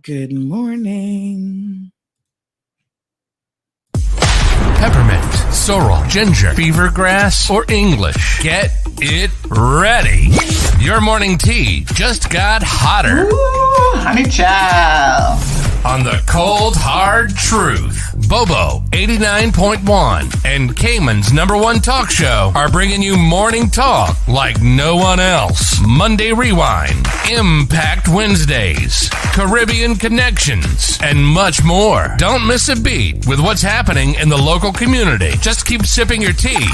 Good morning. Peppermint, sorrel, ginger, beaver grass, or English. Get it ready. Your morning tea just got hotter. Ooh, honey child. On the cold, hard truth. Bobo 89.1 and Cayman's #1 talk show are bringing you morning talk like no one else. Monday Rewind, Impact Wednesdays, Caribbean Connections, and much more. Don't miss a beat with what's happening in the local community. Just keep sipping your tea.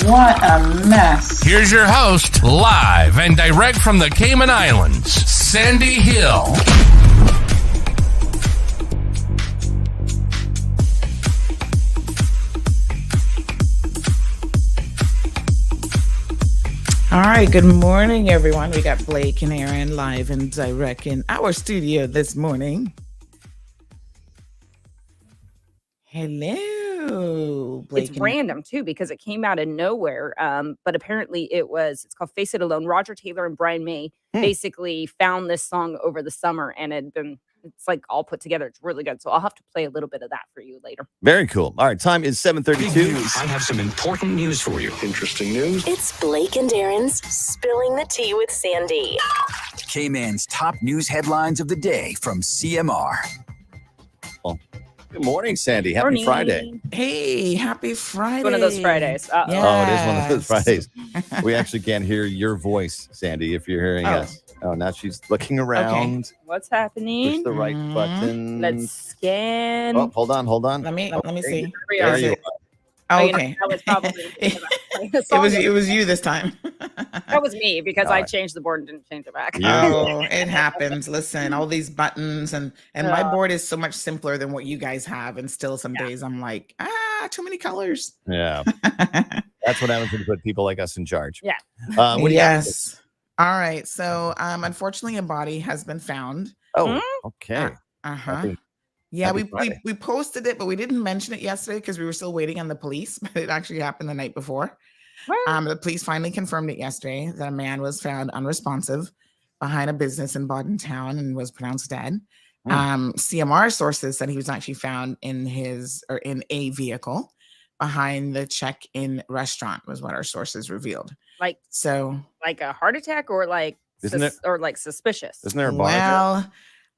What a mess. Here's your host, live and direct from the Cayman Islands, Sandy Hill. All right, good morning, everyone. We got Blake and Aaron live and direct in our studio this morning. Hello, Blake. It's random too because it came out of nowhere. But apparently it's called Face It Alone. Roger Taylor and Brian May basically found this song over the summer and it's like all put together. It's really good. So I'll have to play a little bit of that for you later. Very cool. All right, time is 7:32. I have some important news for you. Interesting news. It's Blake and Aaron's Spilling the Tea with Sandy. K-Man's top news headlines of the day from CMR. Good morning, Sandy. Happy Morning. Friday. Hey, happy Friday. One of those Fridays. Oh, it is one of those Fridays. We actually can't hear your voice, Sandy, if you're hearing us. Oh, now she's looking around. Okay. What's Push happening? the right button. Let's scan. Oh, hold on. Let me see. There you are. Oh, okay. That was probably It was you this time. That was me because I changed the board and didn't change it back. Oh, it happens. Listen, all these buttons and my board is so much simpler than what you guys have. And still some days I'm like, too many colors. Yeah. That's what happens when you put people like us in charge. Yeah. What do you got? Yes. All right. So unfortunately a body has been found. Oh, okay. Yeah, Happy we Friday. posted it, but we didn't mention it yesterday because we were still waiting on the police, but it actually happened the night before. The police finally confirmed it yesterday that a man was found unresponsive behind a business in Bodden Town and was pronounced dead. CMR sources said he was actually found in a vehicle behind the check-in restaurant, was what our sources revealed. Like a heart attack or suspicious. Isn't there a bar? Well,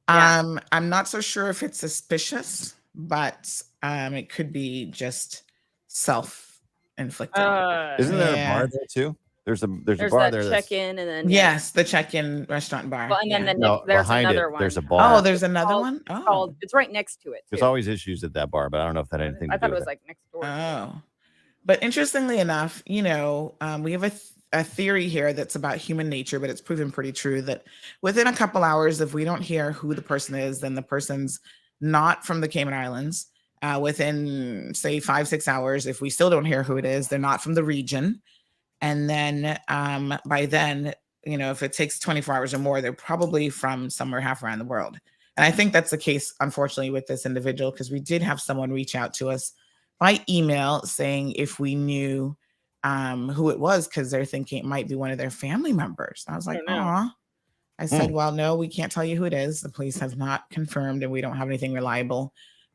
I'm not so sure if it's suspicious, but it could be just self-inflicted. Isn't there a bar there too? There's a bar there. Check-in and then yes, the check-in restaurant bar. Well, and then No, there's behind another it, one. there's a bar. Oh, there's another one. Oh, It's right next to it. There's too. always issues at that bar, but I don't know if that had anything to I do thought it with was like next door. oh. But interestingly enough, we have a theory here that's about human nature, but it's proven pretty true that within a couple hours, if we don't hear who the person is, then the person's not from the Cayman Islands. Within, say, 5-6 hours, if we still don't hear who it is, they're not from the region. And then by then, if it takes 24 hours or more, they're probably from somewhere half around the world. And I think that's the case, unfortunately, with this individual, because we did have someone reach out to us by email saying if we knew who it was, because they're thinking it might be one of their family members. I was like, I said, well, no, we can't tell you who it is. The police have not confirmed, and we don't have anything reliable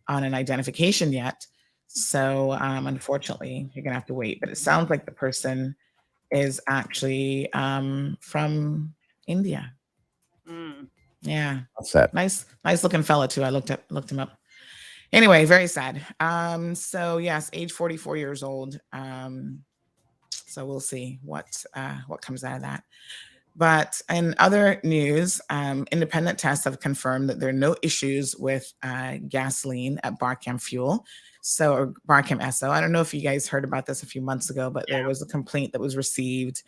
on an identification yet. So unfortunately, you're going to have to wait. But it sounds like the person is actually from India. Yeah. That's sad. Nice looking fella too. I looked him up. Anyway, very sad. So yes, age 44 years old. So we'll see what comes out of that. But in other news, independent tests have confirmed that there are no issues with gasoline at Barcam Fuel. So Barcam Esso. I don't know if you guys heard about this a few months ago, but there was a complaint that was received,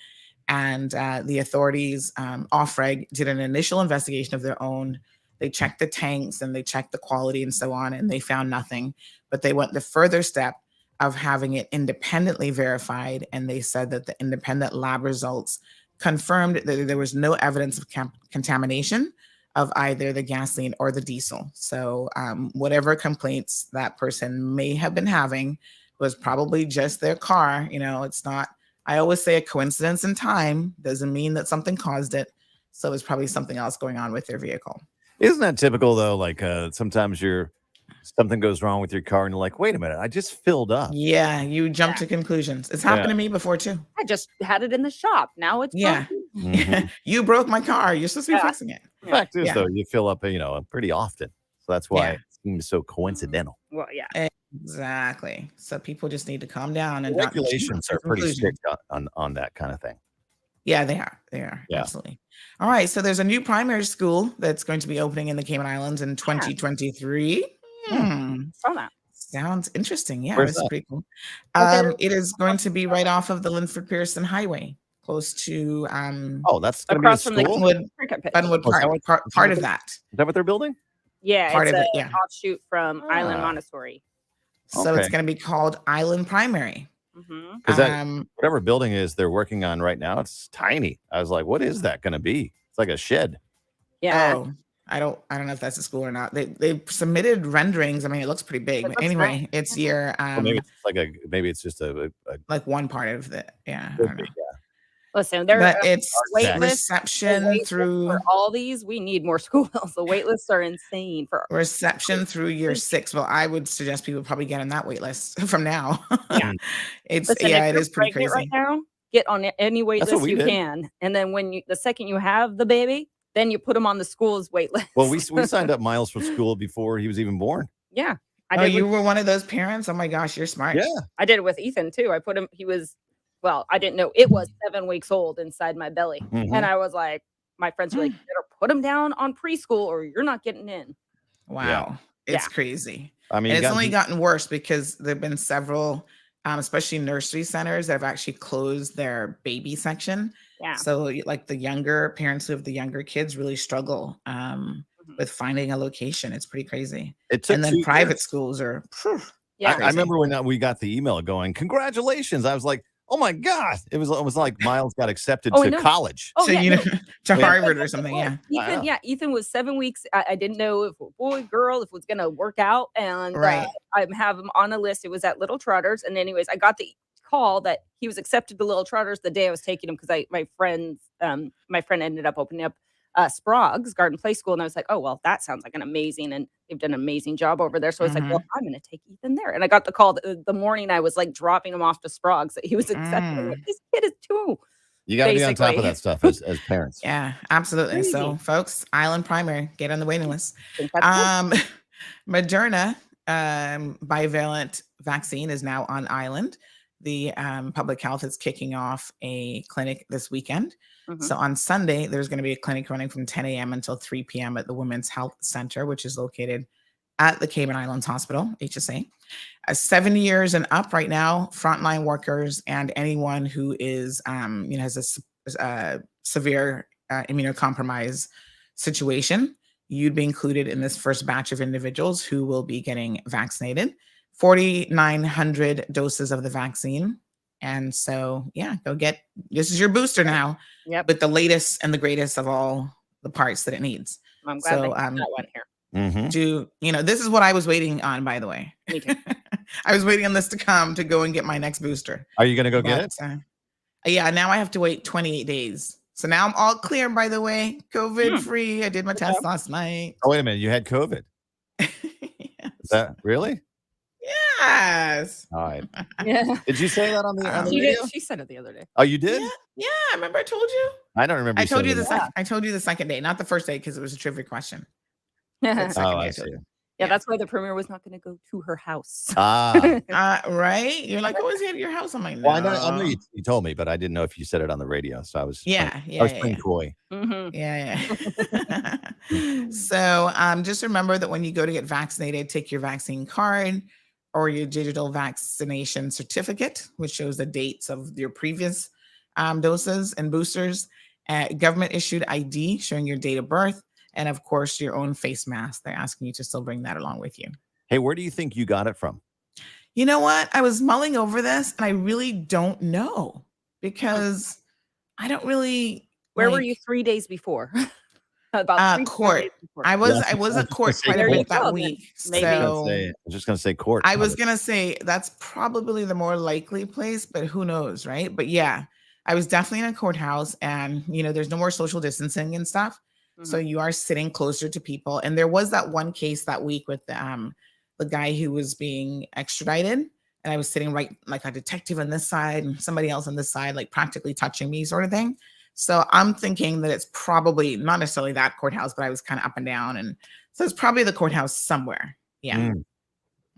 and the authorities, Off-Reg, did an initial investigation of their own. They checked the tanks and they checked the quality and so on, and they found nothing. But they went the further step of having it independently verified, and they said that the independent lab results confirmed that there was no evidence of contamination of either the gasoline or the diesel. So whatever complaints that person may have been having was probably just their car. It's not, I always say, a coincidence in time doesn't mean that something caused it. So it's probably something else going on with their vehicle. Isn't that typical though? Like sometimes something goes wrong with your car and you're like, wait a minute, I just filled up. Yeah, you jump to conclusions. It's happened to me before too. I just had it in the shop. Now it's Yeah. broken. You broke my car. You're supposed to be fixing it. The fact is, though, you fill up, pretty often. So that's why Yeah. it seems so coincidental. Well, yeah. Exactly. So people just need to calm down The and not regulations are pretty strict on that kind of thing. Yeah, they are. They are. Yeah. Absolutely. All right. So there's a new primary school that's going to be opening in the Cayman Islands in 2023. Saw that. Sounds interesting. Yeah, Where's it's that? pretty cool. Okay. It is going to be right off of the Linford Pearson Highway, close to Oh, that's going to be a Across from the school? Bunwood, cricket pitch. Bunwood Oh, is that Park. what- Part of that. Is that what they're building? Yeah, part it's of an it, yeah. offshoot from Island Ah. Montessori. So it's Okay. going to be called Island Primary. Mm-hmm. Is that whatever building is they're working on right now? It's tiny. I was like, what is that going to be? It's like a shed. Yeah. Oh, I don't know if that's a school or not. They submitted renderings. I mean, it looks pretty big. It But looks anyway, nice. it's your Well, maybe it's just a like one part of the I could don't be, know. Listen, there But are it's wait Exactly. lists. reception through For all these, we need more schools. The wait lists are insane for reception through year 6. Well, I would suggest people probably get on that wait list from now. Yeah. It's Listen, if it you're is pretty pregnant crazy. right now. Get on any wait That's what list we you did. can, and then the second you have the baby, then you put them on the school's wait list. Well, we signed up Miles for school before he was even born. yeah, I Oh, did. you were one of those parents? Oh my gosh, you're smart. Yeah. I did it with Ethan too. I put him. He was, well, I didn't know it was 7 weeks old inside my belly, Mhm. and I was like, my friends were like, "You better put him down on preschool, or you're not getting in." Wow. It's Yeah. crazy. I mean, And you it's got- only gotten worse because there've been several especially nursery centers that have actually closed their baby section. Yeah. So like the younger parents who have the younger kids really struggle with finding a location. It's pretty crazy. it took And then 2 private years. schools are Yeah. I remember when we got the email going, congratulations. I was like, oh my God. It was like Miles got accepted Oh, I to know. college. Oh, so yeah, you no. know to Yeah. Harvard or something. Yeah. Ethan, Ethan was 7 weeks. I didn't know if it was boy, girl, if it was gonna work out, and Right. I have him on a list. It was at Little Trotters, and anyways, I got the call that he was accepted to Little Trotters the day I was taking him because my friend ended up opening up Sprague's Garden Play School, and I was like, oh well, that sounds like an amazing, and they've done an amazing job over there. So I was like, well, I'm gonna take Ethan there, and I got the call the morning I was like dropping him off to Sprague's that he was accepted. I'm like, this kid is 2. You got to be on top of basically. that stuff as parents. Yeah, absolutely. So Crazy. folks, Island Primary, get on the waiting list. I think that's good. Moderna bivalent vaccine is now on island. The public health is kicking off a clinic this weekend. Mhm. So on Sunday, there's going to be a clinic running from 10 a.m. until 3 p.m. at the Women's Health Center, which is located at the Cayman Islands Hospital, HSA. 7 years and up right now, frontline workers and anyone who is, has a severe immunocompromised situation, you'd be included in this first batch of individuals who will be getting vaccinated. 4,900 doses of the vaccine. And so, yeah, this is your booster now, Yep. with the latest and the greatest of all the parts that it needs. I'm glad they so, got that one here. Mhm. This is what I was waiting on, by the way. Me too. I was waiting on this to come to go and get my next booster. Are you going to go get it? But, yeah, now I have to wait 28 days. So now I'm all clear, by the way, COVID free. I did my test last night. Oh, wait a minute. You had COVID. Is that really? Yes. All right. Yeah. Did you say that on the She radio? She said it the other day. Oh, you did? Yeah. Remember I told you? I don't remember. I told you saying the that. second. I told you the second day, not the first day, because it was a trivia question. The Yeah, second Oh, day I I told see. you. that's why the premier was not going to go to her house. Ah. Right? You're like, oh, is he at your house? I'm like, no. Well, I know you told me, but I didn't know if you said it on the radio. So I was I was playing coy. Mhm. Yeah. So just remember that when you go to get vaccinated, take your vaccine card or your digital vaccination certificate, which shows the dates of your previous doses and boosters, government issued ID showing your date of birth, and of course, your own face mask. They're asking you to still bring that along with you. Hey, where do you think you got it from? You know what? I was mulling over this and I really don't know because I don't really. Where were you 3 days before? About 3 court. days before. I was Yeah, at court say quite a There you bit that go, then. week. Maybe. I So was just going to say court. I was gonna say that's probably the more likely place, but who knows, right? But yeah, I was definitely in a courthouse, and there's no more social distancing and stuff. So you are sitting closer to people. And there was that one case that week with the guy who was being extradited. And I was sitting right, like a detective on this side and somebody else on this side, like practically touching me sort of thing. So I'm thinking that it's probably not necessarily that courthouse, but I was kind of up and down. And so it's probably the courthouse somewhere. Yeah.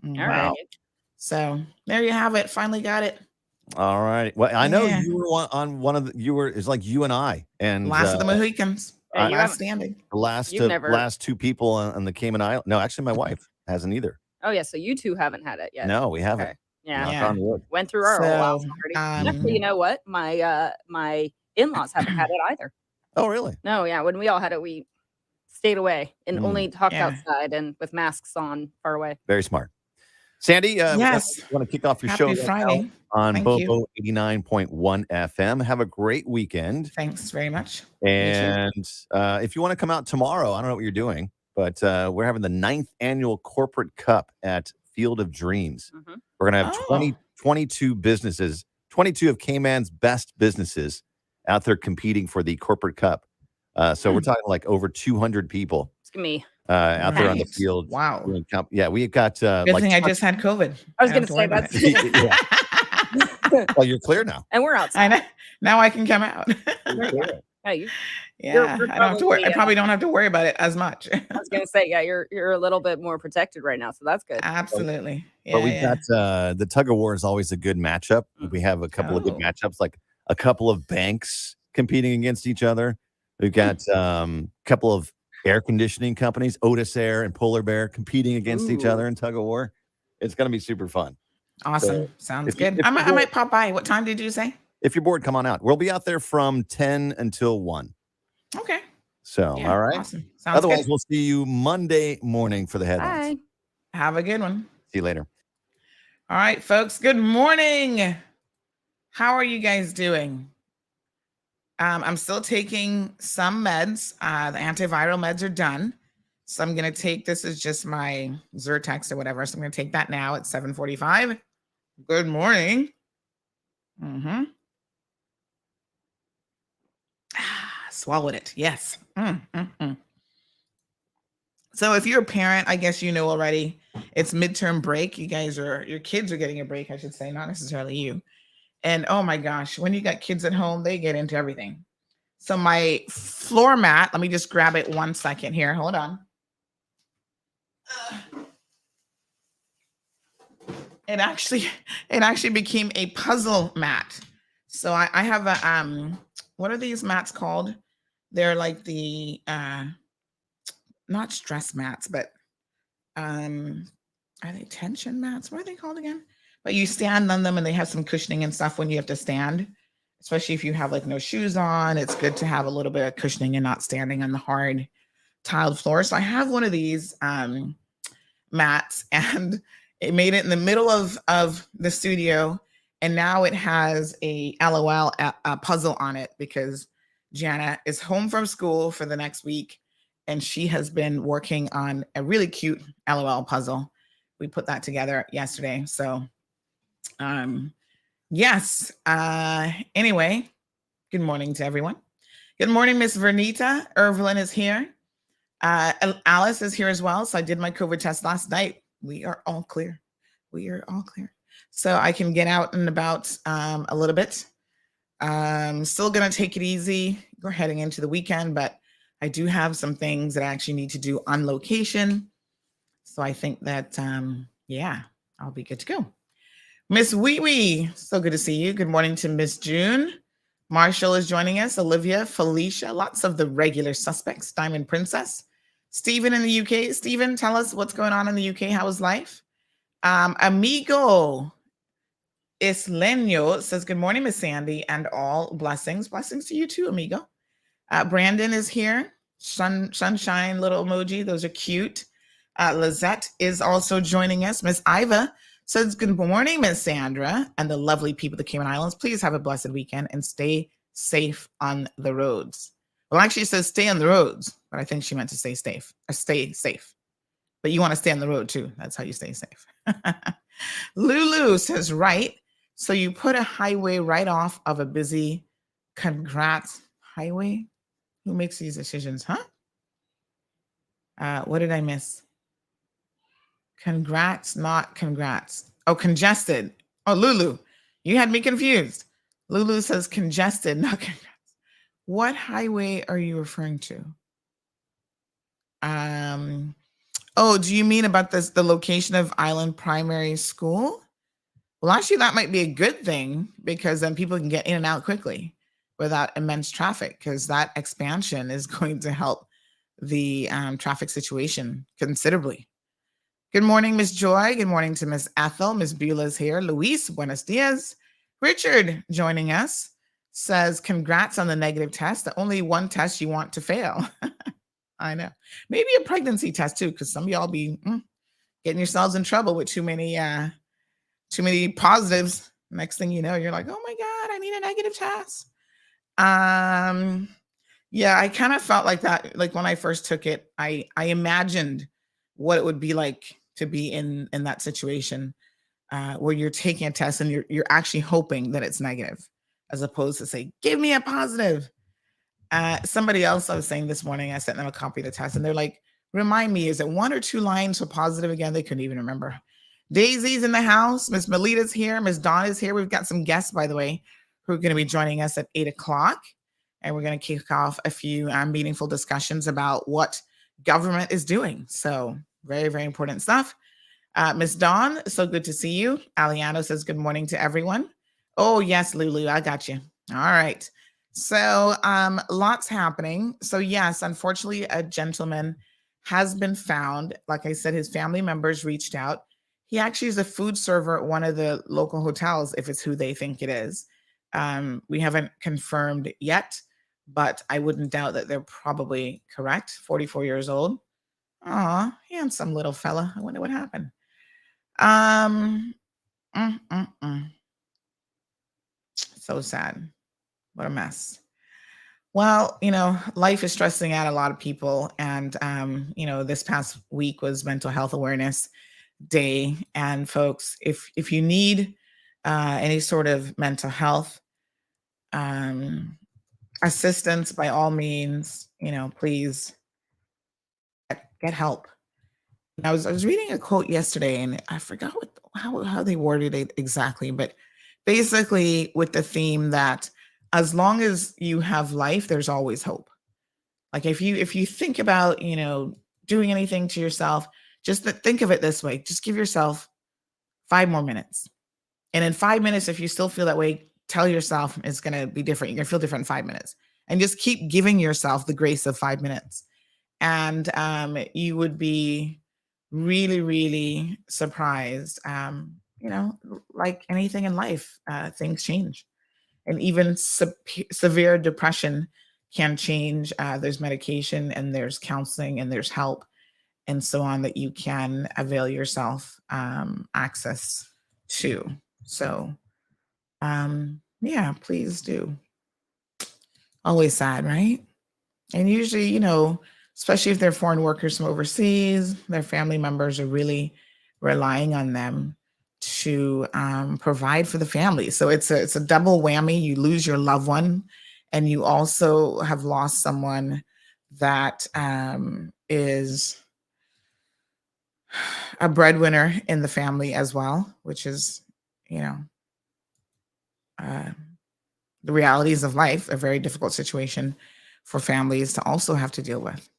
All Wow. right. So there you have it. Finally got it. All right. Well, I know Yeah. you were on one of the, it's like you and I. And Last of the Mohicans. Yeah, you Last haven't- standing. the You've never- last two people on the Cayman Island. No, actually, my wife hasn't either. Oh yeah, so you two haven't had it yet. No, we haven't. Okay. Yeah. Knock on wood. Went through our whole house So, already. Actually, you know what? My in-laws haven't had it either. Oh, really? No, yeah. When we all had it, we stayed away and only talked Yeah. outside and with masks on far away. Very smart. Sandy, Yes. you want to kick off your Happy show right now Friday. on Thank Bobo 89.1 FM. Have a great weekend. Thanks very much. And if you want to come out tomorrow, I don't know what you're doing, but we're having the 9th annual Corporate Cup at Field of Dreams. We're going to have 22 businesses, 22 of Cayman's best businesses out there competing for the Corporate Cup. So we're talking like over 200 people It's gonna be. out there on the Nice. field. Wow. Yeah, we got Good like thing I just had COVID. I was don't gonna have to say worry about that's. it. well, you're clear now. And we're I outside. know. Now I can come out. You're clear. Yeah, you, Yeah, You're I don't have to worry. I probably, probably don't have to worry about it as much. I was gonna say, yeah, you're a little bit more protected right now, so that's good. Absolutely. Yeah, But we've yeah. got the tug of war is always a good matchup. We have a couple of good Oh. matchups, like a couple of banks competing against each other. We've got a couple of air conditioning companies, Otis Air and Polar Bear, competing against each Ooh. other in tug of war. It's going to be super fun. Awesome. Sounds if you- good. if I you might, I go- might pop by. What time did you say? If you're bored, come on out. We'll be out there from 10 until 1. Okay. So, Yeah, all right. Awesome. Sounds Otherwise, good. we'll see you Monday morning for the headlines. Bye. Have a good one. See you later. All right, folks. Good morning. How are you guys doing? I'm still taking some meds. The antiviral meds are done. So I'm going to take, this is just my Zyrtex or whatever. So I'm going to take that now at 7:45. Good morning. Swallowed it. Yes. So if you're a parent, I guess you know already, it's midterm break. Your kids are getting a break, I should say, not necessarily you. And oh my gosh, when you got kids at home, they get into everything. So my floor mat, let me just grab it 1 second here. Hold on. It actually became a puzzle mat. So I have a what are these mats called? They're like the not stress mats, but are they tension mats? What are they called again? But you stand on them and they have some cushioning and stuff when you have to stand, especially if you have like no shoes on. It's good to have a little bit of cushioning and not standing on the hard tiled floor. So I have one of these mats, and it made it in the middle of the studio, and now it has a LOL puzzle on it because Jana is home from school for the next week, and she has been working on a really cute LOL puzzle. We put that together yesterday. So yes. Anyway, good morning to everyone. Good morning, Miss Vernita. Evelyn is here. Alice is here as well. So I did my COVID test last night. We are all clear. We are all clear. So I can get out and about a little bit. Still going to take it easy. We're heading into the weekend, but I do have some things that I actually need to do on location. So I think that, yeah, I'll be good to go. Miss Wee Wee, so good to see you. Good morning to Miss June. Marshall is joining us. Olivia, Felicia, lots of the regular suspects. Diamond Princess. Stephen in the UK. Stephen, tell us what's going on in the UK. How is life? Amigo Isleño says, good morning, Miss Sandy, and all blessings. Blessings to you too, amigo. Brandon is here. Sunshine, little emoji. Those are cute. Lizette is also joining us. Miss Iva says, good morning, Miss Sandra, and the lovely people of the Cayman Islands. Please have a blessed weekend and stay safe on the roads. Well, actually, it says stay on the roads, but I think she meant to say safe. Stay safe. But you want to stay on the road too. That's how you stay safe. Lulu says, right. So you put a highway right off of a busy, congrats highway. Who makes these decisions, huh? What did I miss? Congrats, not congrats. Oh, congested. Oh, Lulu, you had me confused. Lulu says congested, not congrats. What highway are you referring to? Oh, do you mean about the location of Island Primary School? Well, actually, that might be a good thing because then people can get in and out quickly without immense traffic, because that expansion is going to help the traffic situation considerably. Good morning, Miss Joy. Good morning to Miss Ethel. Miss Beulah's here. Luis, buenos dias. Richard joining us says, congrats on the negative test. The only one test you want to fail. I know. Maybe a pregnancy test too, because some of y'all be getting yourselves in trouble with too many positives. Next thing you know, you're like, oh my God, I need a negative test. Yeah, I kind of felt like that. Like when I first took it, I imagined what it would be like to be in that situation where you're taking a test and you're actually hoping that it's negative, as opposed to say, give me a positive. Somebody else I was saying this morning, I sent them a copy of the test and they're like, remind me, is it 1 or 2 lines for positive again? They couldn't even remember. Daisy's in the house. Miss Melita's here. Miss Dawn is here. We've got some guests, by the way, who are going to be joining us at 8 o'clock. And we're going to kick off a few meaningful discussions about what government is doing. So very, very important stuff. Miss Dawn, so good to see you. Aliano says good morning to everyone. Oh, yes, Lulu, I got you. All right. So lots happening. So yes, unfortunately, a gentleman has been found. Like I said, his family members reached out. He actually is a food server at one of the local hotels, if it's who they think it is. We haven't confirmed yet, but I wouldn't doubt that they're probably correct. 44 years old. Aw, handsome little fella. I wonder what happened. So sad. What a mess. Well, life is stressing out a lot of people. And, this past week was Mental Health Awareness Day. And folks, if you need any sort of mental health assistance, by all means, please get help. I was reading a quote yesterday and I forgot how they worded it exactly, but basically with the theme that as long as you have life, there's always hope. Like if you think about, doing anything to yourself, just think of it this way. Just give yourself 5 more minutes. And in 5 minutes, if you still feel that way, tell yourself it's going to be different. You're going to feel different in 5 minutes. And just keep giving yourself the grace of 5 minutes. And you would be really, really surprised. Like anything in life, things change. And even severe depression can change. There's medication and there's counseling and there's help and so on that you can avail yourself access to. So, yeah, please do. Always sad, right? And usually, especially if they're foreign workers from overseas, their family members are really relying on them to provide for the family. So it's a double whammy. You lose your loved one, and you also have lost someone that is a breadwinner in the family as well, which is, the realities of life, a very difficult situation for families to also have to deal with.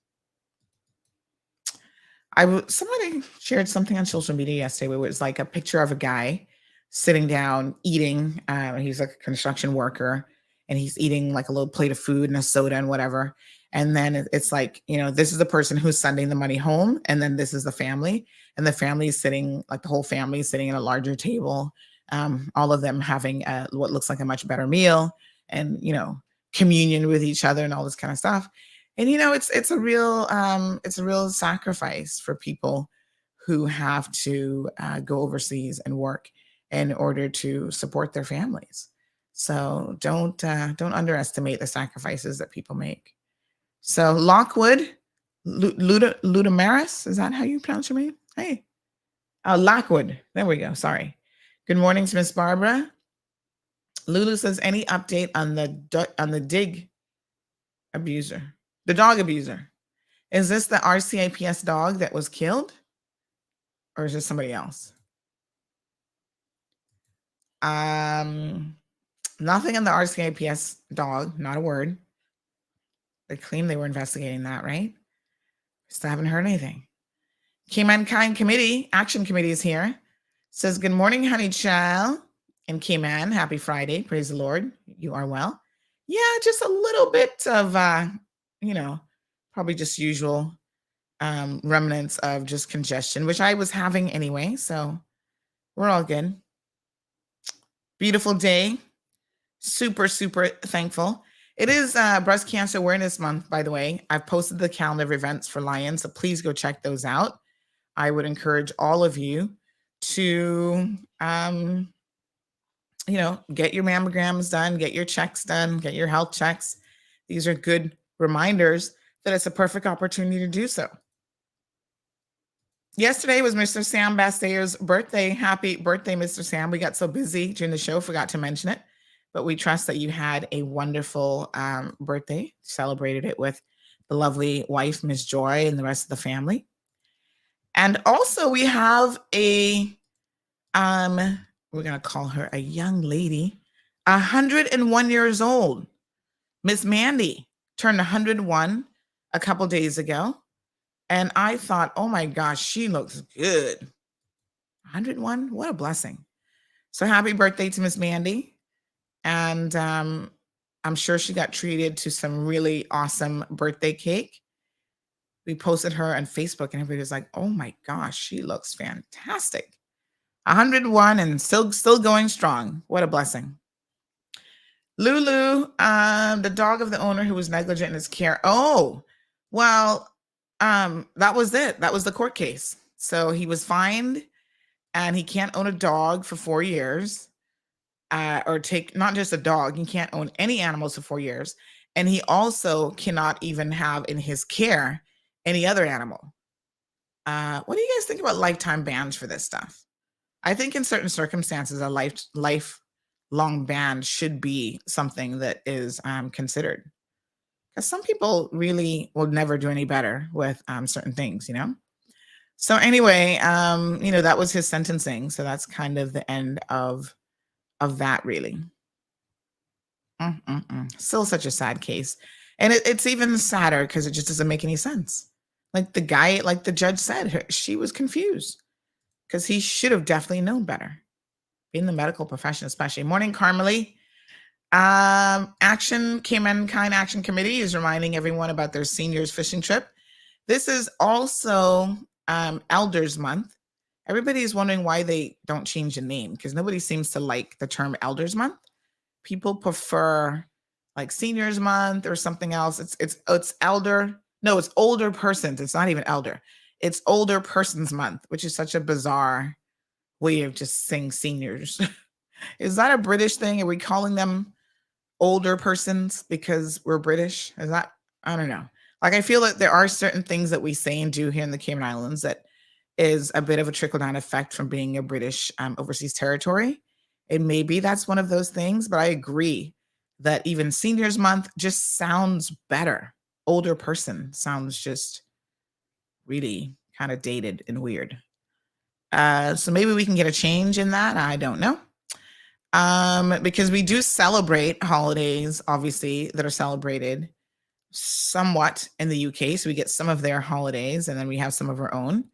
Somebody shared something on social media yesterday where it was like a picture of a guy sitting down eating. He's like a construction worker and he's eating like a little plate of food and a soda and whatever. And then it's like, this is the person who's sending the money home. And then this is the family. And the family is sitting, like the whole family is sitting at a larger table. All of them having what looks like a much better meal and, communion with each other and all this kind of stuff. And, it's a real sacrifice for people who have to go overseas and work in order to support their families. So don't underestimate the sacrifices that people make. So Lockwood, Ludamaris, is that how you pronounce your name? Hey, Lockwood. There we go. Sorry. Good morning to Miss Barbara. Lulu says, any update on the dog abuser? Is this the RCIPS dog that was killed? Or is this somebody else? Nothing in the RCIPS dog, not a word. They claim they were investigating that, right? Still haven't heard anything. Cayman Committee, Action Committee is here. Says, good morning, honey child. And Cayman, happy Friday. Praise the Lord. You are well. Yeah, just a little bit of, probably just usual remnants of just congestion, which I was having anyway. So we're all good. Beautiful day. Super, super thankful. It is Breast Cancer Awareness Month, by the way. I've posted the calendar of events for Lions, so please go check those out. I would encourage all of you to, get your mammograms done, get your checks done, get your health checks. These are good reminders that it's a perfect opportunity to do so. Yesterday was Mr. Sam Bastier's birthday. Happy birthday, Mr. Sam. We got so busy during the show, forgot to mention it. But we trust that you had a wonderful birthday, celebrated it with the lovely wife, Miss Joy, and the rest of the family. And also we have a, we're going to call her a young lady, 101 years old. Miss Mandy turned 101 a couple days ago. And I thought, oh my gosh, she looks good. 101, what a blessing. So happy birthday to Miss Mandy. And I'm sure she got treated to some really awesome birthday cake. We posted her on Facebook and everybody was like, oh my gosh, she looks fantastic. 101 and still going strong. What a blessing. Lulu, the dog of the owner who was negligent in his care. Oh, well, that was it. That was the court case. So he was fined and he can't own a dog for 4 years. Or take not just a dog, he can't own any animals for 4 years. And he also cannot even have in his care any other animal. What do you guys think about lifetime bans for this stuff? I think in certain circumstances, a lifelong ban should be something that is considered. Because some people really will never do any better with certain things, So anyway, that was his sentencing. So that's kind of the end of that, really. Still such a sad case. And it's even sadder because it just doesn't make any sense. Like the judge said, she was confused because he should have definitely known better. In the medical profession, especially. Morning, Carmelie. Action Committee is reminding everyone about their seniors fishing trip. This is also Elders Month. Everybody is wondering why they don't change the name because nobody seems to like the term Elders Month. People prefer like Seniors Month or something else. It's elder. No, it's older persons. It's not even elder. It's Older Persons Month, which is such a bizarre way of just saying seniors. Is that a British thing? Are we calling them older persons because we're British? Is that, I don't know. Like, I feel that there are certain things that we say and do here in the Cayman Islands that is a bit of a trickle-down effect from being a British overseas territory. And maybe that's one of those things, but I agree that even Seniors Month just sounds better. Older person sounds just really kind of dated and weird. So maybe we can get a change in that. I don't know. Because we do celebrate holidays, obviously, that are celebrated somewhat in the UK. So we get some of their holidays and then we have some of our own.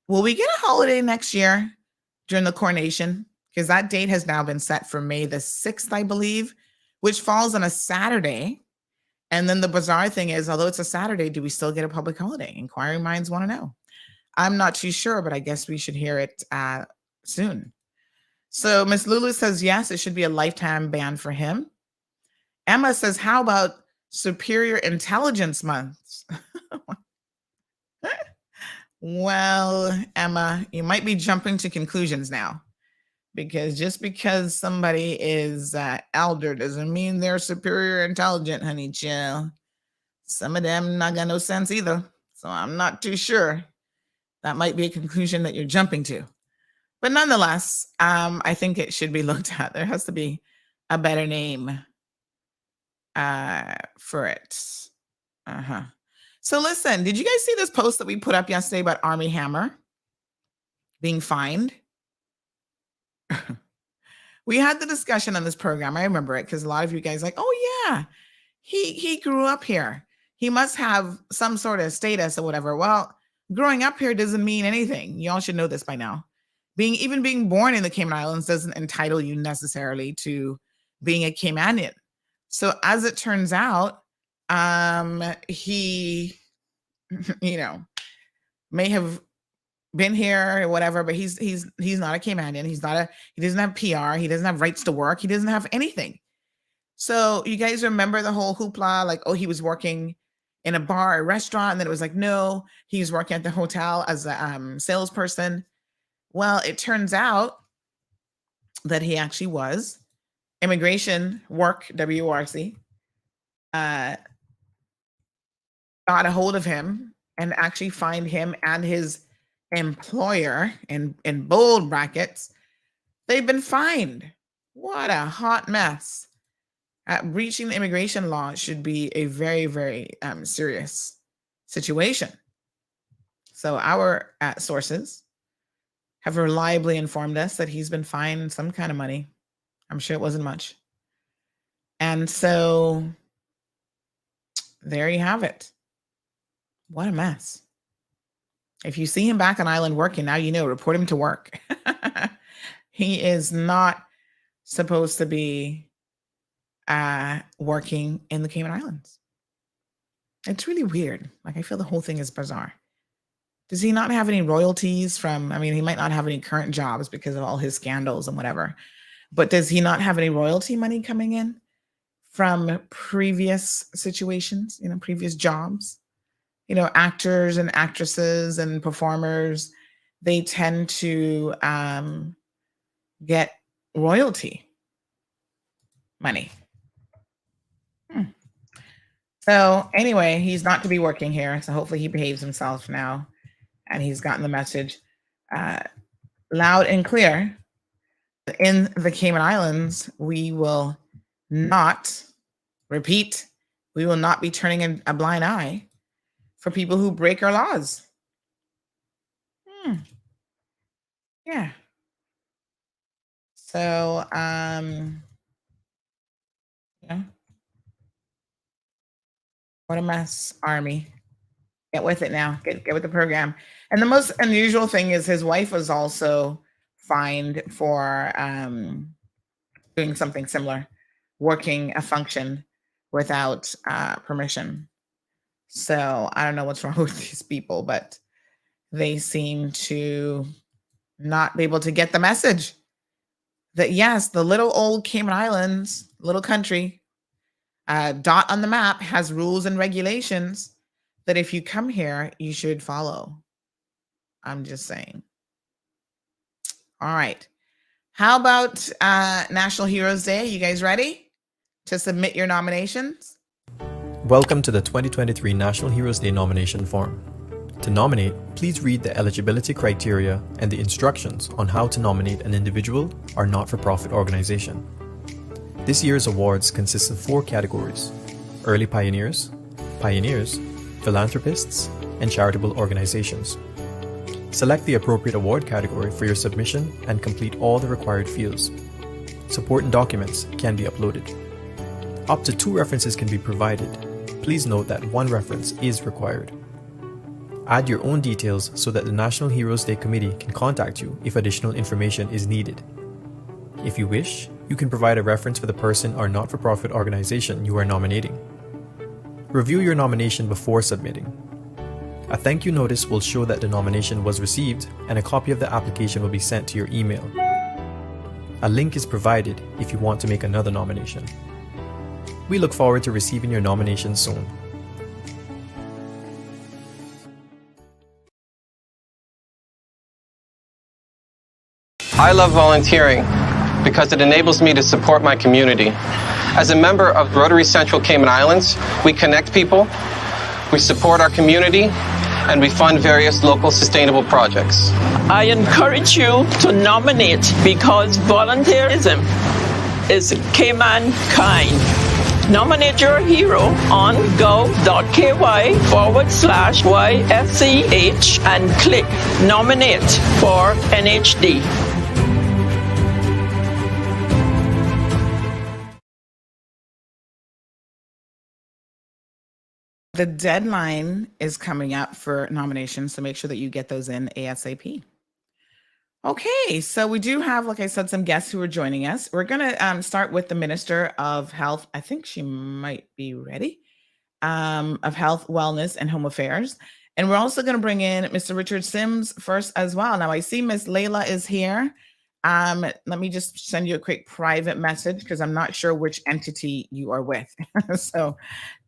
Will we get a holiday next year during the coronation? Because that date has now been set for May the 6th, I believe, which falls on a Saturday. And then the bizarre thing is, although it's a Saturday, do we still get a public holiday? Inquiring minds want to know. I'm not too sure, but I guess we should hear it soon. So Miss Lulu says, yes, it should be a lifetime ban for him. Emma says, how about Superior Intelligence Month? Well, Emma, you might be jumping to conclusions now. Because just because somebody is elder doesn't mean they're superior intelligent, honey chill. Some of them not got no sense either. So I'm not too sure. That might be a conclusion that you're jumping to. But nonetheless, I think it should be looked at. There has to be a better name for it. So listen, did you guys see this post that we put up yesterday about Army Hammer being fined? We had the discussion on this program. I remember it because a lot of you guys like, oh yeah, he grew up here. He must have some sort of status or whatever. Well, growing up here doesn't mean anything. Y'all should know this by now. Being born in the Cayman Islands doesn't entitle you necessarily to being a Caymanian. So as it turns out, he, may have been here or whatever, but he's not a Caymanian. He doesn't have PR. He doesn't have rights to work. He doesn't have anything. So you guys remember the whole hoopla, like, oh, he was working in a bar or restaurant, and then it was like, no, he was working at the hotel as a salesperson. Well, it turns out that he actually was. Immigration work, WRC, got a hold of him and actually fined him and his employer in bold brackets. They've been fined. What a hot mess. Breaching the immigration law should be a very, very serious situation. So our sources have reliably informed us that he's been fined some kind of money. I'm sure it wasn't much. And so there you have it. What a mess. If you see him back on island working, now you know, report him to work. He is not supposed to be working in the Cayman Islands. It's really weird. Like, I feel the whole thing is bizarre. Does he not have any royalties from, he might not have any current jobs because of all his scandals and whatever, but does he not have any royalty money coming in from previous situations, previous jobs? Actors and actresses and performers, they tend to get royalty money. So anyway, he's not to be working here. So hopefully he behaves himself now. And he's gotten the message loud and clear. In the Cayman Islands, we will not, repeat, we will not be turning a blind eye for people who break our laws. Yeah. So, what a mess, Army. Get with it now. Get with the program. And the most unusual thing is his wife was also fined for doing something similar, working a function without permission. So I don't know what's wrong with these people, but they seem to not be able to get the message that, yes, the little old Cayman Islands, little country, dot on the map, has rules and regulations that if you come here, you should follow. I'm just saying. All right. How about National Heroes Day? You guys ready to submit your nominations? Welcome to the 2023 National Heroes Day nomination form. To nominate, please read the eligibility criteria and the instructions on how to nominate an individual or not-for-profit organization. This year's awards consist of 4 categories: early pioneers, philanthropists, and charitable organizations. Select the appropriate award category for your submission and complete all the required fields. Supporting documents can be uploaded. Up to 2 references can be provided. Please note that 1 reference is required. Add your own details so that the National Heroes Day Committee can contact you if additional information is needed. If you wish, you can provide a reference for the person or not-for-profit organization you are nominating. Review your nomination before submitting. A thank you notice will show that the nomination was received, and a copy of the application will be sent to your email. A link is provided if you want to make another nomination. We look forward to receiving your nomination soon. I love volunteering because it enables me to support my community. As a member of Rotary Central Cayman Islands, we connect people, we support our community, and we fund various local sustainable projects. I encourage you to nominate because volunteerism is Cayman kind. Nominate your hero on gov.ky/YFCH and click Nominate for NHD. The deadline is coming up for nominations, so make sure that you get those in ASAP. Okay, so we do have, like I said, some guests who are joining us. We're going to start with the Minister of Health. I think she might be ready, of Health, Wellness, and Home Affairs. And we're also going to bring in Mr. Richard Sims first as well. Now, I see Miss Layla is here. Let me just send you a quick private message because I'm not sure which entity you are with. So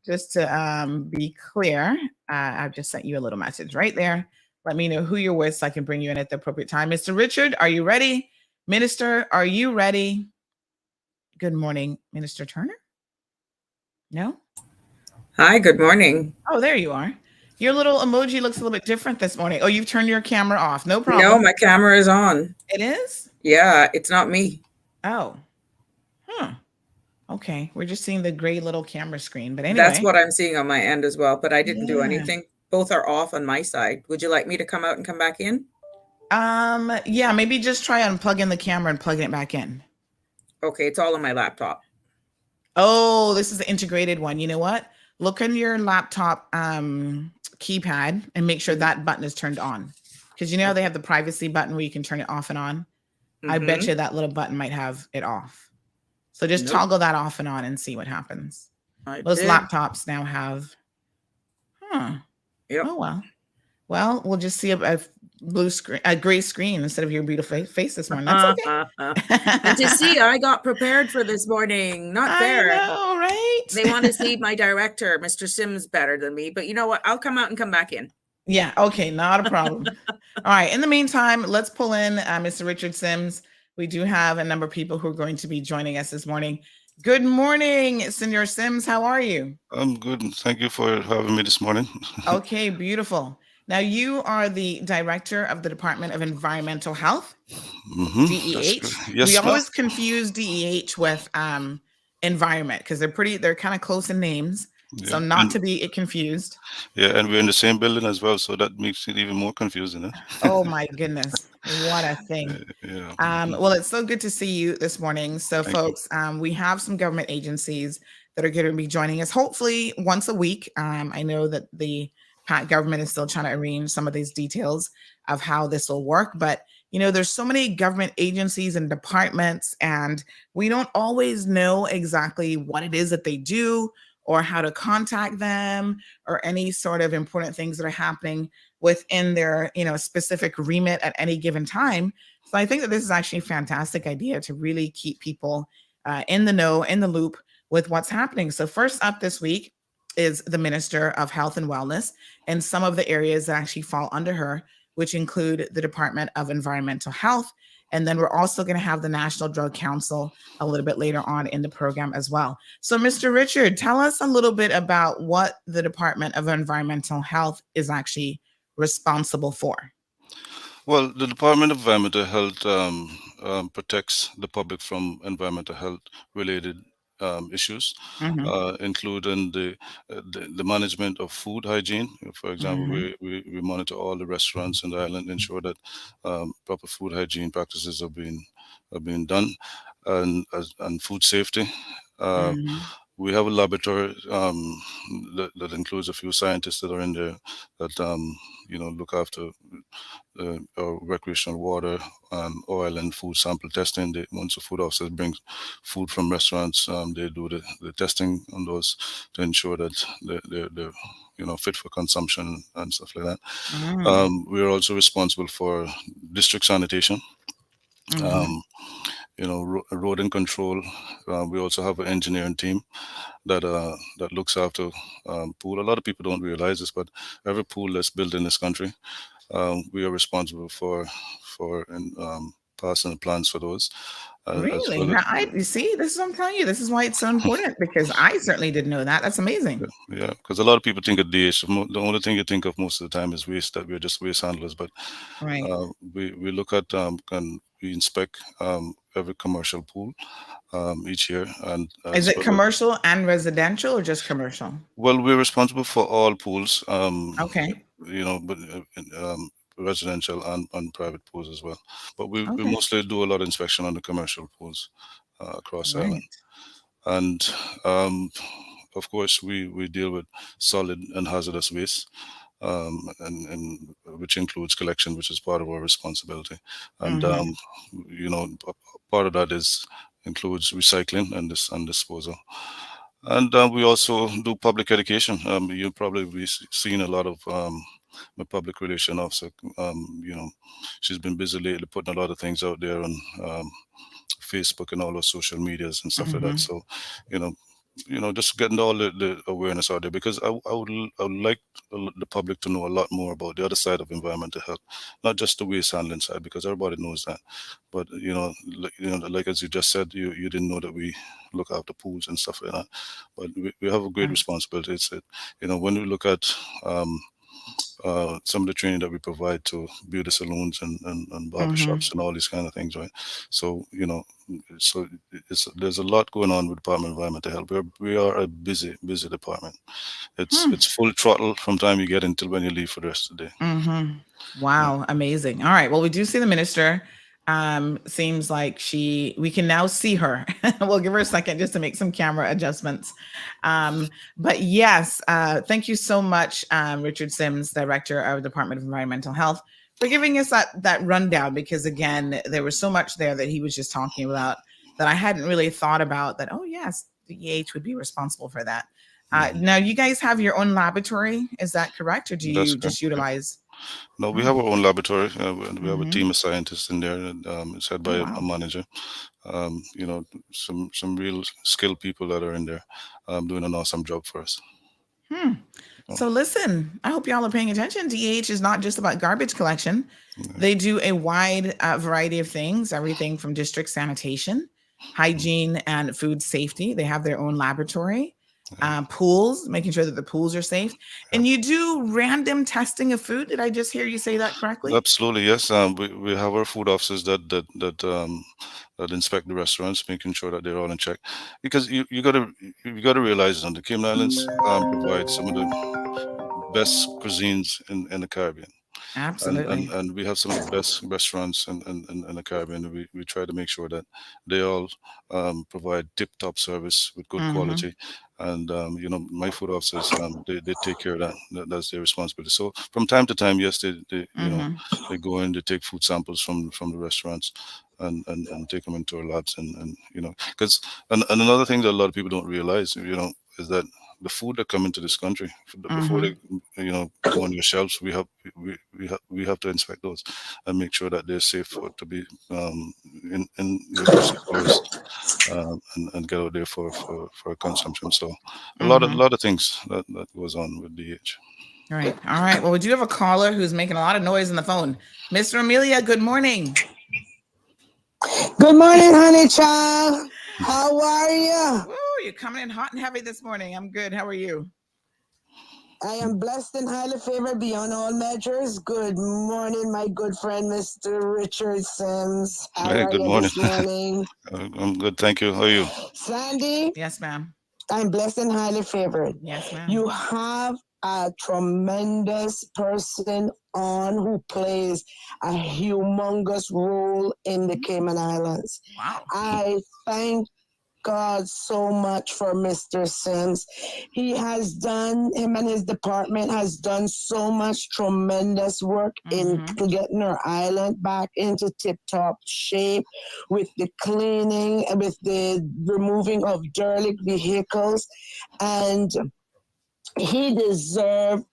just to be clear, I've just sent you a little message right there. Let me know who you're with so I can bring you in at the appropriate time. Mr. Richard, are you ready? Minister, are you ready? Good morning, Minister Turner. No? Hi, good morning. Oh, there you are. Your little emoji looks a little bit different this morning. Oh, you've turned your camera off. No problem. No, my camera is on. It is? Yeah, it's not me. Oh. Okay, we're just seeing the gray little camera screen, but anyway. That's what I'm seeing on my end as well, but I didn't do anything. Both are off on my side. Would you like me to come out and come back in? Yeah, maybe just try unplugging the camera and plugging it back in. Okay, it's all on my laptop. Oh, this is the integrated one. You know what? Look on your laptop keypad and make sure that button is turned on. Because you know they have the privacy button where you can turn it off and on. I bet you that little button might have it off. So just toggle that off and on and see what happens. Most laptops now have, Yep. Oh, well. Well, we'll just see a blue screen, a gray screen instead of your beautiful face this morning. That's okay. And to see, I got prepared for this morning. Not fair. I know, right? They want to see my director, Mr. Sims, better than me. But you know what? I'll come out and come back in. Yeah. Okay. Not a problem. All right. In the meantime, let's pull in Mr. Richard Sims. We do have a number of people who are going to be joining us this morning. Good morning, Senor Sims. How are you? I'm good. Thank you for having me this morning. Okay, beautiful. Now, you are the director of the Department of Environmental Health, DEH. Yes, we always confuse DEH with environment because they're kind of close in names. Yeah. So not to be confused. Yeah, and we're in the same building as well, so that makes it even more confusing. Eh? Oh my goodness, what a thing. Yeah. Well, it's so good to see you this morning. So folks, we have some government agencies that are going to be joining us hopefully once a week. I know that the government is still trying to arrange some of these details of how this will work, but you know, there's so many government agencies and departments, and we don't always know exactly what it is that they do or how to contact them or any sort of important things that are happening within their, you know, specific remit at any given time. So I think that this is actually a fantastic idea to really keep people in the know, in the loop with what's happening. So first up this week is the Minister of Health and Wellness and some of the areas that actually fall under her, which include the Department of Environmental Health. And then we're also going to have the National Drug Council a little bit later on in the program as well. So Mr. Richard, tell us a little bit about what the Department of Environmental Health is actually responsible for. Well, the Department of Environmental Health protects the public from environmental health related issues, including the management of food hygiene. For example, we monitor all the restaurants in the island, ensure that proper food hygiene practices are being done, and food safety. We have a laboratory that includes a few scientists that are in there that look after recreational water, oil, and food sample testing. Once the food officers bring food from restaurants, they do the testing on those to ensure that they're fit for consumption and stuff like that. We are also responsible for district sanitation. Rodent control. We also have an engineering team that looks after pool. A lot of people don't realize this, but every pool that's built in this country, we are responsible for passing the plans for those. Really? Now, you see, this is what I'm telling you. This is why it's so important, because I certainly didn't know that. That's amazing. Yeah, because a lot of people think of DH. The only thing you think of most of the time is waste, that we're just waste handlers. But we look at inspect every commercial pool each year. And Is it commercial and residential or just commercial? Well, we're responsible for all pools. Okay. But residential and private pools as well. But we Okay. mostly do a lot of inspection on the commercial pools across Right. Ireland. And of course, we deal with solid and hazardous waste, and which includes collection, which is part of our responsibility. And part of that includes recycling and disposal. And we also do public education. You'll probably be seeing a lot of my public relation officer. She's been busy lately putting a lot of things out there on Facebook and all those social medias and stuff like that. So, just getting all the awareness out there, because I would like the public to know a lot more about the other side of environmental health, not just the waste handling side, because everybody knows that. But like as you just said, you didn't know that we look after pools and stuff like that. But we have a great responsibility. It's when we look at some of the training that we provide to beauty salons and barbershops and all these kind of things, right? So there's a lot going on with Department of Environmental Health. We are a busy department. It's full throttle from the time you get until when you leave for the rest of the day. Wow, amazing. All right, well, we do see the minister. Seems like we can now see her. We'll give her a second just to make some camera adjustments. But yes, thank you so much, Richard Sims, Director of Department of Environmental Health, for giving us that rundown, because again, there was so much there that he was just talking about that I hadn't really thought about, that, oh yes, the EH would be responsible for that. Now you guys have your own laboratory, is that correct? Or do you just utilize? No, we have our own laboratory. We have a team of scientists in there. It's head by a manager. Some real skilled people that are in there doing an awesome job for us. So listen, I hope y'all are paying attention. DEH is not just about garbage collection. They do a wide variety of things, everything from district sanitation, hygiene, and food safety. They have their own laboratory. Pools, making sure that the pools are safe. And you do random testing of food. Did I just hear you say that correctly? Absolutely, yes. We have our food officers that inspect the restaurants, making sure that they're all in check. Because you gotta realize, on the Cayman Islands provide some of the best cuisines in the Caribbean. Absolutely. And we have some of the best restaurants in the Caribbean. We try to make sure that they all provide tip-top service with good quality. And my food officers, they take care of that. That's their responsibility. So from time to time, yes, they go in, they take food samples from the restaurants and take them into our labs, and because another thing that a lot of people don't realize, is that the food that come into this country, before they go on your shelves, we have to inspect those and make sure that they're safe to be in your grocery stores and get out there for consumption. So a lot of things that goes on with DH. All right. Well, we do have a caller who's making a lot of noise on the phone. Mr. Amelia, good morning. Good morning, honey child. How are you? Woo, you're coming in hot and heavy this morning. I'm good. How are you? I am blessed and highly favored beyond all measures. Good morning, my good friend, Mr. Richard Sims. How are good you morning. this morning? I'm good, thank you. How are you? Sandy? Yes, ma'am. I'm blessed and highly favored. Yes, ma'am. You have a tremendous person on who plays a humongous role in the Cayman Islands. Wow. I thank God so much for Mr. Sims. Him and his department has done so much tremendous work in getting our island back into tip-top shape, with the cleaning, with the removing of derelict vehicles, and he deserved,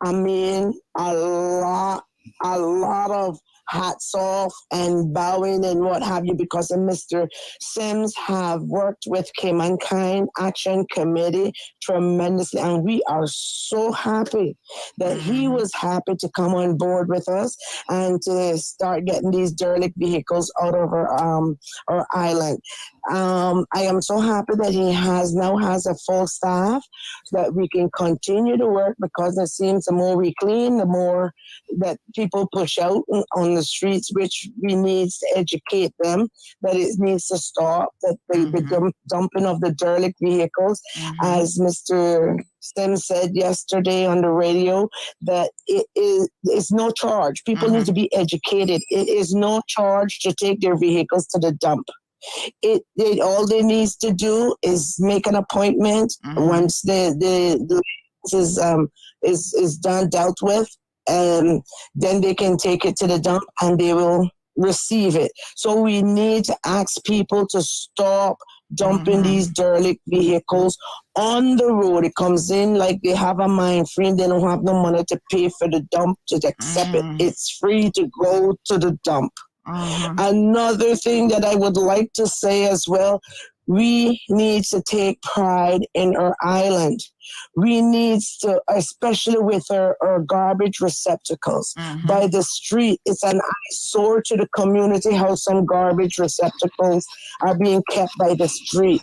a lot of hats off and bowing and what have you, because Mr. Sims have worked with Caymankind Action Committee tremendously, and we are so happy that he was happy to come on board with us and to start getting these derelict vehicles out of our island. I am so happy that he now has a full staff so that we can continue to work, because it seems the more we clean, the more that people push out on on the streets, which we need to educate them that it needs to stop, that the dumping of the derelict vehicles, as Mr. Sims said yesterday on the radio, that it's no charge. People need to be educated. It is no charge to take their vehicles to the dump. All they needs to do is make an appointment once the is done, dealt with, and then they can take it to the dump and they will receive it. So we need to ask people to stop dumping these derelict vehicles on the road. It comes in like they have a mind free and they don't have no money to pay for the dump to accept it. It's free to go to the dump. Another thing that I would like to say as well, we need to take pride in our island. We need to, especially with our garbage receptacles by the street. It's an eyesore to the community how some garbage receptacles are being kept by the street.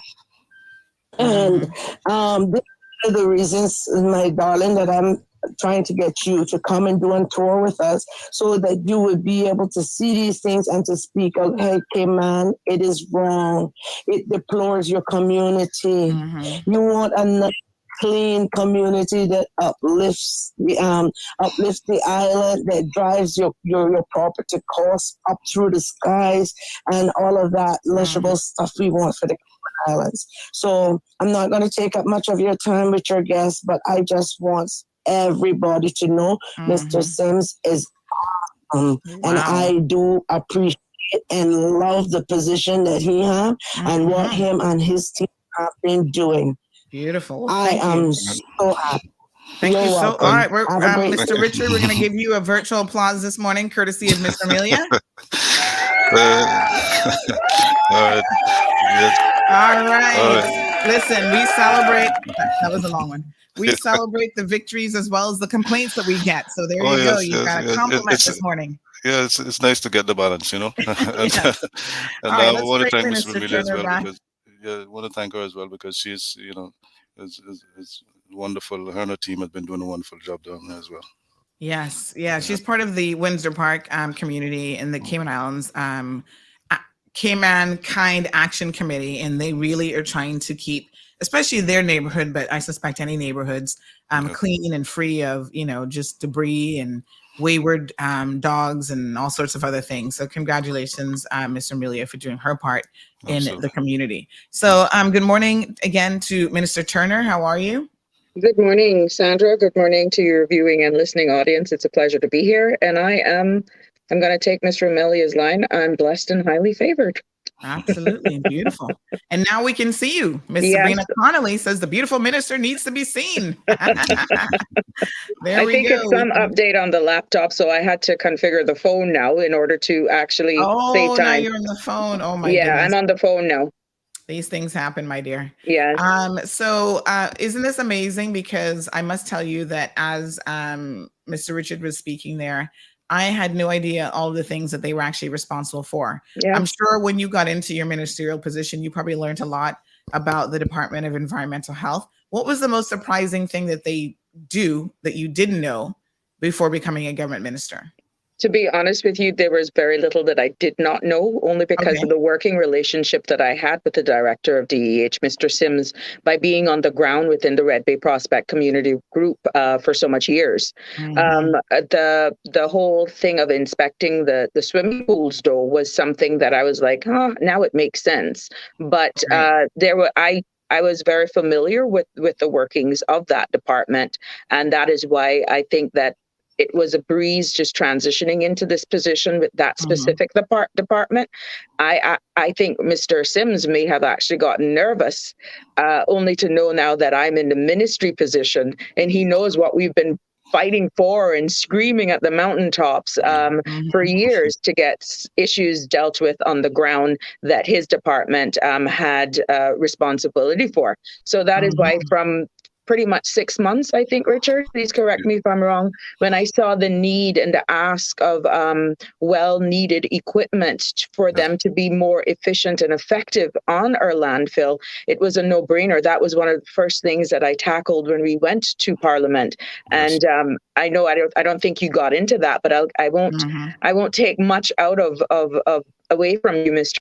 And these are the reasons, my darling, that I'm trying to get you to come and do a tour with us so that you would be able to see these things and to speak out, hey, man, it is wrong. It deplores your community. You want a clean community that uplifts the island, that drives your property costs up through the skies and all of that legible stuff we want for the islands. So I'm not going to take up much of your time with your guests, but I just want everybody to know Mr. Sims is awesome. And I do appreciate and love the position that he has and what him and his team have been doing. Beautiful. I am so happy. Thank You're you so welcome. all right, we're, Have a great Mr. Richard, we're going to give you a virtual applause this morning, courtesy of Miss Amelia. All right. Listen, we celebrate. That was a long one. We celebrate the victories as well as the complaints that we get. So there you go. You got a compliment this morning. Yeah, it's nice to get the balance, you know. And I want to thank Ms. Amelia as well because I want to thank her as well because she's, you know, is wonderful. Her and her team have been doing a wonderful job down there as well. Yes, yeah, she's part of the Windsor Park community in the Cayman Islands. Cayman Kind Action Committee, and they really are trying to keep, especially their neighborhood, but I suspect any neighborhoods, clean and free of, you know, just debris and wayward dogs and all sorts of other things. So congratulations, Ms. Amelia, for doing her part in the community. So good morning again to Minister Turner. How are you? Good morning, Sandra. Good morning to your viewing and listening audience. It's a pleasure to be here. And I'm going to take Mr. Amelia's line. I'm blessed and highly favored. Absolutely. Beautiful. And now we can see you. Miss Sabrina Connolly says the beautiful minister needs to be seen. There we go. I think it's some update on the laptop, so I had to configure the phone now in order to actually save time. Now you're on the phone. Oh my goodness. Yeah, I'm on the phone now. These things happen, my dear. Yes. So isn't this amazing? Because I must tell you that as Mr. Richard was speaking there, I had no idea all of the things that they were actually responsible for. Yeah. I'm sure when you got into your ministerial position, you probably learned a lot about the Department of Environmental Health. What was the most surprising thing that they do that you didn't know before becoming a government minister? To be honest with you, there was very little that I did not know, only because of the working relationship that I had with the director of DEH, Mr. Sims, by being on the ground within the Red Bay Prospect Community Group for so much years. The whole thing of inspecting the swimming pools, though, was something that I was like, now it makes sense. But I was very familiar with the workings of that department, and that is why I think that it was a breeze just transitioning into this position with that specific department. I think Mr. Sims may have actually gotten nervous, only to know now that I'm in the ministry position and he knows what we've been fighting for and screaming at the mountaintops for years to get issues dealt with on the ground that his department had responsibility for. So that is why from pretty much 6 months, I think, Richard, please correct me if I'm wrong, when I saw the need and the ask of well-needed equipment for them to be more efficient and effective on our landfill, it was a no-brainer. That was one of the first things that I tackled when we went to Parliament. And I know I don't think you got into that, but I won't take much out of away from you, Mr.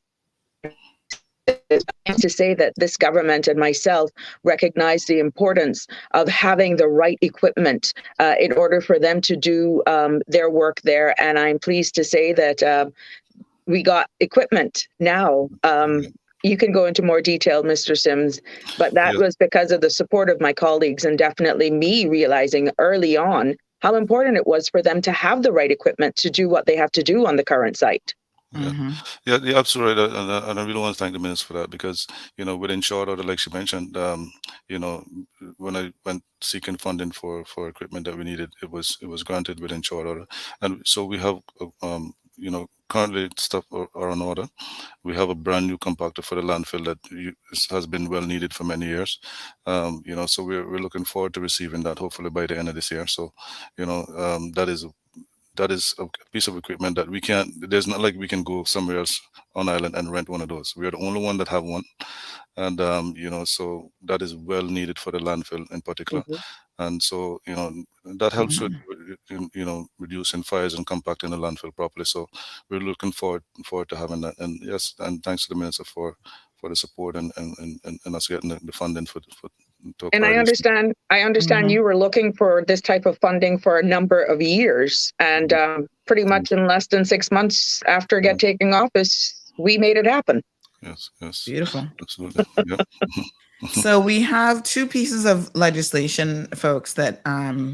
To say that this government and myself recognize the importance of having the right equipment in order for them to do their work there. And I'm pleased to say that we got equipment now. You can go into more detail, Mr. Sims, but that was because of the support of my colleagues and definitely me realizing early on how important it was for them to have the right equipment to do what they have to do on the current site. Yeah, you're absolutely right. And I really want to thank the minister for that because, within short order, like she mentioned, when I went seeking funding for equipment that we needed, it was granted within short order. And so we have, currently stuff are on order. We have a brand new compactor for the landfill that has been well needed for many years. So we're looking forward to receiving that hopefully by the end of this year. So, that is a piece of equipment that there's not like we can go somewhere else on island and rent one of those. We are the only one that have one. And, so that is well needed for the landfill in particular. And so, that helps with, reducing fires and compacting the landfill properly. So we're looking forward to having that. And yes, and thanks to the minister for the support and us getting the funding for and I understand you were looking for this type of funding for a number of years, and pretty much in less than 6 months after taking office, we made it happen. Yes. Beautiful. Absolutely. Yep. So we have two pieces of legislation, folks, that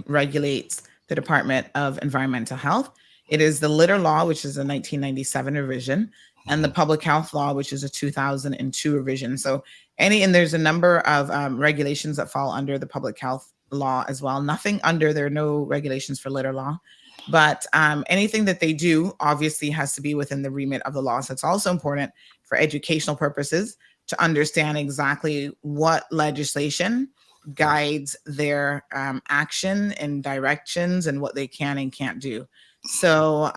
regulates the Department of Environmental Health. It is the litter law, which is a 1997 revision, and the public health law, which is a 2002 revision. So and there's a number of regulations that fall under the public health law as well. There are no regulations for litter law, but anything that they do obviously has to be within the remit of the law. So it's also important for educational purposes to understand exactly what legislation guides their action and directions and what they can and can't do. So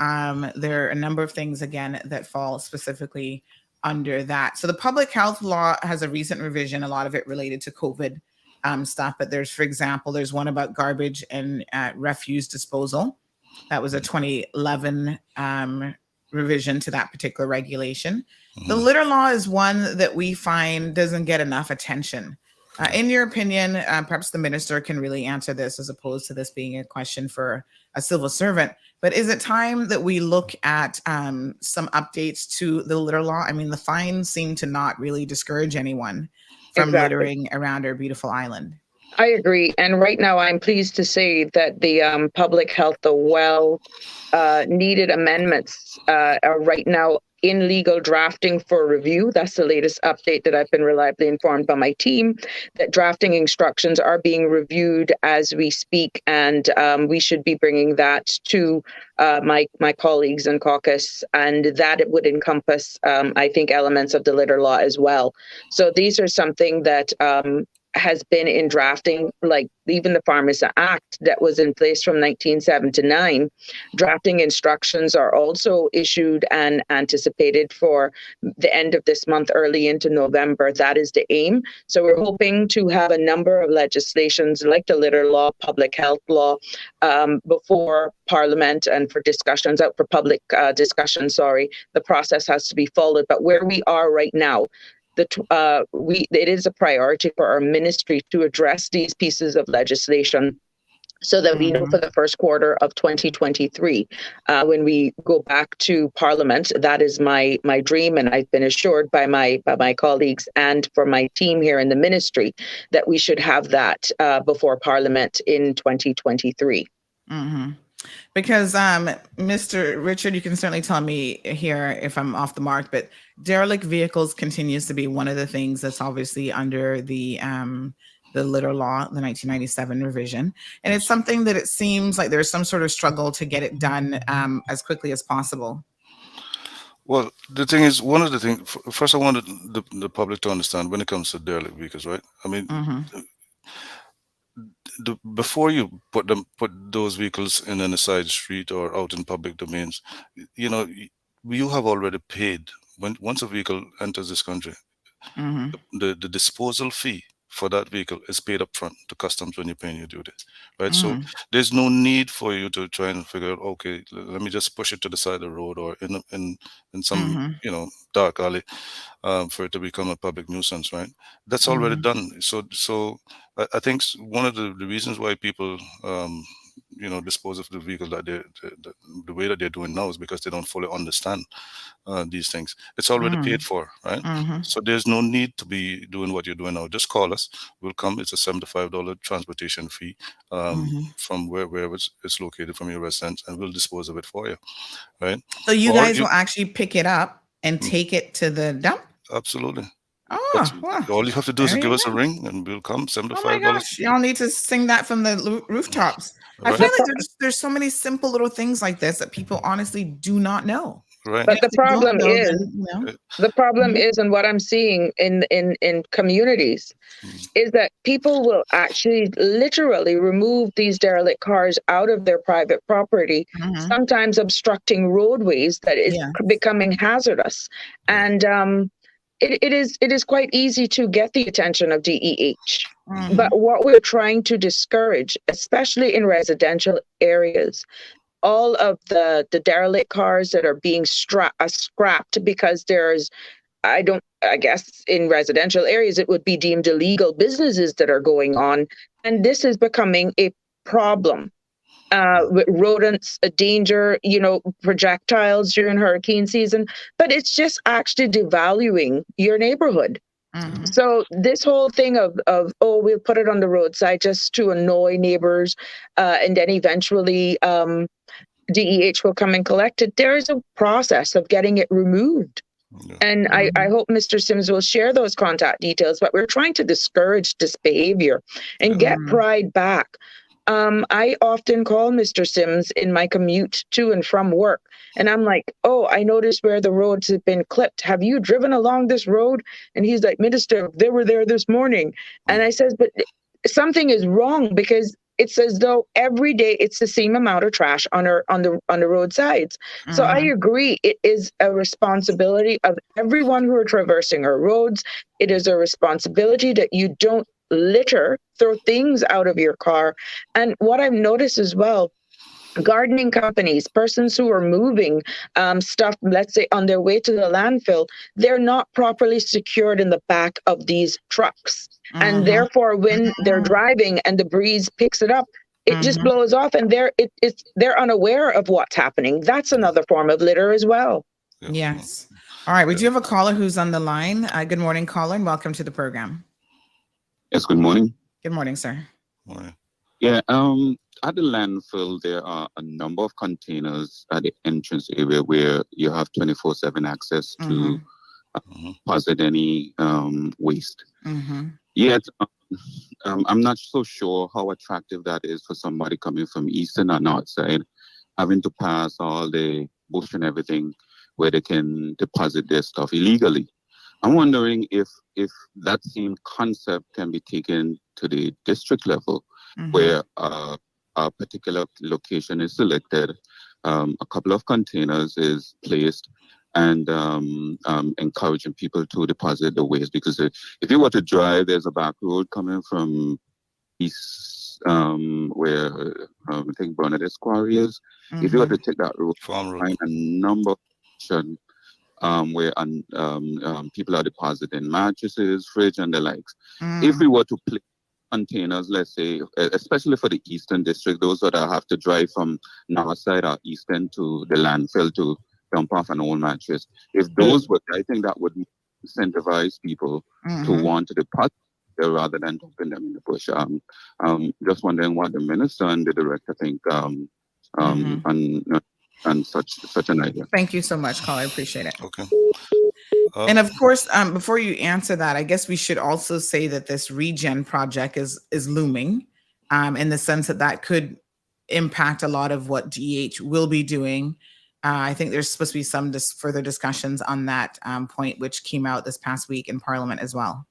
there are a number of things, again, that fall specifically under that. So the public health law has a recent revision, a lot of it related to COVID stuff. But for example, there's one about garbage and refuse disposal. That was a 2011 revision to that particular regulation. The litter law is one that we find doesn't get enough attention. In your opinion, perhaps the minister can really answer this as opposed to this being a question for a civil servant. But is it time that we look at some updates to the litter law? I mean, the fines seem to not really discourage anyone from littering around our beautiful island. I agree. And right now, I'm pleased to say that the public health, needed amendments are right now in legal drafting for review. That's the latest update that I've been reliably informed by my team, that drafting instructions are being reviewed as we speak, and we should be bringing that to my colleagues in caucus, and that it would encompass, I think, elements of the litter law as well. So these are something that has been in drafting, like even the Pharmacy Act that was in place from 1979. Drafting instructions are also issued and anticipated for the end of this month, early into November. That is the aim. So we're hoping to have a number of legislations like the litter law, public health law, before Parliament and for discussions, out for public discussion, the process has to be followed. But where we are right now, it is a priority for our ministry to address these pieces of legislation so that we know for the first quarter of 2023, when we go back to Parliament. That is my dream, and I've been assured by my colleagues and for my team here in the ministry that we should have that before Parliament in 2023. Because Mr. Richard, you can certainly tell me here if I'm off the mark, but derelict vehicles continues to be one of the things that's obviously under the litter law, the 1997 revision. And it's something that it seems like there's some sort of struggle to get it done as quickly as possible. Well, the thing is, one of the things, first I wanted the public to understand when it comes to derelict vehicles, right? I mean, before you put those vehicles in a side street or out in public domains, you have already paid once a vehicle enters this country. The disposal fee for that vehicle is paid up front to customs when you're paying your duty, right? So there's no need for you to try and figure out, okay, let me just push it to the side of the road or in some dark alley for it to become a public nuisance, right? That's already done. So I think one of the reasons why people dispose of the vehicle the way that they're doing now is because they don't fully understand these things. It's already paid for, right? So there's no need to be doing what you're doing now. Just call us. We'll come. It's a $75 transportation fee from wherever it's located from your residence, and we'll dispose of it for you, right? So you guys will actually pick it up and take it to the dump? Absolutely. Oh, all you have to do is give us a ring, and we'll come. $75. Oh my gosh, y'all need to sing that from the rooftops. I feel like there's so many simple little things like this that people honestly do not know. Right. But the problem is, and what I'm seeing in communities is that people will actually literally remove these derelict cars out of their private property, sometimes obstructing roadways that is becoming hazardous. And it is quite easy to get the attention of DEH. But what we're trying to discourage, especially in residential areas, all of the derelict cars that are being scrapped because I guess in residential areas, it would be deemed illegal businesses that are going on. And this is becoming a problem. With rodents, a danger, projectiles during hurricane season, but it's just actually devaluing your neighborhood. So this whole thing of we'll put it on the roadside just to annoy neighbors, and then eventually DEH will come and collect it. There is a process of getting it removed. And I hope Mr. Sims will share those contact details, but we're trying to discourage this behavior and get pride back. I often call Mr. Sims in my commute to and from work, and I'm like, oh, I noticed where the roads have been clipped. Have you driven along this road? And he's like, Minister, they were there this morning. And I says, but something is wrong, because it's as though every day it's the same amount of trash on the roadsides. So I agree, it is a responsibility of everyone who are traversing our roads. It is a responsibility that you don't litter, throw things out of your car. And what I've noticed as well, gardening companies, persons who are moving stuff, let's say on their way to the landfill, they're not properly secured in the back of these trucks. And therefore, when they're driving and the breeze picks it up, it just blows off, and they're unaware of what's happening. That's another form of litter as well. Yes. All right. We do have a caller who's on the line. Good morning, caller, and welcome to the program. Yes, good morning. Good morning, sir. Morning. Yeah, at the landfill, there are a number of containers at the entrance area where you have 24/7 access to deposit any waste. Yet, I'm not so sure how attractive that is for somebody coming from eastern or north side, having to pass all the bush and everything where they can deposit their stuff illegally. I'm wondering if that same concept can be taken to the district level, where a particular location is selected, a couple of containers is placed, and encouraging people to deposit the waste. Because if you were to drive, there's a back road coming from east, where I think Bernadette's Quarry is. If you were to take that road, find a number of where people are depositing mattresses, fridge, and the likes. If we were to place containers, let's say, especially for the Eastern District, those that have to drive from north side or eastern to the landfill to dump off an old mattress, if those were, I think that would incentivize people to want to deposit there rather than dumping them in the bush. Just wondering what the minister and the director think on such an idea. Thank you so much, caller. I appreciate it. Okay. And of course, before you answer that, I guess we should also say that this regen project is looming, in the sense that could impact a lot of what DEH will be doing. I think there's supposed to be some further discussions on that point, which came out this past week in Parliament as well.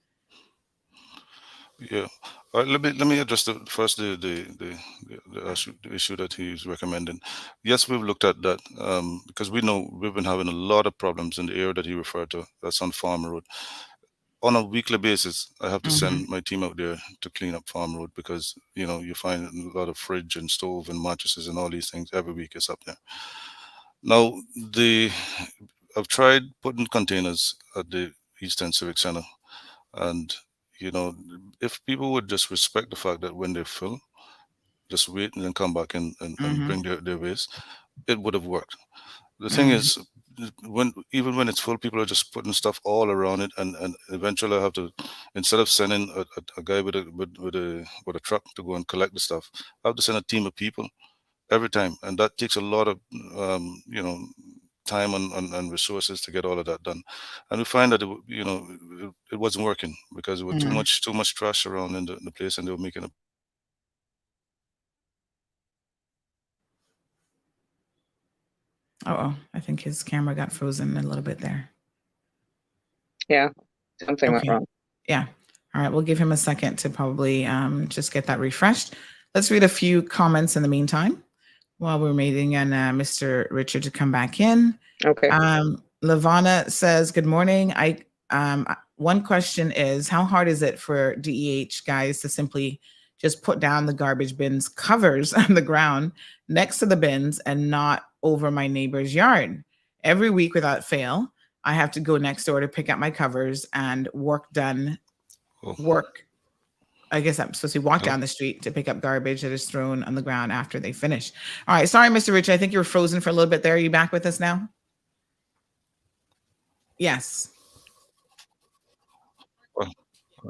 Yeah, All right, let me address first the issue that he's recommending. Yes, we've looked at that because we know we've been having a lot of problems in the area that he referred to. That's on Farm Road. On a weekly basis, I have to send my team out there to clean up Farm Road because you find a lot of fridge and stove and mattresses and all these things every week is up there. Now I've tried putting containers at the East End Civic Center, and if people would just respect the fact that when they fill, just wait and then come back and bring their waste, it would have worked. The thing is, even when it's full, people are just putting stuff all around it, and eventually I have to, instead of sending a guy with a truck to go and collect the stuff, I have to send a team of people every time, and that takes a lot of time and resources to get all of that done. And we find that it wasn't working because there was too much trash around in the place, and they were making a Oh, I think his camera got frozen a little bit there. Yeah, something went wrong. Yeah. All right, we'll give him a second to probably just get that refreshed. Let's read a few comments in the meantime while we're waiting on Mr. Richard to come back in. Okay. Lavana says, good morning. One question is, how hard is it for DEH guys to simply just put down the garbage bins covers on the ground next to the bins and not over my neighbor's yard? Every week without fail, I have to go next door to pick up my covers and work. I guess I'm supposed to walk down the street to pick up garbage that is thrown on the ground after they finish. All right. Sorry, Mr. Richard. I think you were frozen for a little bit there. Are you back with us now? Yes.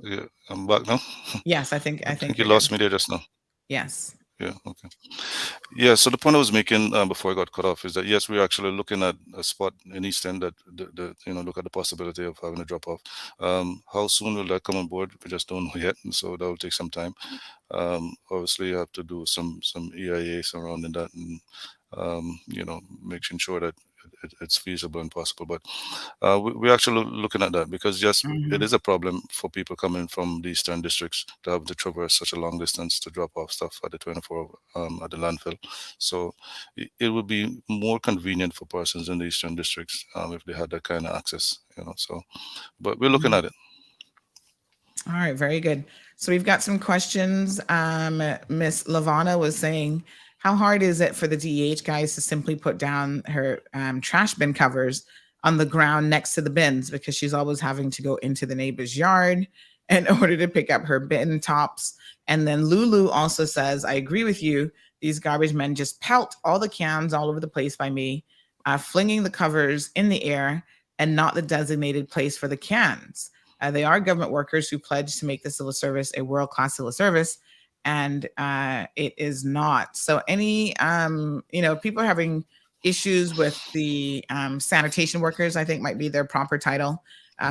Yeah, I'm back now. Yes, I think you lost me there just now. Yes. Yeah. Okay. Yeah. So the point I was making before I got cut off is that yes, we're actually looking at a spot in East End that look at the possibility of having a drop off. How soon will that come on board? We just don't know yet, and so that will take some time. Obviously, you have to do some EIA surrounding that, and making sure that it's feasible and possible. But we're actually looking at that because yes, it is a problem for people coming from the eastern districts to have to traverse such a long distance to drop off stuff at the 24 at the landfill. So it would be more convenient for persons in the eastern districts if they had that kind of access. So, but we're looking at it. All right, very good. So we've got some questions. Miss Lavana was saying, how hard is it for the DEH guys to simply put down her trash bin covers on the ground next to the bins because she's always having to go into the neighbor's yard in order to pick up her bin tops? And then Lulu also says, I agree with you. These garbage men just pelt all the cans all over the place by me, flinging the covers in the air and not the designated place for the cans. They are government workers who pledged to make the civil service a world-class civil service, and it is not. So any, people are having issues with the sanitation workers, I think might be their proper title,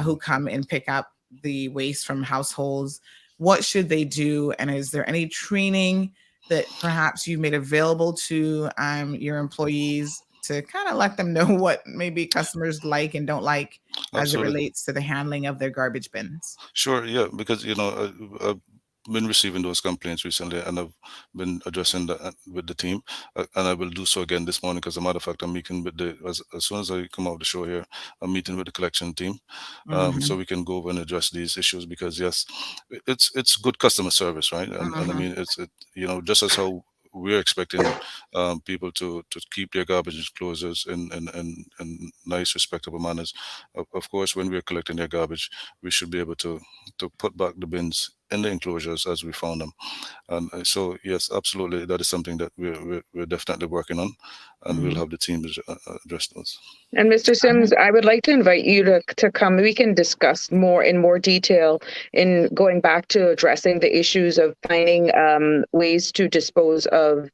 who come and pick up the waste from households. What should they do? And is there any training that perhaps you made available to your employees to kind of let them know what maybe customers like and don't like as it relates to the handling of their garbage bins? Sure, yeah, because I've been receiving those complaints recently, and I've been addressing that with the team, and I will do so again this morning. Because as a matter of fact, I'm meeting with as soon as I come out of the show here, I'm meeting with the collection team, so we can go over and address these issues. Because yes, it's good customer service, right? And I mean, it's just as how we're expecting people to keep their garbage enclosures in nice, respectable manners. Of course, when we're collecting their garbage, we should be able to put back the bins in the enclosures as we found them. And so, yes, absolutely, that is something that we're definitely working on, and we'll have the team address those. And Mr. Sims, I would like to invite you to come. We can discuss in more detail in going back to addressing the issues of finding ways to dispose of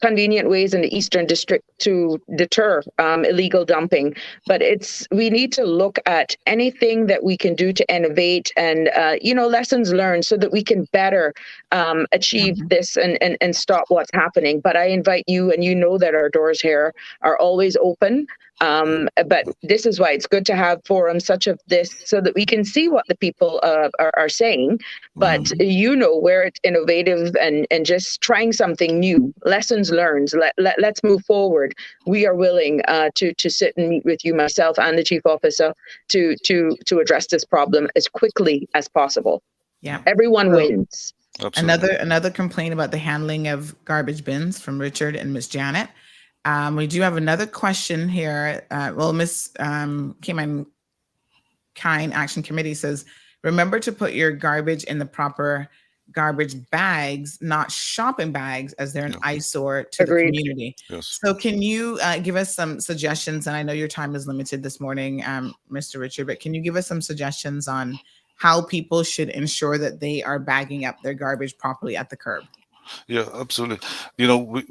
convenient ways in the Eastern District to deter illegal dumping. But we need to look at anything that we can do to innovate and, lessons learned so that we can better achieve this and stop what's happening. But I invite you, and you know that our doors here are always open. But this is why it's good to have forums such as this so that we can see what the people are saying, but where it's innovative and just trying something new, lessons learned. Let's move forward. We are willing to sit and meet with you, myself and the chief officer, to address this problem as quickly as possible. Yeah, everyone wins. Another complaint about the handling of garbage bins from Richard and Miss Janet. We do have another question here. Miss Cayman Kind Action Committee says, remember to put your garbage in the proper garbage bags, not shopping bags, as they're an eyesore to the community. Yes. So can you give us some suggestions? And I know your time is limited this morning, Mr. Richard, but can you give us some suggestions on how people should ensure that they are bagging up their garbage properly at the curb? Yeah, absolutely. We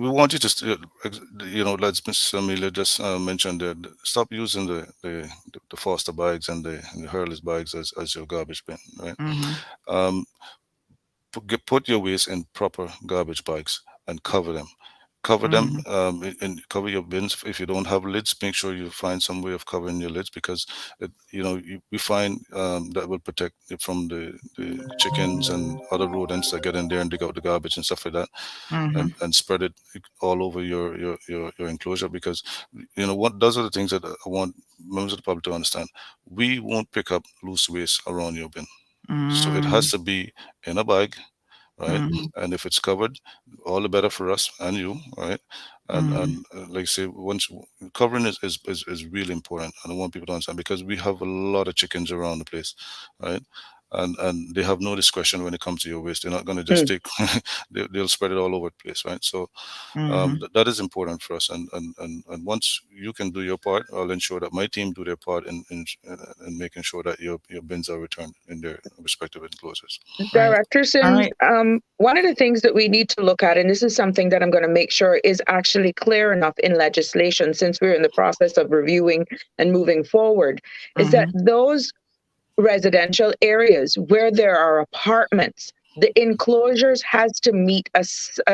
want you to, let's Miss Amelia just mentioned that stop using the Foster bags and the Hurley's bags as your garbage bin, right? Put your waste in proper garbage bags and cover them. Cover them and cover your bins. If you don't have lids, make sure you find some way of covering your lids, because we find that will protect it from the chickens and other rodents that get in there and dig out the garbage and stuff like that, and spread it all over your enclosure. Because those are the things that I want members of the public to understand. We won't pick up loose waste around your bin, so it has to be in a bag. Right, and if it's covered, all the better for us and you, right? And like I say, once covering is really important. I don't want people to understand, because we have a lot of chickens around the place, right? And they have no discretion when it comes to your waste. They're not going to just take they'll spread it all over the place, right? So that is important for us. And once you can do your part, I'll ensure that my team do their part in making sure that your bins are returned in their respective enclosures. Director Sims, one of the things that we need to look at, and this is something that I'm going to make sure is actually clear enough in legislation, since we're in the process of reviewing and moving forward, is that those residential areas where there are apartments, the enclosures has to meet a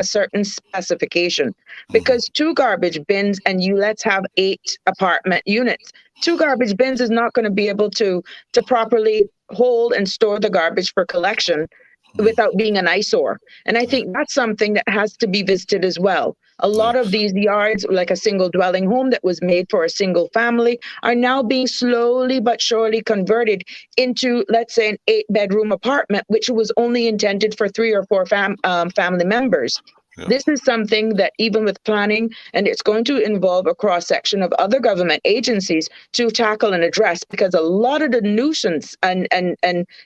certain specification, because 2 garbage bins and let's have 8 apartment units. 2 garbage bins is not going to be able to properly hold and store the garbage for collection without being an eyesore. And I think that's something that has to be visited as well. A lot of these yards, like a single dwelling home that was made for a single family, are now being slowly but surely converted into, let's say, an 8-bedroom apartment, which was only intended for 3 or 4 family members. Yeah. This is something that even with planning, and it's going to involve a cross-section of other government agencies to tackle and address, because a lot of the nuisance and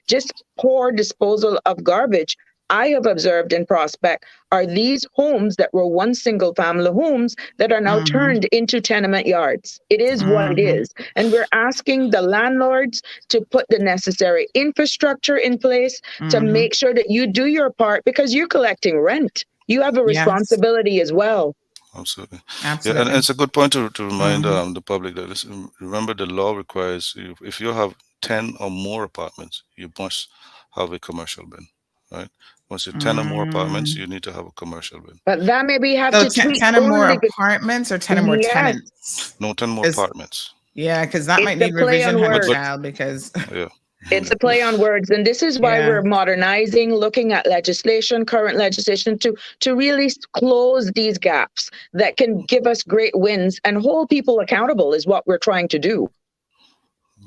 just poor disposal of garbage I have observed in Prospect are these homes that were once single family homes that are now turned into tenement yards. It is what it is. And we're asking the landlords to put the necessary infrastructure in place to make sure that you do your part, because you're collecting rent. You have a responsibility as well. Absolutely. Yeah, and it's a good point to remind the public that, listen, remember, the law requires if you have 10 or more apartments, you must have a commercial bin, right? Once you're 10 or more apartments, you need to have a commercial bin. But that maybe have so to 10 or more apartments or 10 or more tenants? No, 10 more apartments. Yeah, because that might need revision, child, because yeah. It's a play on words, and this is why we're modernizing, looking at legislation, current legislation, to really close these gaps that can give us great wins and hold people accountable is what we're trying to do.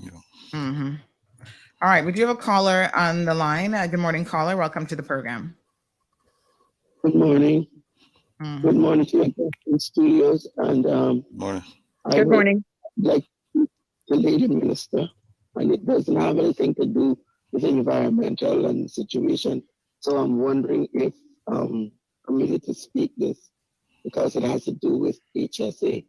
Yeah. All right, we do have a caller on the line. Good morning, caller. Welcome to the program. Good morning. Good morning to the studios, and morning. Good morning. Like the lady minister. And it doesn't have anything to do with environmental and situation. So I'm wondering if I'm ready to speak this, because it has to do with HSA.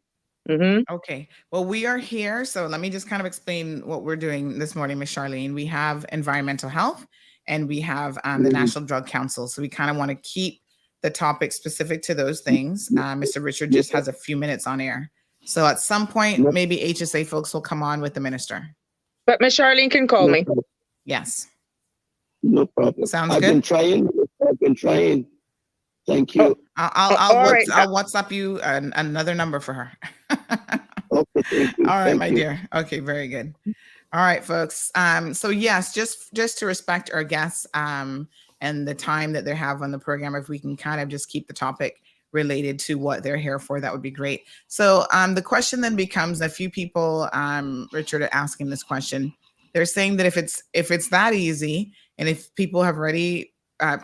Okay. Well, we are here. So let me just kind of explain what we're doing this morning, Ms. Charlene. We have environmental health and we have the National Drug Council. So we kind of want to keep the topic specific to those things. Mr. Richard just has a few minutes on air. So at some point, maybe HSA folks will come on with the minister. But Miss Charlene can call me. Yes. No problem. Sounds I've good. I've been trying. Thank you. I'll WhatsApp you another number for her. Okay, thank you. All right, Thank my you. dear. Okay, very good. All right, folks. So yes, just to respect our guests and the time that they have on the program, if we can kind of just keep the topic related to what they're here for, that would be great. So the question then becomes, a few people, Richard, are asking this question. They're saying that if it's that easy, and if people have already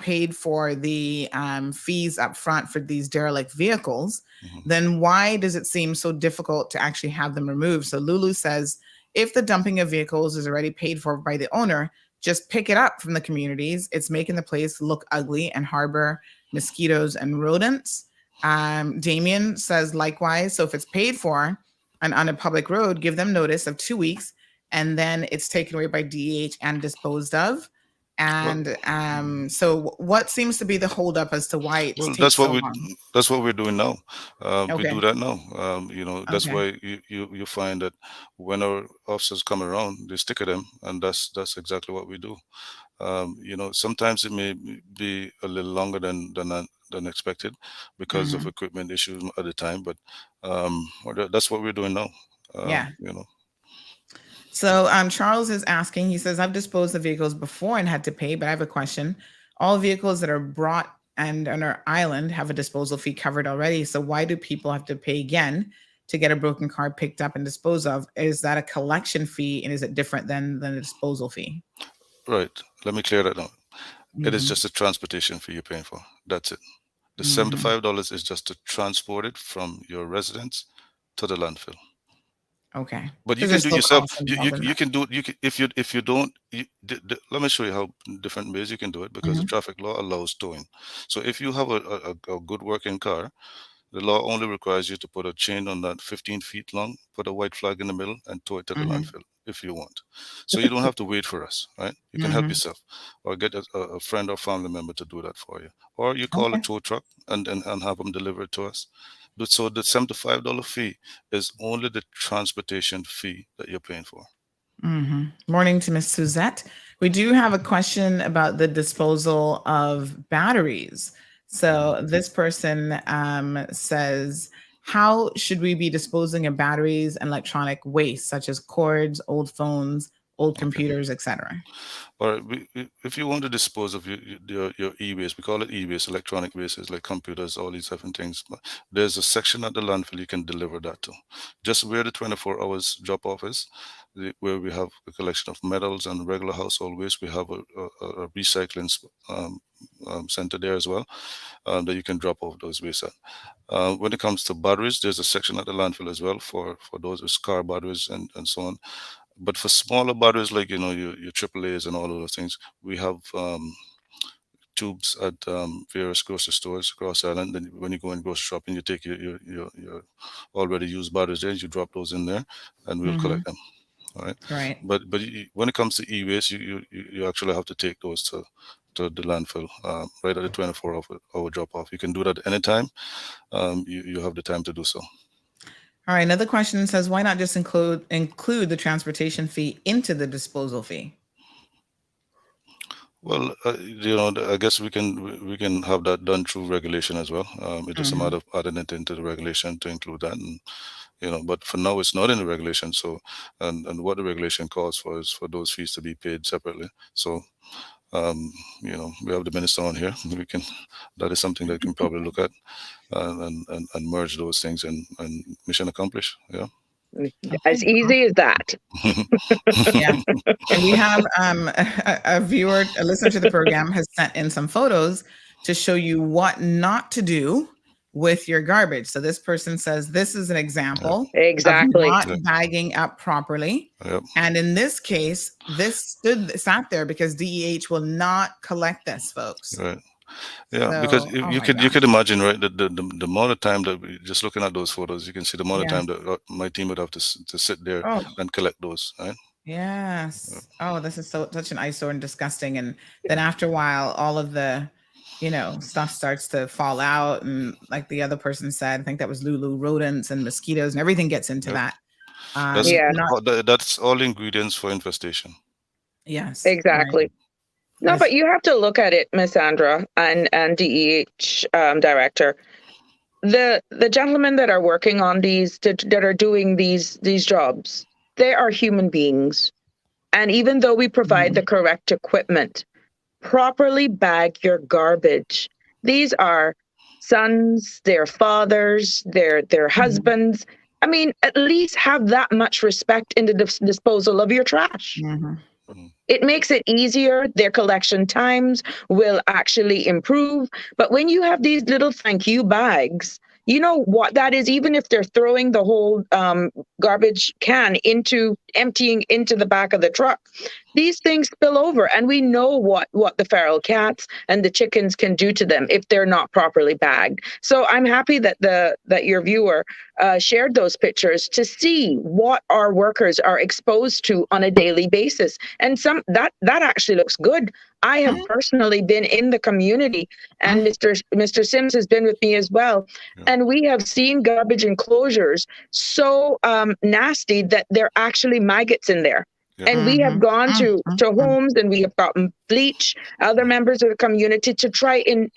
paid for the fees up front for these derelict vehicles, then why does it seem so difficult to actually have them removed? So Lulu says, if the dumping of vehicles is already paid for by the owner, just pick it up from the communities. It's making the place look ugly and harbor mosquitoes and rodents. Damien says likewise. So if it's paid for and on a public road, give them notice of 2 weeks, and then it's taken away by DEH and disposed of. And so what seems to be the holdup as to why it takes so long? That's what we're doing now. We Okay. do that now. That's Okay. why you find that when our officers come around, they stick at them, and that's exactly what we do. Sometimes it may be a little longer than expected because of equipment issues at the time, but that's what we're doing now. Yeah. So Charles is asking, he says, I've disposed of vehicles before and had to pay, but I have a question. All vehicles that are brought and on our island have a disposal fee covered already. So why do people have to pay again to get a broken car picked up and disposed of? Is that a collection fee, and is it different than the disposal fee? Right. Let me clear that out. It is just a transportation fee you're paying for. That's it. The $75 is just to transport it from your residence to the landfill. Okay. But you can do yourself. You can do. You can, if you don't. Let me show you how different ways you can do it, because the traffic law allows towing. So if you have a good working car, the law only requires you to put a chain on that 15 feet long, put a white flag in the middle, and tow it to the landfill if you want. So you don't have to wait for us, right? You can help yourself, or get a friend or family member to do that for you, or you call a tow truck and have them deliver it to us. So the $75 fee is only the transportation fee that you're paying for. Morning to Miss Suzette. We do have a question about the disposal of batteries. So this person says, how should we be disposing of batteries and electronic waste, such as cords, old phones, old computers, etc.? Or if you want to dispose of your e-waste, we call it e-waste, electronic waste, like computers, all these different things. But there's a section at the landfill you can deliver that to. Just where the 24 hours drop off is, where we have a collection of metals and regular household waste, we have a recycling center there as well, that you can drop off those waste at. When it comes to batteries, there's a section at the landfill as well for those with car batteries and so on. But for smaller batteries, like your AAAs and all of those things, we have tubes at various grocery stores across the island. Then when you go in grocery shopping, you take your already used batteries there, you drop those in there, and we'll collect them. All right. Right. But when it comes to e-waste, you actually have to take those to the landfill right at the 24-hour drop off. You can do that anytime. You have the time to do so. All right. Another question says, why not just include the transportation fee into the disposal fee? Well, I guess we can have that done through regulation as well. It's just a matter of adding it into the regulation to include that, and but for now it's not in the regulation. So, and what the regulation calls for is for those fees to be paid separately. So, we have the minister on here. That is something that we can probably look at and merge those things and mission accomplished. Yeah. As easy as that. Yeah. And we have a viewer, a listener to the program, has sent in some photos to show you what not to do with your garbage. So this person says this is an example of not bagging up properly. Yep. And in this case, this sat there because DEH will not collect this, folks. Right. Yeah, So, because oh you my could gosh. imagine, right, the amount of time that just looking at those photos, you can see the amount of time that my team would have to sit there and collect those, right? Yes. Oh, this is such an eyesore and disgusting. And then after a while, all of the stuff starts to fall out, and like the other person said, I think that was Lulu, rodents and mosquitoes and everything gets into that. That's all ingredients for infestation. Yes, exactly. Right. No, but you have to look at it, Miss Sandra and DEH director. The gentlemen that are working on these, that are doing these jobs, they are human beings. And even though we provide the correct equipment, properly bag your garbage. These are sons, their fathers, their husbands. I mean, at least have that much respect in the disposal of your trash. It makes it easier. Their collection times will actually improve. But when you have these little thank you bags, you know what that is, even if they're throwing the whole garbage can emptying into the back of the truck, these things spill over, and we know what the feral cats and the chickens can do to them if they're not properly bagged. So I'm happy that that your viewer shared those pictures to see what our workers are exposed to on a daily basis. And that actually looks good. I have personally been in the community, and Mr. Sims has been with me as well. And we have seen garbage enclosures so nasty that there are actually maggots in there. And we have gone to homes, and we have gotten bleach, other members of the community, to try and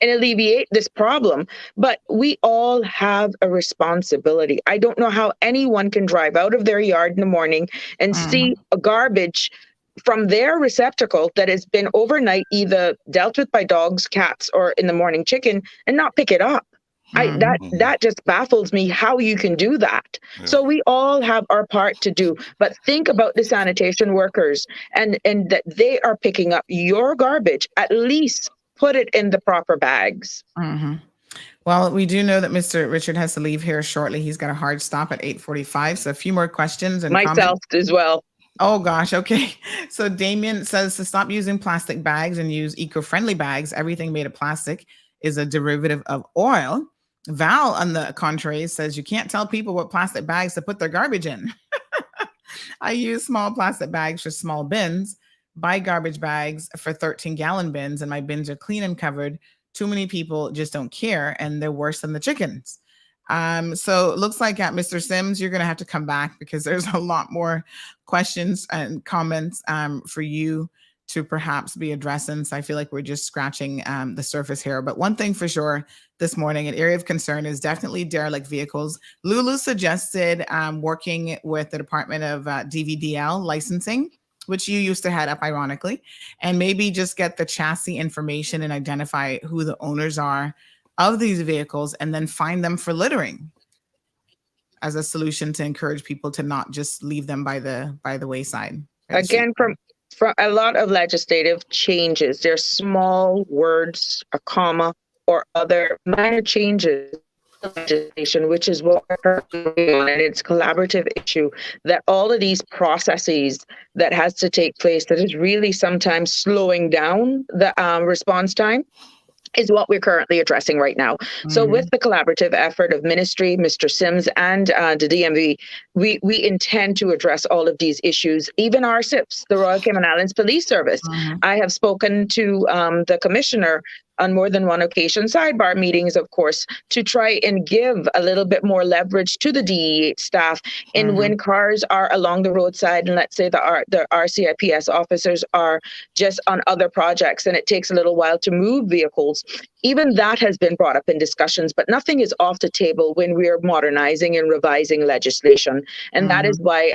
alleviate this problem. But we all have a responsibility. I don't know how anyone can drive out of their yard in the morning and see a garbage from their receptacle that has been overnight either dealt with by dogs, cats, or in the morning chicken, and not pick it up. That just baffles me how you can do that. So we all have our part to do, but think about the sanitation workers and that they are picking up your garbage. At least put it in the proper bags. Well, we do know that Mr. Richard has to leave here shortly. He's got a hard stop at 8:45. So a few more questions and myself comments as well. Oh gosh. Okay. So Damien says to stop using plastic bags and use eco-friendly bags. Everything made of plastic is a derivative of oil. Val, on the contrary, says you can't tell people what plastic bags to put their garbage in. I use small plastic bags for small bins, buy garbage bags for 13-gallon bins, and my bins are clean and covered. Too many people just don't care, and they're worse than the chickens. So it looks like Mr. Sims, you're going to have to come back because there's a lot more questions and comments for you to perhaps be addressing. So I feel like we're just scratching the surface here. But one thing for sure this morning, an area of concern is definitely derelict vehicles. Lulu suggested working with the Department of DVDL licensing, which you used to head up, ironically, and maybe just get the chassis information and identify who the owners are of these vehicles and then fine them for littering as a solution to encourage people to not just leave them by the wayside. Again, from a lot of legislative changes, there's small words, a comma, or other minor changes to legislation, which is what we're currently on, and it's a collaborative issue that all of these processes that has to take place that is really sometimes slowing down the response time is what we're currently addressing right now. So with the collaborative effort of ministry, Mr. Sims, and the DMV, we intend to address all of these issues, even our SIPs, the Royal Cayman Islands Police Service. I have spoken to the commissioner on more than one occasion, sidebar meetings, of course, to try and give a little bit more leverage to the DEH staff in when cars are along the roadside, and let's say the RCIPS officers are just on other projects and it takes a little while to move vehicles. Even that has been brought up in discussions, but nothing is off the table when we are modernizing and revising legislation. And that is why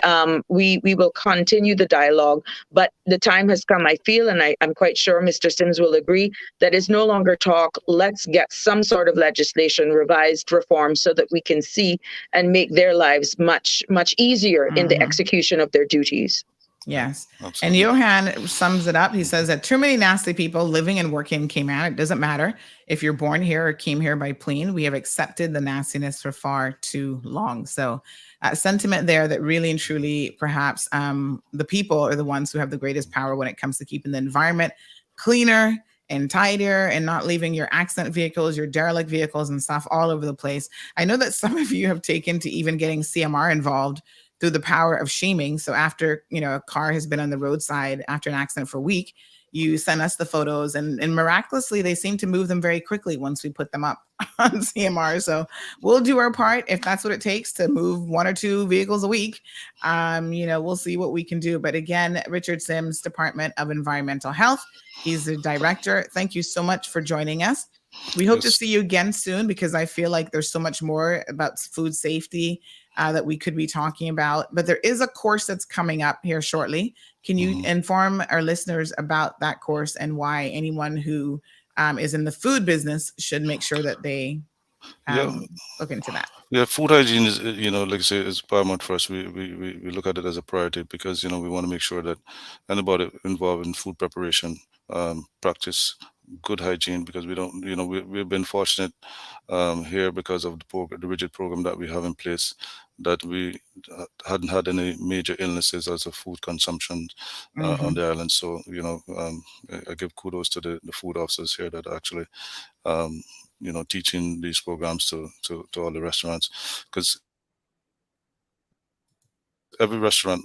we will continue the dialogue. But the time has come, I feel, and I'm quite sure Mr. Sims will agree, that is no longer talk. Let's get some sort of legislation, revised, reform, so that we can see and make their lives much, much easier in the execution of their duties. Yes. And Johan sums it up. He says that too many nasty people living and working in Cayman. It doesn't matter if you're born here or came here by plane. We have accepted the nastiness for far too long. So sentiment there that really and truly perhaps the people are the ones who have the greatest power when it comes to keeping the environment cleaner and tidier and not leaving your accident vehicles, your derelict vehicles and stuff all over the place. I know that some of you have taken to even getting CMR involved through the power of shaming. So after, a car has been on the roadside after an accident for a week, you send us the photos, and miraculously they seem to move them very quickly once we put them up on CMR. So we'll do our part if that's what it takes to move 1 or 2 vehicles a week. We'll see what we can do. But again, Richard Sims, Department of Environmental Health, he's the director. Thank you so much for joining us. We hope to see you again soon, because I feel like there's so much more about food safety that we could be talking about. But there is a course that's coming up here shortly. Can you inform our listeners about that course and why anyone who is in the food business should make sure that they look into that? Yeah, food hygiene is, like I say, is paramount for us. We look at it as a priority because, we want to make sure that anybody involved in food preparation practice good hygiene, because we don't, we've been fortunate here because of the rigid program that we have in place, that we hadn't had any major illnesses as a food consumption on the island. So, I give kudos to the food officers here that actually, teaching these programs to all the restaurants, because every restaurant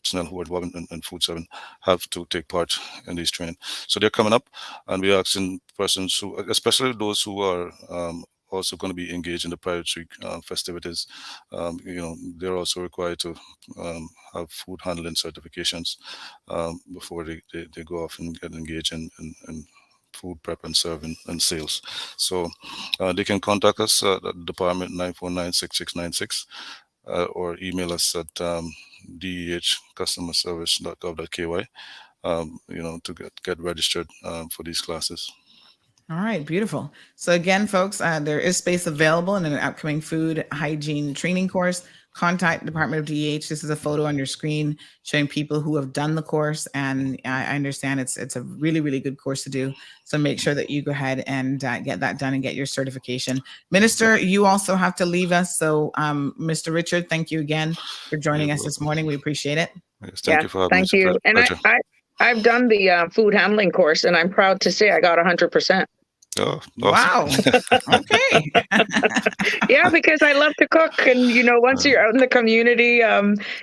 personnel who are involved in food serving have to take part in these training. So they're coming up, and we're asking persons who, especially those who are also going to be engaged in the Pride Week festivities, they're also required to have food handling certifications before they go off and get engaged in food prep and serving and sales. So they can contact us at the department 949-6696 or email us at dehcustomerservice.gov.ky to get registered for these classes. All right, beautiful. So again, folks, there is space available in an upcoming food hygiene training course. Contact Department of DEH. This is a photo on your screen showing people who have done the course, and I understand it's a really, really good course to do. So make sure that you go ahead and get that done and get your certification. Minister, you also have to leave us. So Mr. Richard, thank you again for joining us this morning. We appreciate it. Yes, thank you for having me. Thank you. And I've done the food handling course, and I'm proud to say I got 100%. Oh, awesome. Wow. Okay. Yeah, because I love to cook, and once you're out in the community,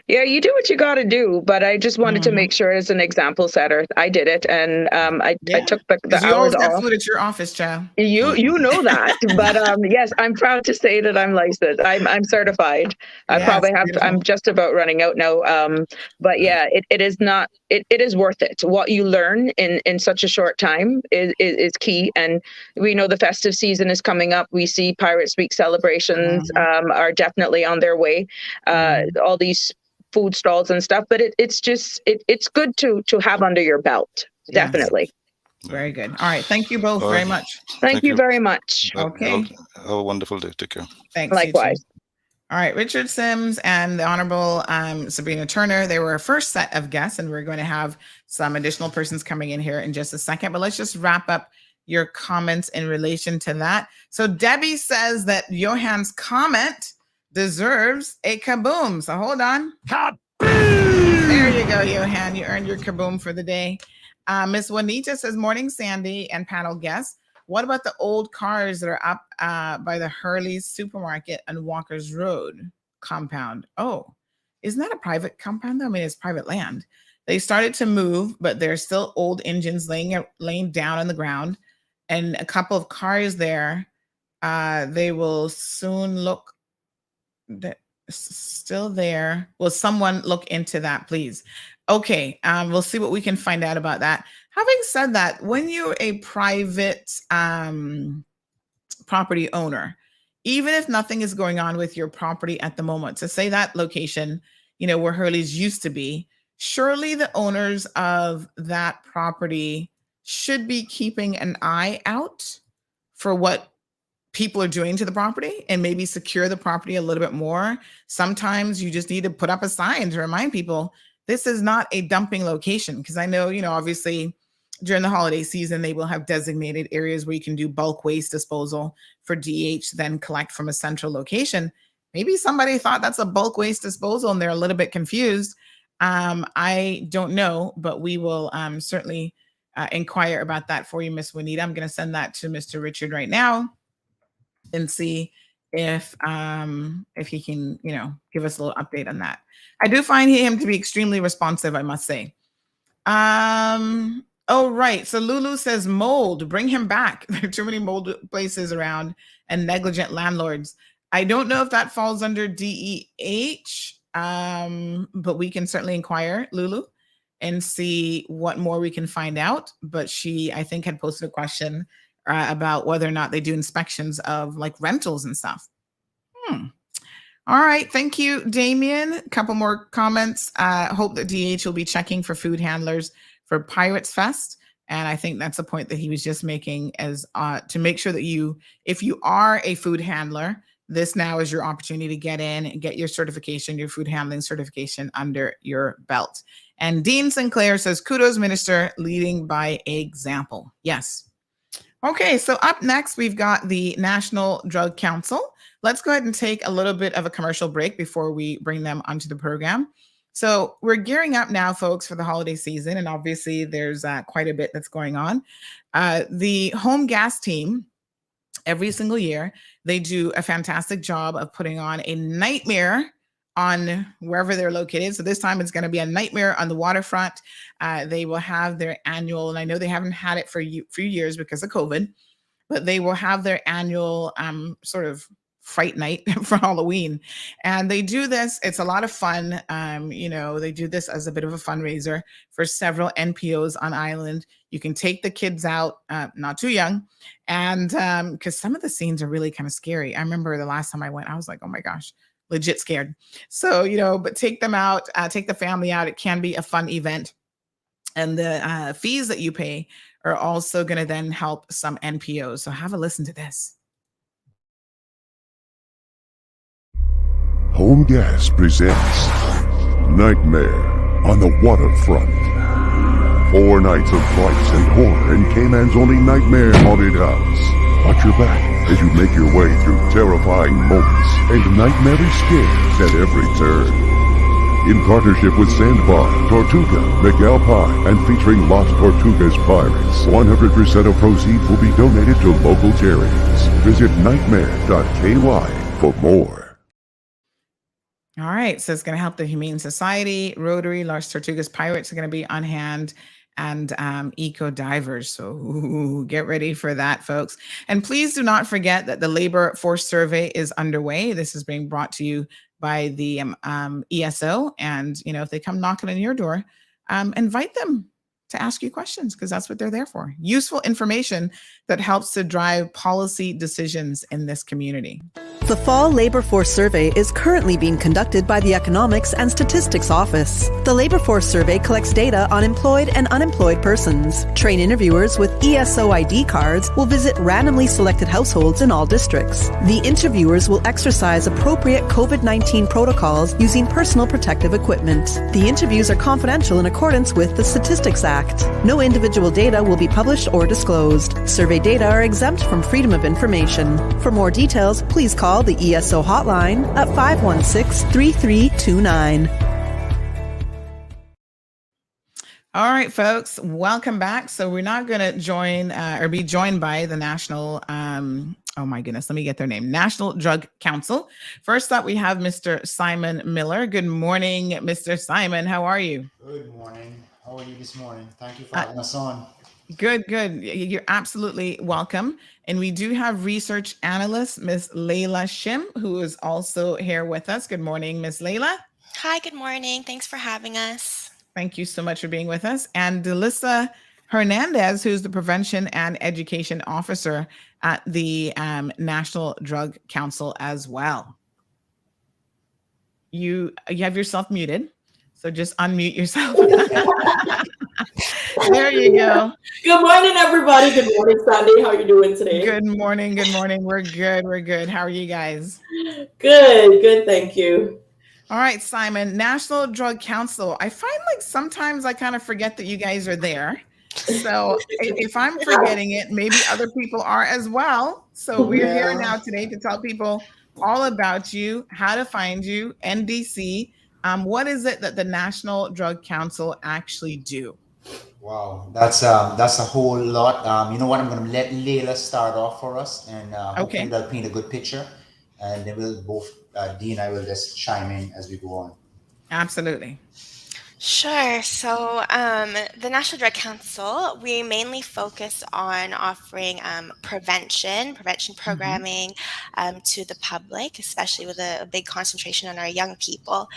you do what you got to do. But I just wanted to make sure, as an example setter, I did it, and I took the you hours always have off. food at your office, child. You know that, but yes, I'm proud to say that I'm licensed. I'm certified. I probably have. I'm just about running out now. But yeah, it is not. It is worth it. What you learn in such a short time is key. And we know the festive season is coming up. We see Pirates Week celebrations are definitely on their way. All these food stalls and stuff, but it's good to have under your belt. Definitely. Very good. All right. Thank you both very much. Thank you very much. Okay. Have a wonderful day. Take care. Thanks. Likewise. All right. Richard Sims and the Honorable Sabrina Turner, they were our first set of guests, and we're going to have some additional persons coming in here in just a second. But let's just wrap up your comments in relation to that. So Debbie says that Johan's comment deserves a kaboom. So hold on. Kaboom! There you go, Johan. You earned your kaboom for the day. Miss Juanita says, morning, Sandy and panel guests. What about the old cars that are up by the Hurley's supermarket and Walker's Road compound? Oh, isn't that a private compound though? I mean, it's private land. They started to move, but there's still old engines laying down on the ground, and a couple of cars there. They will soon look still there. Will someone look into that, please? Okay, we'll see what we can find out about that. Having said that, when you're a private property owner, even if nothing is going on with your property at the moment, so say that location, where Hurley's used to be, surely the owners of that property should be keeping an eye out for what people are doing to the property and maybe secure the property a little bit more. Sometimes you just need to put up a sign to remind people this is not a dumping location. Because I know, obviously during the holiday season, they will have designated areas where you can do bulk waste disposal for DH, then collect from a central location. Maybe somebody thought that's a bulk waste disposal and they're a little bit confused. I don't know, but we will certainly inquire about that for you, Miss Juanita. I'm going to send that to Mr. Richard right now and see if he can, give us a little update on that. I do find him to be extremely responsive, I must say. Oh, right. So Lulu says mold, bring him back. There are too many mold places around and negligent landlords. I don't know if that falls under DEH, but we can certainly inquire, Lulu, and see what more we can find out. But she, I think, had posted a question about whether or not they do inspections of like rentals and stuff. All right. Thank you, Damien. A couple more comments. Hope that DH will be checking for food handlers for Pirates Fest. And I think that's the point that he was just making, as to make sure that if you are a food handler, this now is your opportunity to get in and get your certification, your food handling certification under your belt. And Dean Sinclair says, kudos, Minister, leading by example. Yes. Okay, so up next, we've got the National Drug Council. Let's go ahead and take a little bit of a commercial break before we bring them onto the program. So we're gearing up now, folks, for the holiday season, and obviously there's quite a bit that's going on. The home gas team, every single year, they do a fantastic job of putting on a nightmare on wherever they're located. So this time it's going to be a nightmare on the waterfront. They will have their annual, and I know they haven't had it for a few years because of COVID, but they will have their annual sort of fright night for Halloween. And they do this, it's a lot of fun. They do this as a bit of a fundraiser for several NPOs on island. You can take the kids out, not too young, and because some of the scenes are really kind of scary. I remember the last time I went, I was like, oh my gosh, legit scared. So, but take them out, take the family out. It can be a fun event. And the fees that you pay are also going to then help some NPOs. So have a listen to this. Home Gas presents Nightmare on the Waterfront. 4 nights of frights and horror in Cayman's only nightmare haunted house. Watch your back as you make your way through terrifying moments and nightmare scares at every turn. In partnership with Sandbar, Tortuga, McAlpine, and featuring Lost Tortugas Pirates, 100% of proceeds will be donated to local charities. Visit nightmare.ky for more. All right, so it's going to help the Humane Society, Rotary, Lost Tortugas Pirates are going to be on hand, and eco divers. So get ready for that, folks. And please do not forget that the labor force survey is underway. This is being brought to you by the ESO. And, if they come knocking on your door, invite them to ask you questions, because that's what they're there for. Useful information that helps to drive policy decisions in this community. The Fall Labor Force Survey is currently being conducted by the Economics and Statistics Office. The Labor Force Survey collects data on employed and unemployed persons. Trained interviewers with ESO ID cards will visit randomly selected households in all districts. The interviewers will exercise appropriate COVID-19 protocols using personal protective equipment. The interviews are confidential in accordance with the Statistics Act. No individual data will be published or disclosed. Survey data are exempt from freedom of information. For more details, please call the ESO hotline at 516-3329. All right, folks, welcome back. So we're not going to be joined by the National, oh my goodness, let me get their name, National Drug Council. First up, we have Mr. Simon Miller. Good morning, Mr. Simon. How are you? Good morning. How are you this morning? Thank you for having us on. Good. You're absolutely welcome. And we do have research analyst, Miss Layla Shim, who is also here with us. Good morning, Miss Layla. Hi, good morning. Thanks for having us. Thank you so much for being with us. And Delissa Hernandez, who's the Prevention and Education Officer at the National Drug Council as well. You have yourself muted, so just unmute yourself. There you go. Good morning, everybody. Good morning, Sandy. How are you doing today? Good morning. We're good. How are you guys? Good. Thank you. All right, Simon, National Drug Council. I find like sometimes I kind of forget that you guys are there. So if I'm forgetting it, maybe other people are as well. So we're here now today to tell people all about you, how to find you, NDC. What is it that the National Drug Council actually do? Wow, that's a whole lot. You know what? I'm going to let Layla start off for us, and hopefully that'll paint a good picture. And then we'll both, Dee and I will just chime in as we go on. Absolutely. Sure. So, the National Drug Council, we mainly focus on offering prevention programming to the public, especially with a big concentration on our young people.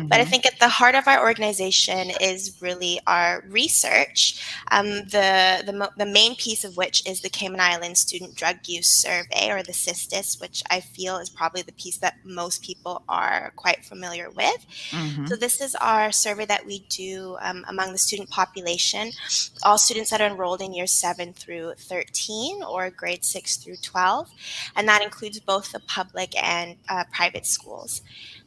But I think at the heart of our organization is really our research, the main piece of which is the Cayman Islands Student Drug Use Survey, or the CISTIS, which I feel is probably the piece that most people are quite familiar with. So this is our survey that we do among the student population, all students that are enrolled in years 7 through 13 or grade 6 through 12, and that includes both the public and private schools.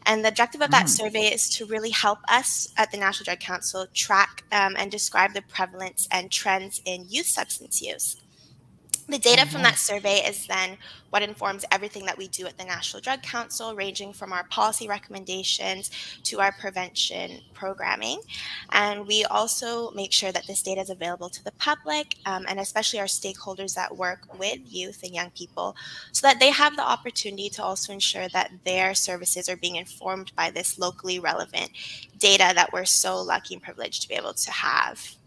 And the objective of that survey is to really help us at the National Drug Council track and describe the prevalence and trends in youth substance use. The data from that survey is then what informs everything that we do at the National Drug Council, ranging from our policy recommendations to our prevention programming. And we also make sure that this data is available to the public, and especially our stakeholders that work with youth and young people, so that they have the opportunity to also ensure that their services are being informed by this locally relevant data that we're so lucky and privileged to be able to have.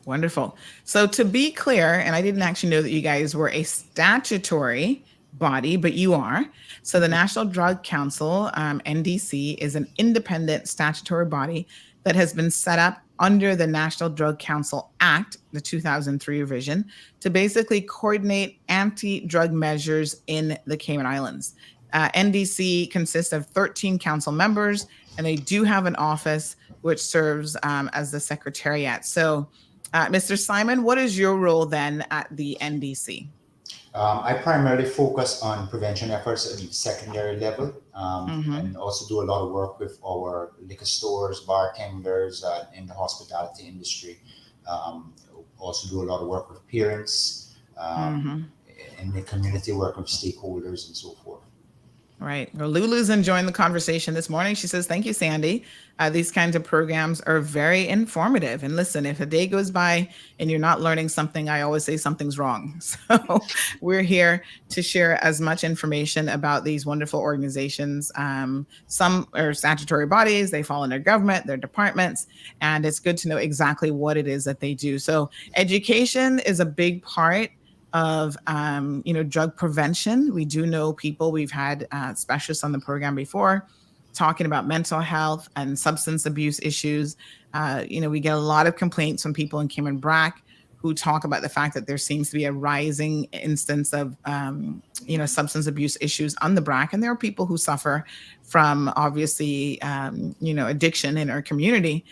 Wonderful. So to be clear, and I didn't actually know that you guys were a statutory body, but you are. So the National Drug Council, NDC, is an independent statutory body that has been set up under the National Drug Council Act, the 2003 revision, to basically coordinate anti-drug measures in the Cayman Islands. NDC consists of 13 council members, and they do have an office which serves as the secretariat. So Mr. Simon, what is your role then at the NDC? I primarily focus on prevention efforts at the secondary level, and also do a lot of work with our liquor stores, bartenders in the hospitality industry. Also do a lot of work with parents in the community, work with stakeholders and so forth. Right. Well, Lulu's enjoying the conversation this morning. She says, thank you, Sandy. These kinds of programs are very informative. And listen, if a day goes by and you're not learning something, I always say something's wrong. So we're here to share as much information about these wonderful organizations. Some are statutory bodies. They fall under government, their departments, and it's good to know exactly what it is that they do. So education is a big part of drug prevention. We do know people, we've had specialists on the program before talking about mental health and substance abuse issues. We get a lot of complaints from people in Cayman Brac who talk about the fact that there seems to be a rising instance of substance abuse issues on the Brac, and there are people who suffer from obviously addiction in our community.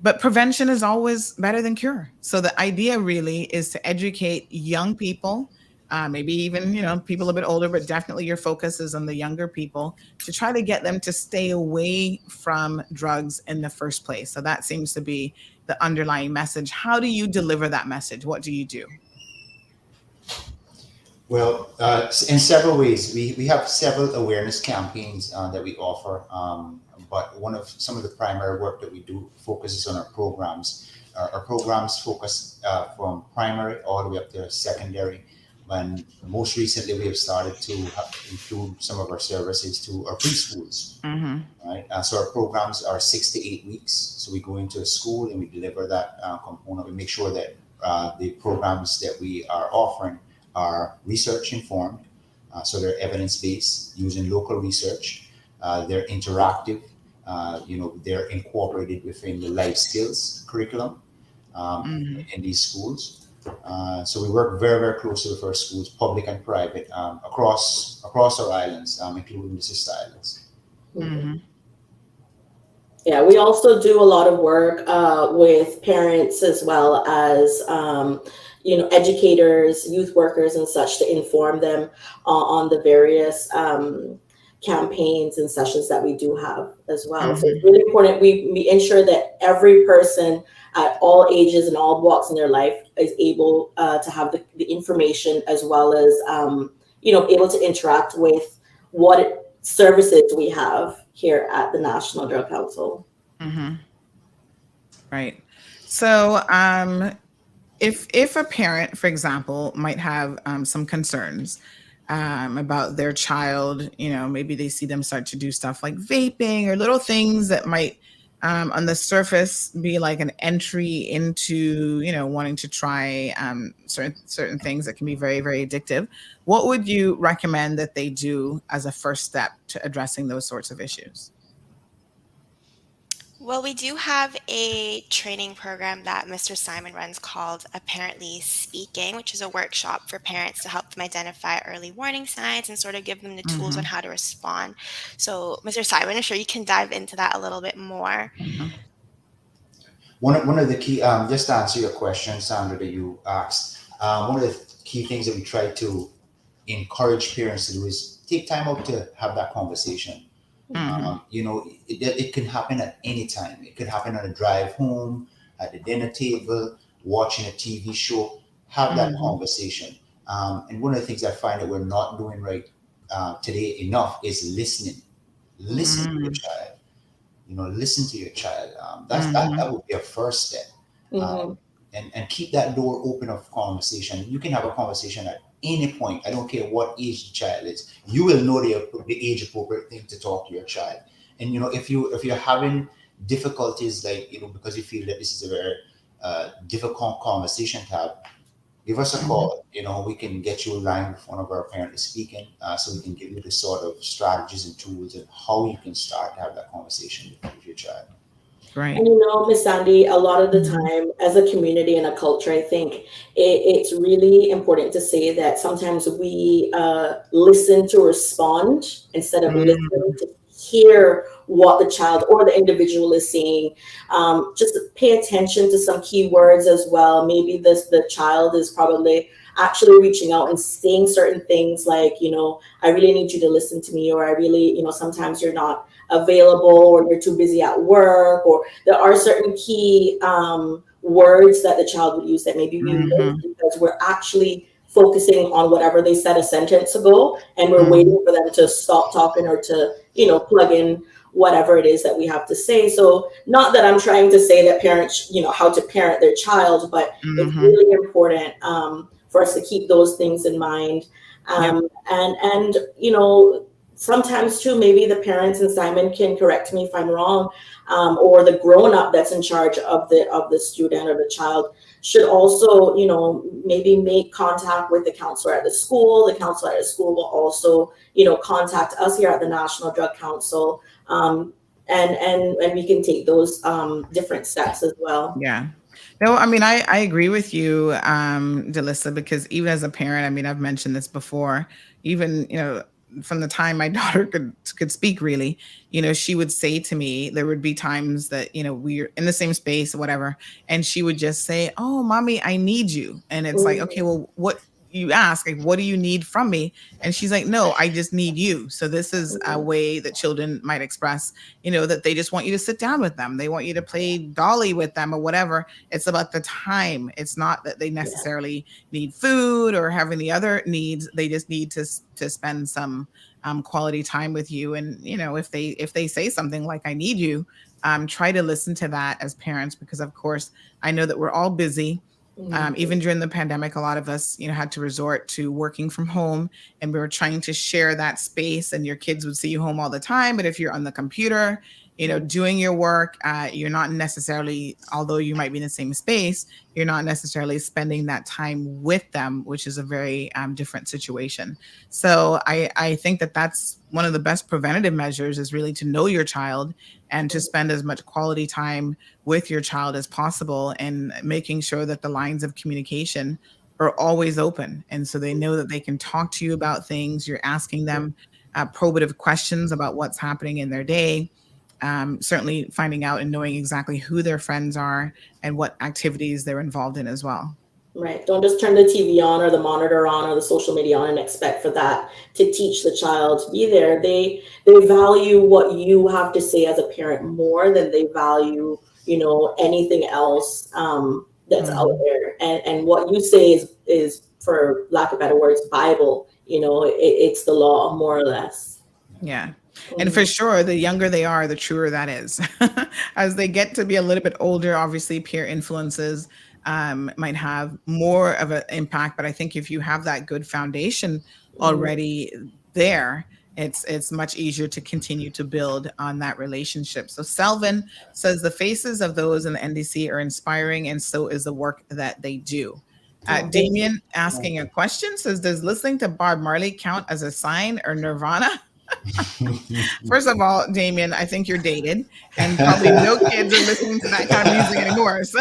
But prevention is always better than cure. So the idea really is to educate young people, maybe even, people a bit older, but definitely your focus is on the younger people, to try to get them to stay away from drugs in the first place. So that seems to be the underlying message. How do you deliver that message? What do you do? Well, in several ways. We have several awareness campaigns that we offer. But some of the primary work that we do focuses on our programs. Our programs focus from primary all the way up to secondary. When most recently we have started to include some of our services to our preschools. Right. So our programs are 6 to 8 weeks. So we go into a school and we deliver that component. We make sure that the programs that we are offering are research informed. So they're evidence based, using local research. They're interactive. They're incorporated within the life skills curriculum in these schools. So we work very, very closely with our schools, public and private, across our islands, including the sister islands. Yeah, we also do a lot of work with parents as well as educators, youth workers, and such, to inform them on the various campaigns and sessions that we do have as well. So it's really important. We ensure that every person at all ages and all walks in their life is able to have the information, as well as able to interact with what services we have here at the National Drug Council. Right. So if a parent, for example, might have some concerns about their child, maybe they see them start to do stuff like vaping or little things that might on the surface be like an entry into, wanting to try certain things that can be very, very addictive. What would you recommend that they do as a first step to addressing those sorts of issues? Well, we do have a training program that Mr. Simon runs called Apparently Speaking, which is a workshop for parents to help them identify early warning signs and sort of give them the tools on how to respond. So, Mr. Simon, I'm sure you can dive into that a little bit more. One of the key, just to answer your question, Sandra, that you asked, one of the key things that we try to encourage parents to do is take time out to have that conversation. It can happen at any time. It could happen on a drive home, at the dinner table, watching a TV show. Have that conversation. And one of the things I find that we're not doing right today enough is listening. Listen to your child. Listen to your child. That would be a first step. And keep that door open of conversation. You can have a conversation at any point. I don't care what age the child is. You will know the age appropriate thing to talk to your child. And if you're having difficulties, like because you feel that this is a very difficult conversation to have, give us a call. We can get you a line with one of our parents speaking, so we can give you the sort of strategies and tools and how you can start to have that conversation with your child. Right. And Miss Sandy, a lot of the time as a community and a culture, I think it's really important to say that sometimes we listen to respond instead of listening to hear what the child or the individual is saying. Just pay attention to some key words as well. Maybe the child is probably actually reaching out and saying certain things like, I really need you to listen to me, or I really, sometimes you're not available, or you're too busy at work, or there are certain key words that the child would use that maybe we miss because we're actually focusing on whatever they said a sentence ago, and we're waiting for them to stop talking or to, plug in whatever it is that we have to say. So not that I'm trying to say that parents, how to parent their child, but it's really important for us to keep those things in mind. And sometimes too, maybe the parents, and Simon can correct me if I'm wrong, or the grown-up that's in charge of the student or the child should also, maybe make contact with the counselor at the school. The counselor at the school will also, contact us here at the National Drug Council, and we can take those different steps as well. Yeah. No, I mean, I agree with you, Delissa, because even as a parent, I mean, I've mentioned this before, even, from the time my daughter could speak, really, she would say to me, there would be times that, we're in the same space or whatever, and she would just say, "Oh, mommy, I need you." And it's like, okay, well, what you ask, like, what do you need from me? And she's like, "No, I just need you." So this is a way that children might express, that they just want you to sit down with them. They want you to play dolly with them or whatever. It's about the time. It's not that they necessarily need food or have any other needs. They just need to spend some quality time with you. And, if they say something like, "I need you," try to listen to that as parents, because of course I know that we're all busy. Even during the pandemic, a lot of us, had to resort to working from home, and we were trying to share that space, and your kids would see you home all the time. But if you're on the computer, doing your work, you're not necessarily, although you might be in the same space, you're not necessarily spending that time with them, which is a very different situation. So I think that that's one of the best preventative measures, is really to know your child and to spend as much quality time with your child as possible, and making sure that the lines of communication are always open. And so they know that they can talk to you about things. You're asking them probative questions about what's happening in their day. Certainly finding out and knowing exactly who their friends are and what activities they're involved in as well. Right. Don't just turn the TV on or the monitor on or the social media on and expect for that to teach the child to be there. They value what you have to say as a parent more than they value, anything else that's out there. And what you say is, for lack of better words, Bible. It's the law, more or less. Yeah. And for sure, the younger they are, the truer that is. As they get to be a little bit older, obviously peer influences might have more of an impact. But I think if you have that good foundation already there, it's much easier to continue to build on that relationship. So Selvin says the faces of those in the NDC are inspiring, and so is the work that they do. Damien asking a question says, does listening to Bob Marley count as a sign or Nirvana? First of all, Damien, I think you're dated, and probably no kids are listening to that kind of music anymore. So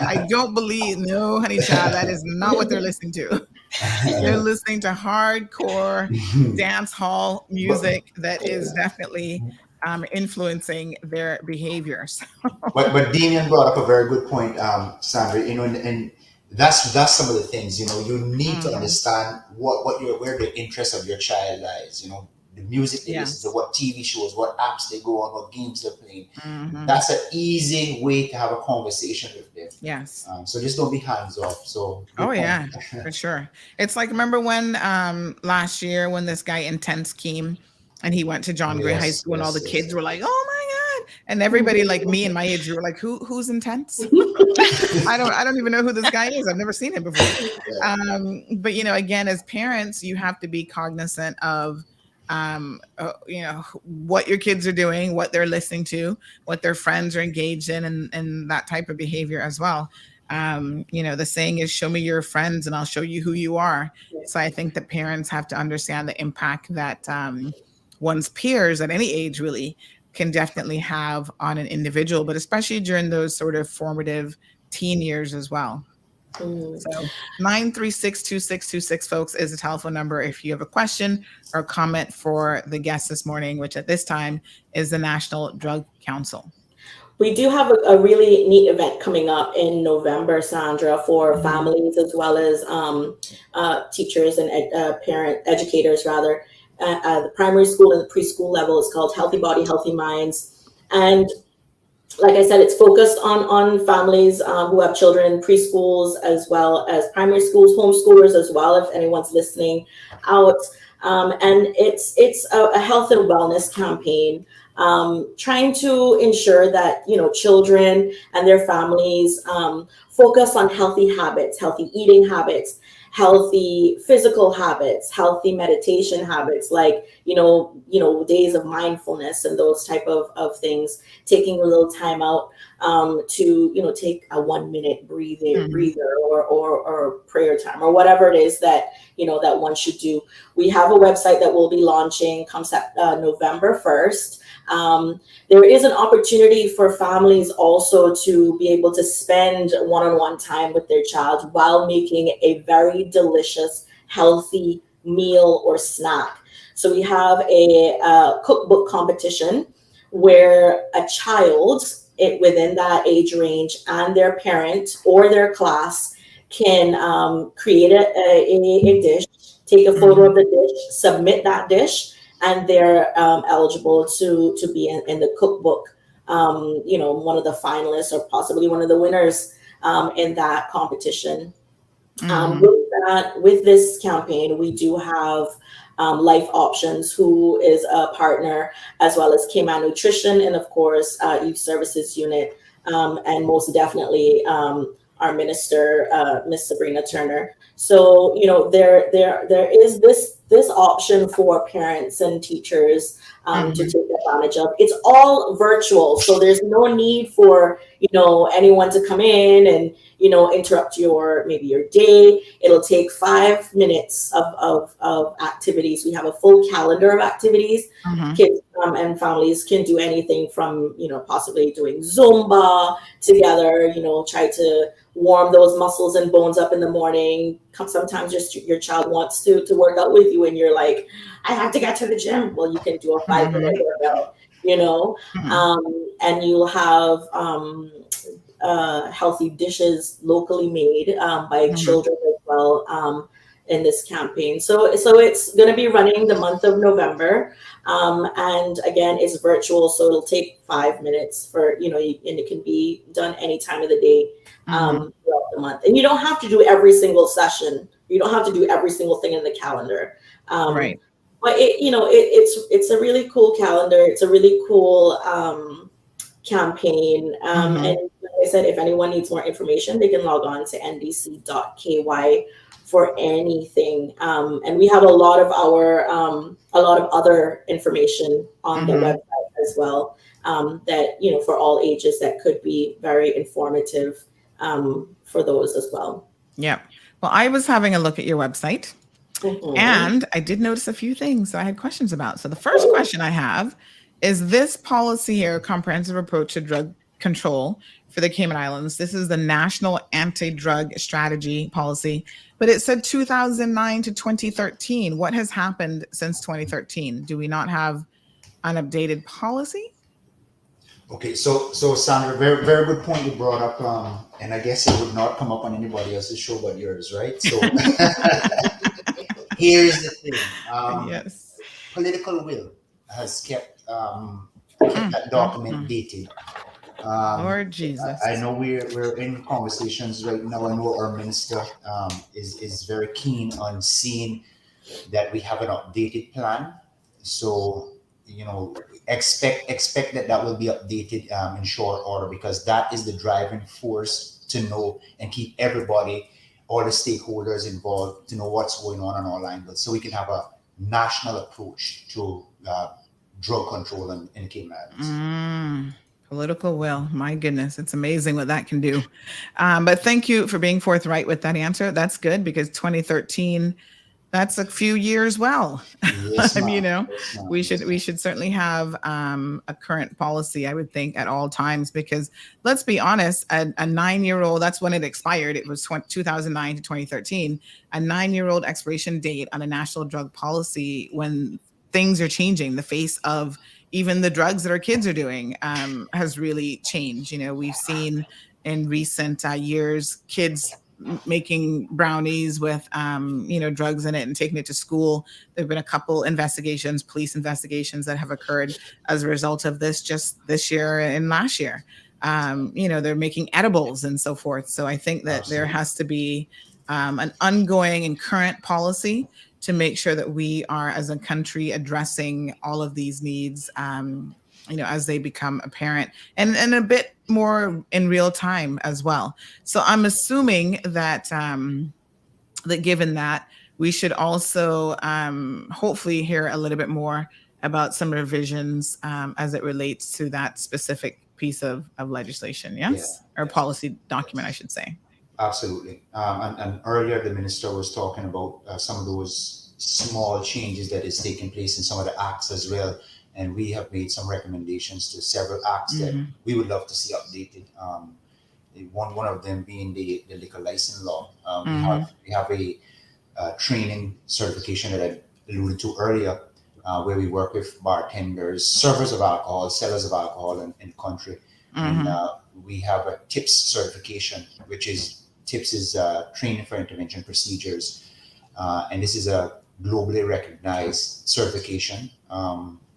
I don't believe, no, honey child, that is not what they're listening to. They're listening to hardcore dance hall music that is definitely influencing their behaviors. But Damien brought up a very good point, Sandra. And that's some of the things. You need to understand where the interest of your child lies. The music they listen to, what TV shows, what apps they go on, what games they're playing. That's an easy way to have a conversation with them. Yes. So just don't be hands off. So. Yeah, for sure. It's like, remember when last year when this guy Intense came and he went to John Gray High School and all the kids were like, oh my God. And everybody like me and my age were like, who's Intense? I don't even know who this guy is. I've never seen him before. But again, as parents, you have to be cognizant of what your kids are doing, what they're listening to, what their friends are engaged in, and that type of behavior as well. The saying is, show me your friends and I'll show you who you are. So I think that parents have to understand the impact that one's peers at any age really can definitely have on an individual, but especially during those sort of formative teen years as well. So 936-2626, folks, is the telephone number if you have a question or comment for the guest this morning, which at this time is the National Drug Council. We do have a really neat event coming up in November, Sandra, for families as well as teachers and educators, rather. The primary school and the preschool level is called Healthy Body, Healthy Minds. And like I said, it's focused on families who have children in preschools as well as primary schools, homeschoolers as well, if anyone's listening out. And it's a health and wellness campaign, trying to ensure that, children and their families focus on healthy habits, healthy eating habits, healthy physical habits, healthy meditation habits, like, days of mindfulness and those type of things, taking a little time out to, take a 1 minute breather or prayer time or whatever it is that, that one should do. We have a website that we'll be launching comes November 1st. There is an opportunity for families also to be able to spend one-on-one time with their child while making a very delicious, healthy meal or snack. So we have a cookbook competition where a child within that age range and their parent or their class can create a dish, take a photo of the dish, submit that dish, and they're eligible to be in the cookbook, one of the finalists or possibly one of the winners in that competition. With this campaign, we do have Life Options, who is a partner, as well as K-Man Nutrition, and of course, Youth Services Unit, and most definitely our minister, Miss Sabrina Turner. So, there is this option for parents and teachers to take advantage of. It's all virtual, so there's no need for, anyone to come in and, interrupt your day. It'll take 5 minutes of activities. We have a full calendar of activities. Kids and families can do anything from, possibly doing Zumba together, try to warm those muscles and bones up in the morning. Sometimes your child wants to work out with you and you're like, I have to get to the gym. Well, you can do a 5-minute workout, and you'll have healthy dishes locally made by children as well in this campaign. So it's going to be running the month of November. And again, it's virtual, so it'll take 5 minutes for, and it can be done any time of the day throughout the month. And you don't have to do every single session. You don't have to do every single thing in the calendar. Right. But it's a really cool calendar. It's a really cool campaign. And like I said, if anyone needs more information, they can log on to ndc.ky for anything. And we have a lot of other information on the website as well, that, for all ages, that could be very informative for those as well. Yeah. Well, I was having a look at your website, and I did notice a few things that I had questions about. So the first question I have is this policy here, comprehensive approach to drug control for the Cayman Islands. This is the National Anti-Drug Strategy Policy, but it said 2009 to 2013. What has happened since 2013? Do we not have an updated policy? Okay, so Sandra, very very good point you brought up, and I guess it would not come up on anybody else's show but yours, right? So here's the thing. Yes. Political will has kept that document dated. Lord Jesus. I know we're in conversations right now. I know our minister is very keen on seeing that we have an updated plan. So, expect that will be updated in short order, because that is the driving force to know and keep everybody, all the stakeholders involved, to know what's going on our language, so we can have a national approach to drug control in Cayman Islands. Political will. My goodness, it's amazing what that can do. But thank you for being forthright with that answer. That's good, because 2013, that's a few years well. Yes, we should certainly have a current policy, I would think, at all times, because let's be honest, a 9-year-old, that's when it expired. It was 2009 to 2013, a 9-year-old expiration date on a national drug policy, when things are changing. The face of even the drugs that our kids are doing has really changed. We've seen in recent years kids making brownies with drugs in it and taking it to school. There have been a couple investigations, police investigations, that have occurred as a result of this just this year and last year. They're making edibles and so forth. So I think that there has to be an ongoing and current policy to make sure that we are, as a country, addressing all of these needs, as they become apparent, and a bit more in real time as well. So I'm assuming that that given that, we should also hopefully hear a little bit more about some revisions as it relates to that specific piece of legislation, yes? Or policy document, I should say. Absolutely. And earlier, the minister was talking about some of those small changes that is taking place in some of the acts as well. And we have made some recommendations to several acts that we would love to see updated. One of them being the liquor license law. We have a training certification that I alluded to earlier, where we work with bartenders, servers of alcohol, sellers of alcohol in the country. And we have a TIPS certification, which is TIPS is training for intervention procedures. And this is a globally recognized certification.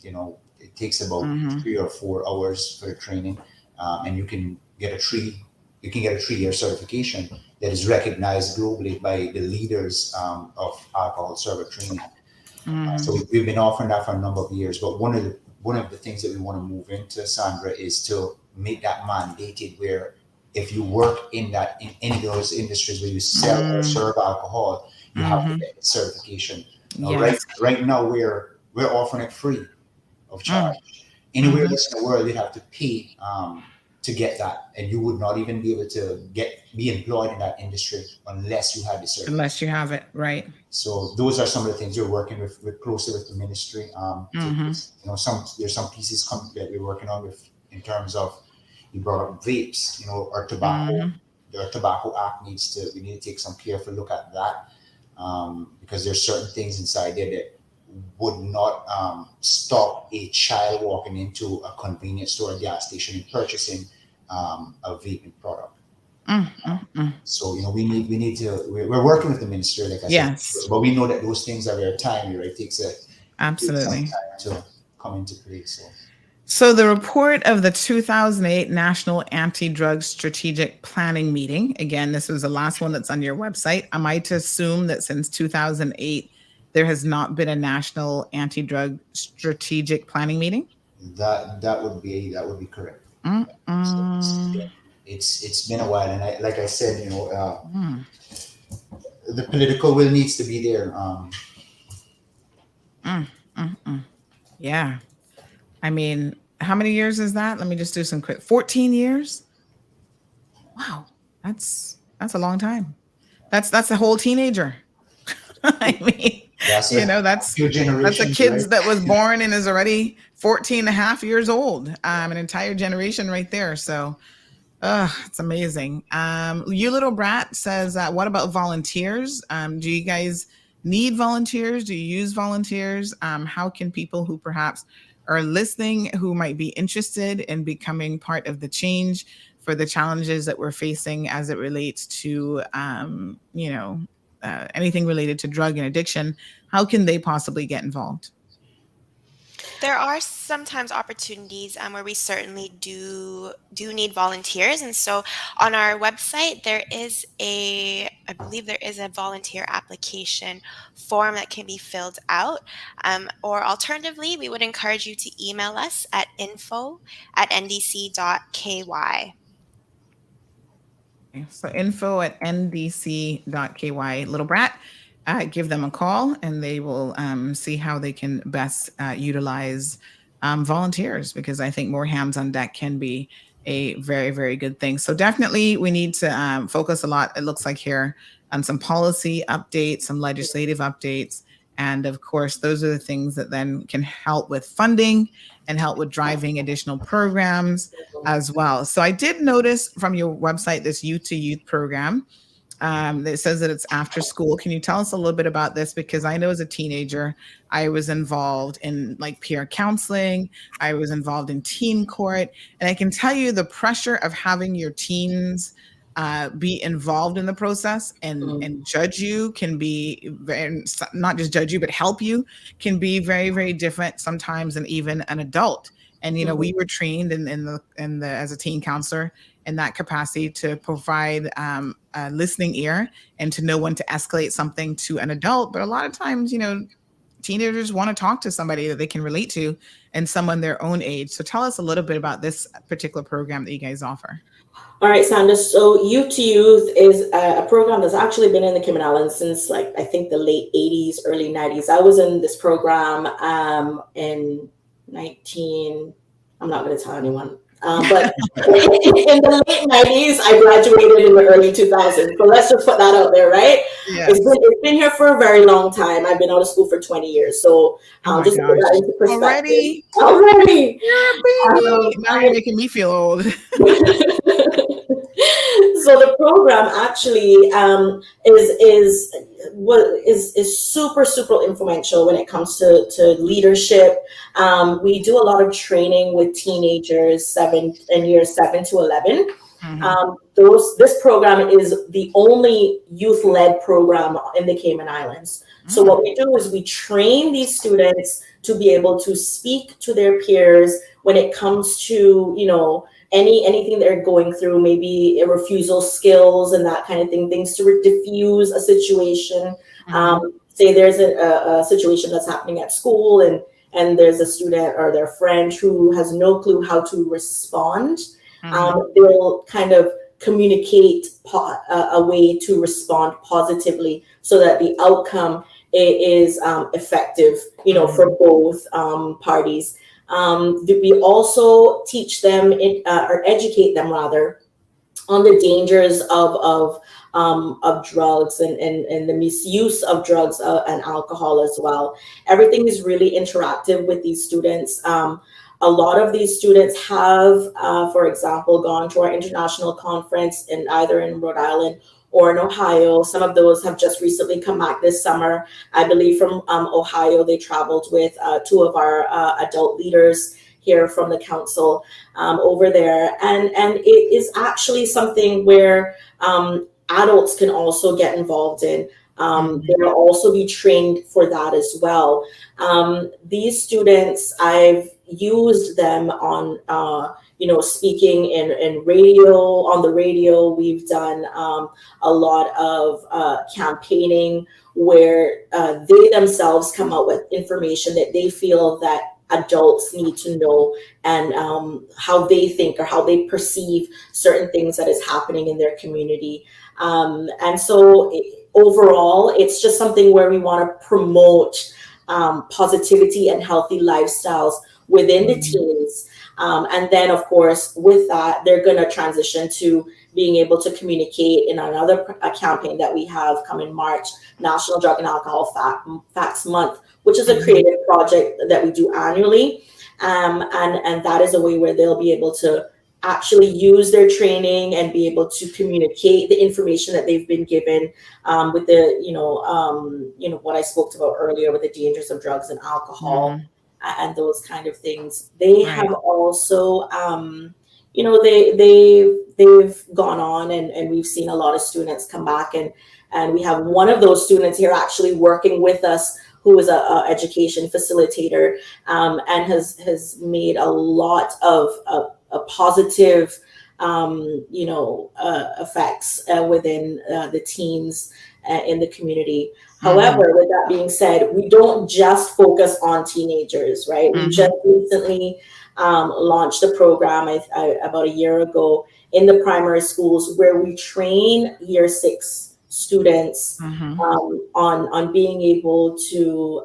It takes about 3 or 4 hours for the training, and you can get a 3-year certification that is recognized globally by the leaders of alcohol server training. So we've been offering that for a number of years. But one of the things that we want to move into, Sandra, is to make that mandated, where if you work in any of those industries where you sell or serve alcohol, you have to get the certification. Right now, we're offering it free of charge. Anywhere else in the world, you'd have to pay to get that, and you would not even be able to be employed in that industry unless you had the certificate. Unless you have it, right? So those are some of the things we're working with closely with the ministry. There's some pieces that we're working on with, in terms of, you brought up vapes, or tobacco. The Tobacco Act we need to take some careful look at that, because there's certain things inside there that would not stop a child walking into a convenience store or gas station and purchasing a vaping product. So we're working with the minister, like I said, but we know that those things are very timely, right? It takes some time to come into place. So the report of the 2008 National Anti-Drug Strategic Planning Meeting, again, this was the last one that's on your website. Am I to assume that since 2008, there has not been a National Anti-Drug Strategic Planning Meeting? That would be correct. So it's been a while, and like I said, the political will needs to be there. Yeah. I mean, how many years is that? Let me just do some quick. 14 years. Wow, that's a long time. That's a whole teenager. I mean, That's that's few a generations, kid right? that was born and is already 14 and a half years old. An entire generation right there. So it's amazing. You Little Brat says, what about volunteers? Do you guys need volunteers? Do you use volunteers? How can people who perhaps are listening, who might be interested in becoming part of the change for the challenges that we're facing as it relates to, anything related to drug and addiction, how can they possibly get involved? There are sometimes opportunities where we certainly do need volunteers, and so on our website I believe there is a volunteer application form that can be filled out, or alternatively, we would encourage you to email us at info@ndc.ky. So info@ndc.ky. Little Brat, give them a call and they will see how they can best utilize volunteers, because I think more hands on deck can be a very, very good thing. So definitely we need to focus a lot, it looks like here, on some policy updates, some legislative updates. And of course, those are the things that then can help with funding and help with driving additional programs as well. So I did notice from your website this Youth to Youth program that says that it's after school. Can you tell us a little bit about this? Because I know as a teenager, I was involved in like peer counseling. I was involved in teen court. And I can tell you the pressure of having your teens be involved in the process and judge you can be very, not just judge you, but help you, can be very, very different sometimes than even an adult. And, we were trained in the as a teen counselor in that capacity to provide a listening ear and to know when to escalate something to an adult. But a lot of times, teenagers want to talk to somebody that they can relate to and someone their own age. So tell us a little bit about this particular program that you guys offer. All right, Sandra. So Youth to Youth is a program that's actually been in the Cayman Islands since I think the late 80s, early 90s. I was in this program in I'm not going to tell anyone, but in the late 90s, I graduated in the early 2000s. So let's just put that out there, right? Yes. It's been here for a very long time. I've been out of school for 20 years. So just to put that into perspective. Already. Now you're making me feel old. So the program actually is super, super influential when it comes to leadership. We do a lot of training with teenagers in years 7 to 11. This program is the only youth-led program in the Cayman Islands. So what we do is we train these students to be able to speak to their peers when it comes to, anything they're going through, maybe a refusal skills and that kind of thing, things to diffuse a situation. Say there's a situation that's happening at school and there's a student or their friend who has no clue how to respond. They'll kind of communicate a way to respond positively so that the outcome is effective, for both parties. We also teach them or educate them rather on the dangers of drugs and the misuse of drugs and alcohol as well. Everything is really interactive with these students. A lot of these students have, for example, gone to our international conference either in Rhode Island or in Ohio. Some of those have just recently come back this summer. I believe from Ohio, they traveled with 2 of our adult leaders here from the council over there. And it is actually something where adults can also get involved in. They'll also be trained for that as well. These students, I've used them on, speaking in radio, on the radio. We've done a lot of campaigning where they themselves come out with information that they feel that adults need to know, and how they think or how they perceive certain things that is happening in their community. And so overall, it's just something where we want to promote positivity and healthy lifestyles within the teens. And then, of course, with that, they're going to transition to being able to communicate in another campaign that we have coming March, National Drug and Alcohol Facts Month, which is a creative project that we do annually. And that is a way where they'll be able to actually use their training and be able to communicate the information that they've been given with the, what I spoke about earlier with the dangers of drugs and alcohol and those kind of things. They have also, they've gone on and we've seen a lot of students come back and we have one of those students here actually working with us who is a education facilitator and has made a lot of positive effects within the teens in the community. However, with that being said, we don't just focus on teenagers, right? We just recently launched a program about a year ago in the primary schools where we train year 6 students on being able to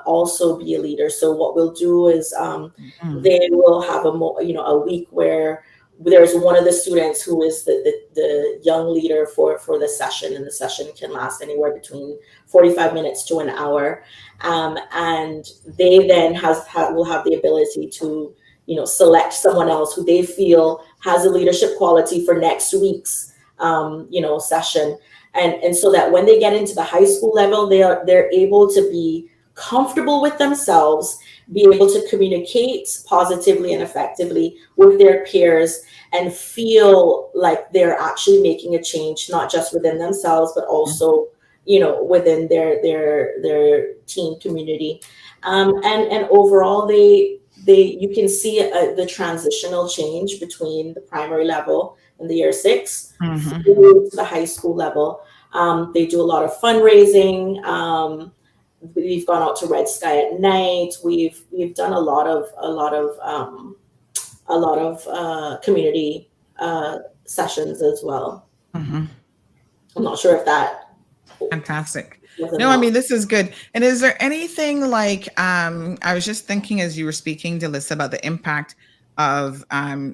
also be a leader. So what we'll do is they will have a week where there's one of the students who is the young leader for the session, and the session can last anywhere between 45 minutes to an hour. And they then will have the ability to select someone else who they feel has a leadership quality for next week's session. And so that when they get into the high school level, they're able to be comfortable with themselves, be able to communicate positively and effectively with their peers, and feel like they're actually making a change, not just within themselves, but also, within their teen community. And overall, you can see the transitional change between the primary level and the year 6 to the high school level. They do a lot of fundraising. We've gone out to Red Sky at Night. We've done a lot of community sessions as well. I'm not sure if that. Fantastic. No, I mean, this is good. And is there anything like, I was just thinking as you were speaking, Delissa, about the impact of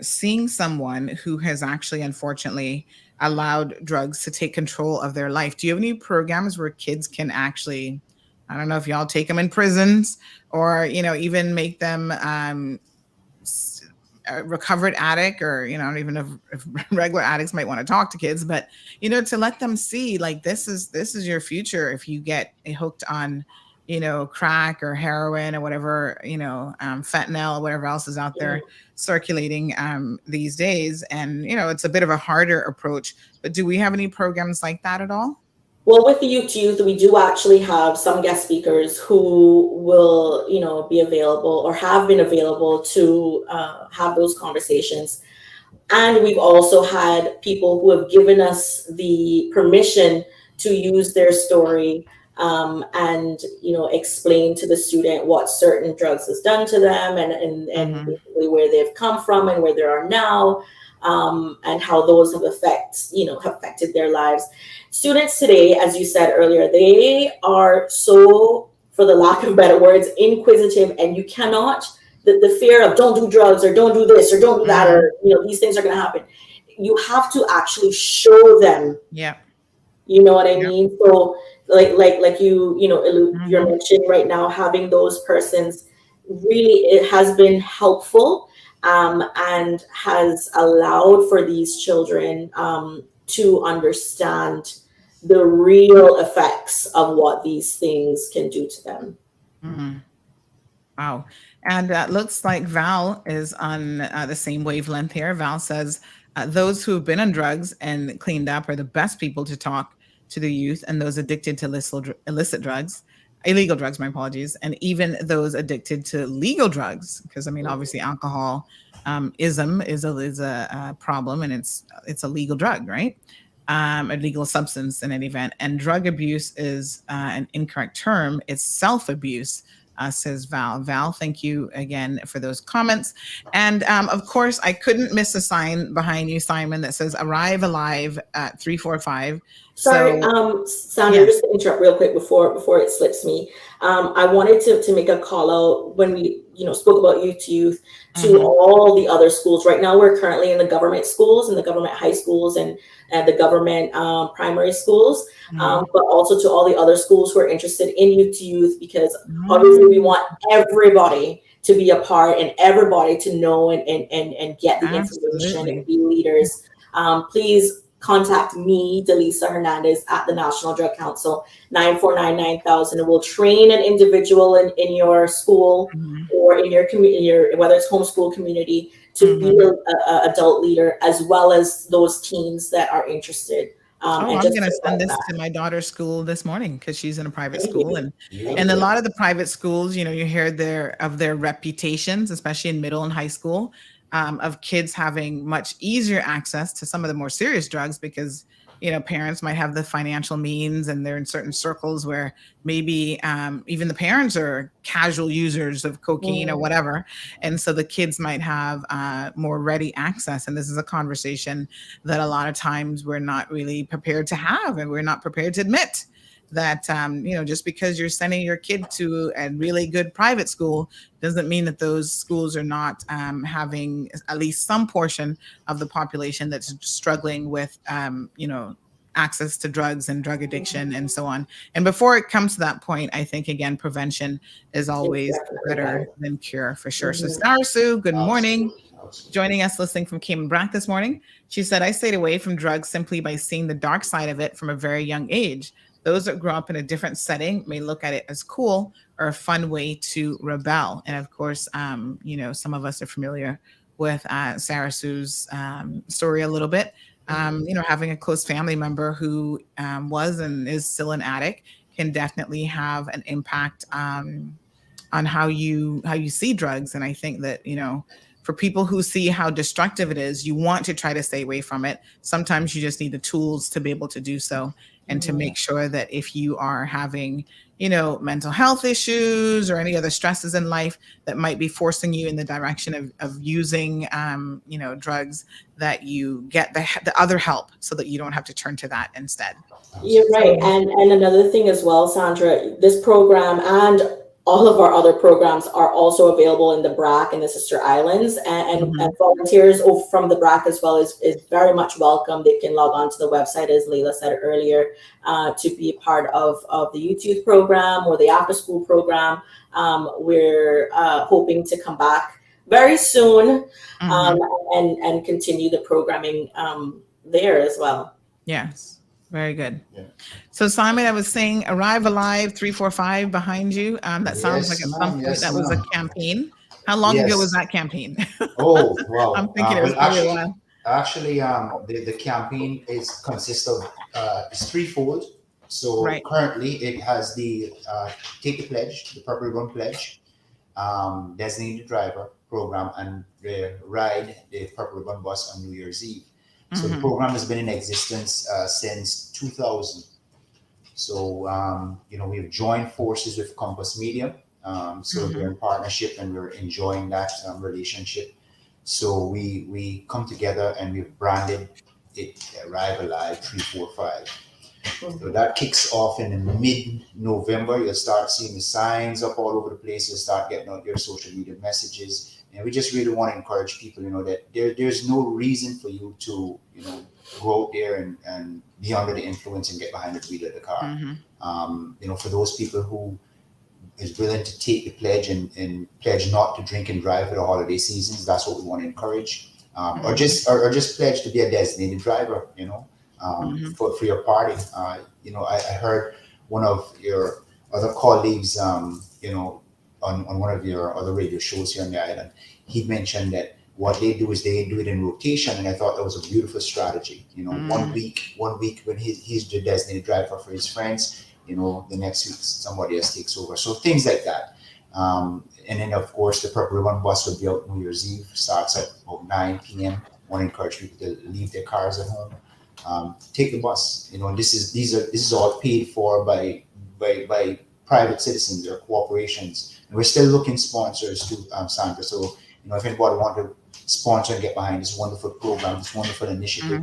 seeing someone who has actually, unfortunately, allowed drugs to take control of their life. Do you have any programs where kids can actually, I don't know if y'all take them in prisons or, even make them a recovered addict, or I don't even know if regular addicts might want to talk to kids, but to let them see like this is your future if you get hooked on crack or heroin or whatever, fentanyl or whatever else is out there circulating these days. And it's a bit of a harder approach, but do we have any programs like that at all? Well, with the Youth, we do actually have some guest speakers who will, be available or have been available to have those conversations. And we've also had people who have given us the permission to use their story and, explain to the student what certain drugs has done to them and basically where they've come from and where they are now. And how those have affected their lives. Students today, as you said earlier, they are so, for the lack of better words, inquisitive, and you cannot, the fear of don't do drugs or don't do this or don't do that, or these things are going to happen. You have to actually show them. Yeah. You know what I mean? So like you're mentioning right now, having those persons, really, it has been helpful. And has allowed for these children to understand the real effects of what these things can do to them. Wow. And looks like Val is on the same wavelength here. Val says, those who have been on drugs and cleaned up are the best people to talk to the youth and those addicted to illicit drugs. Illegal drugs, my apologies, and even those addicted to legal drugs, because I mean, obviously, alcohol ism is a problem, and it's a legal drug, right? A legal substance in any event. And drug abuse is an incorrect term. It's self-abuse, says Val. Val, thank you again for those comments. And of course, I couldn't miss a sign behind you, Simon, that says "Arrive Alive" at 345. Sorry, Sandra, just to interrupt real quick before it slips me. I wanted to make a call out when we spoke about youth to youth to all the other schools. Right now, we're currently in the government schools and the government high schools and the government primary schools, but also to all the other schools who are interested in youth to youth, because obviously we want everybody to be a part and everybody to know and get the information and be leaders. Please contact me, Delisa Hernandez, at the National Drug Council, 949-9000, and we'll train an individual in your school or in your community, whether it's homeschool community, to be an adult leader, as well as those teens that are interested. I'm going to send this to my daughter's school this morning because she's in a private school, and a lot of the private schools, you hear their reputations, especially in middle and high school, of kids having much easier access to some of the more serious drugs because parents might have the financial means and they're in certain circles where maybe even the parents are casual users of cocaine or whatever. And so the kids might have more ready access. And this is a conversation that a lot of times we're not really prepared to have, and we're not prepared to admit that, just because you're sending your kid to a really good private school doesn't mean that those schools are not having at least some portion of the population that's struggling with, access to drugs and drug addiction and so on. And before it comes to that point, I think, again, prevention is always better than cure, for sure. So Sarah Sue, good morning. Joining us, listening from Cayman Brack this morning. She said, I stayed away from drugs simply by seeing the dark side of it from a very young age. Those that grow up in a different setting may look at it as cool or a fun way to rebel. And of course, some of us are familiar with Sarah Sue's story a little bit. Having a close family member who was and is still an addict can definitely have an impact on how you see drugs. And I think that, for people who see how destructive it is, you want to try to stay away from it. Sometimes you just need the tools to be able to do so, and to make sure that if you are having, mental health issues or any other stresses in life that might be forcing you in the direction of using, drugs, that you get the other help so that you don't have to turn to that instead. You're right. And another thing as well, Sandra, this program and all of our other programs are also available in the BRAC and the Sister Islands, and volunteers from the BRAC as well is very much welcome. They can log on to the website, as Leila said earlier, to be a part of the Youth program or the after school program. We're hoping to come back very soon and continue the programming there as well. Yes. Very good. Yeah. So Simon, I was saying, Arrive Alive 345 behind you. That sounds like at some point that was a campaign. How long ago was that campaign? Oh, wow. I'm thinking it was probably a while. Actually, the campaign consists of it's threefold. So currently it has the Take the Pledge, the Purple Ribbon Pledge, Designated Driver program, and the Ride the Purple Ribbon Bus on New Year's Eve. So the program has been in existence since 2000. So, we've joined forces with Compass Media. So we're in partnership and we're enjoying that relationship. So we come together and we've branded it Arrive Alive 345. So that kicks off in mid-November. You'll start seeing the signs up all over the place. You'll start getting out your social media messages. And we just really want to encourage people, that there's no reason for you to, go out there and be under the influence and get behind the wheel of the car. For those people who is willing to take the pledge and pledge not to drink and drive for the holiday seasons, that's what we want to encourage. Or just pledge to be a designated driver, for your party. I heard one of your other colleagues, on one of your other radio shows here on the island, he mentioned that what they do is they do it in rotation, and I thought that was a beautiful strategy. 1 week when he's the designated driver for his friends, the next week somebody else takes over. So things like that. And then of course the Purple Ribbon Bus will be out New Year's Eve, starts at about 9 p.m. Want to encourage people to leave their cars at home, take the bus. This is all paid for by private citizens or corporations. And we're still looking sponsors to Sandra. So, if anybody want to sponsor and get behind this wonderful program, this wonderful initiative,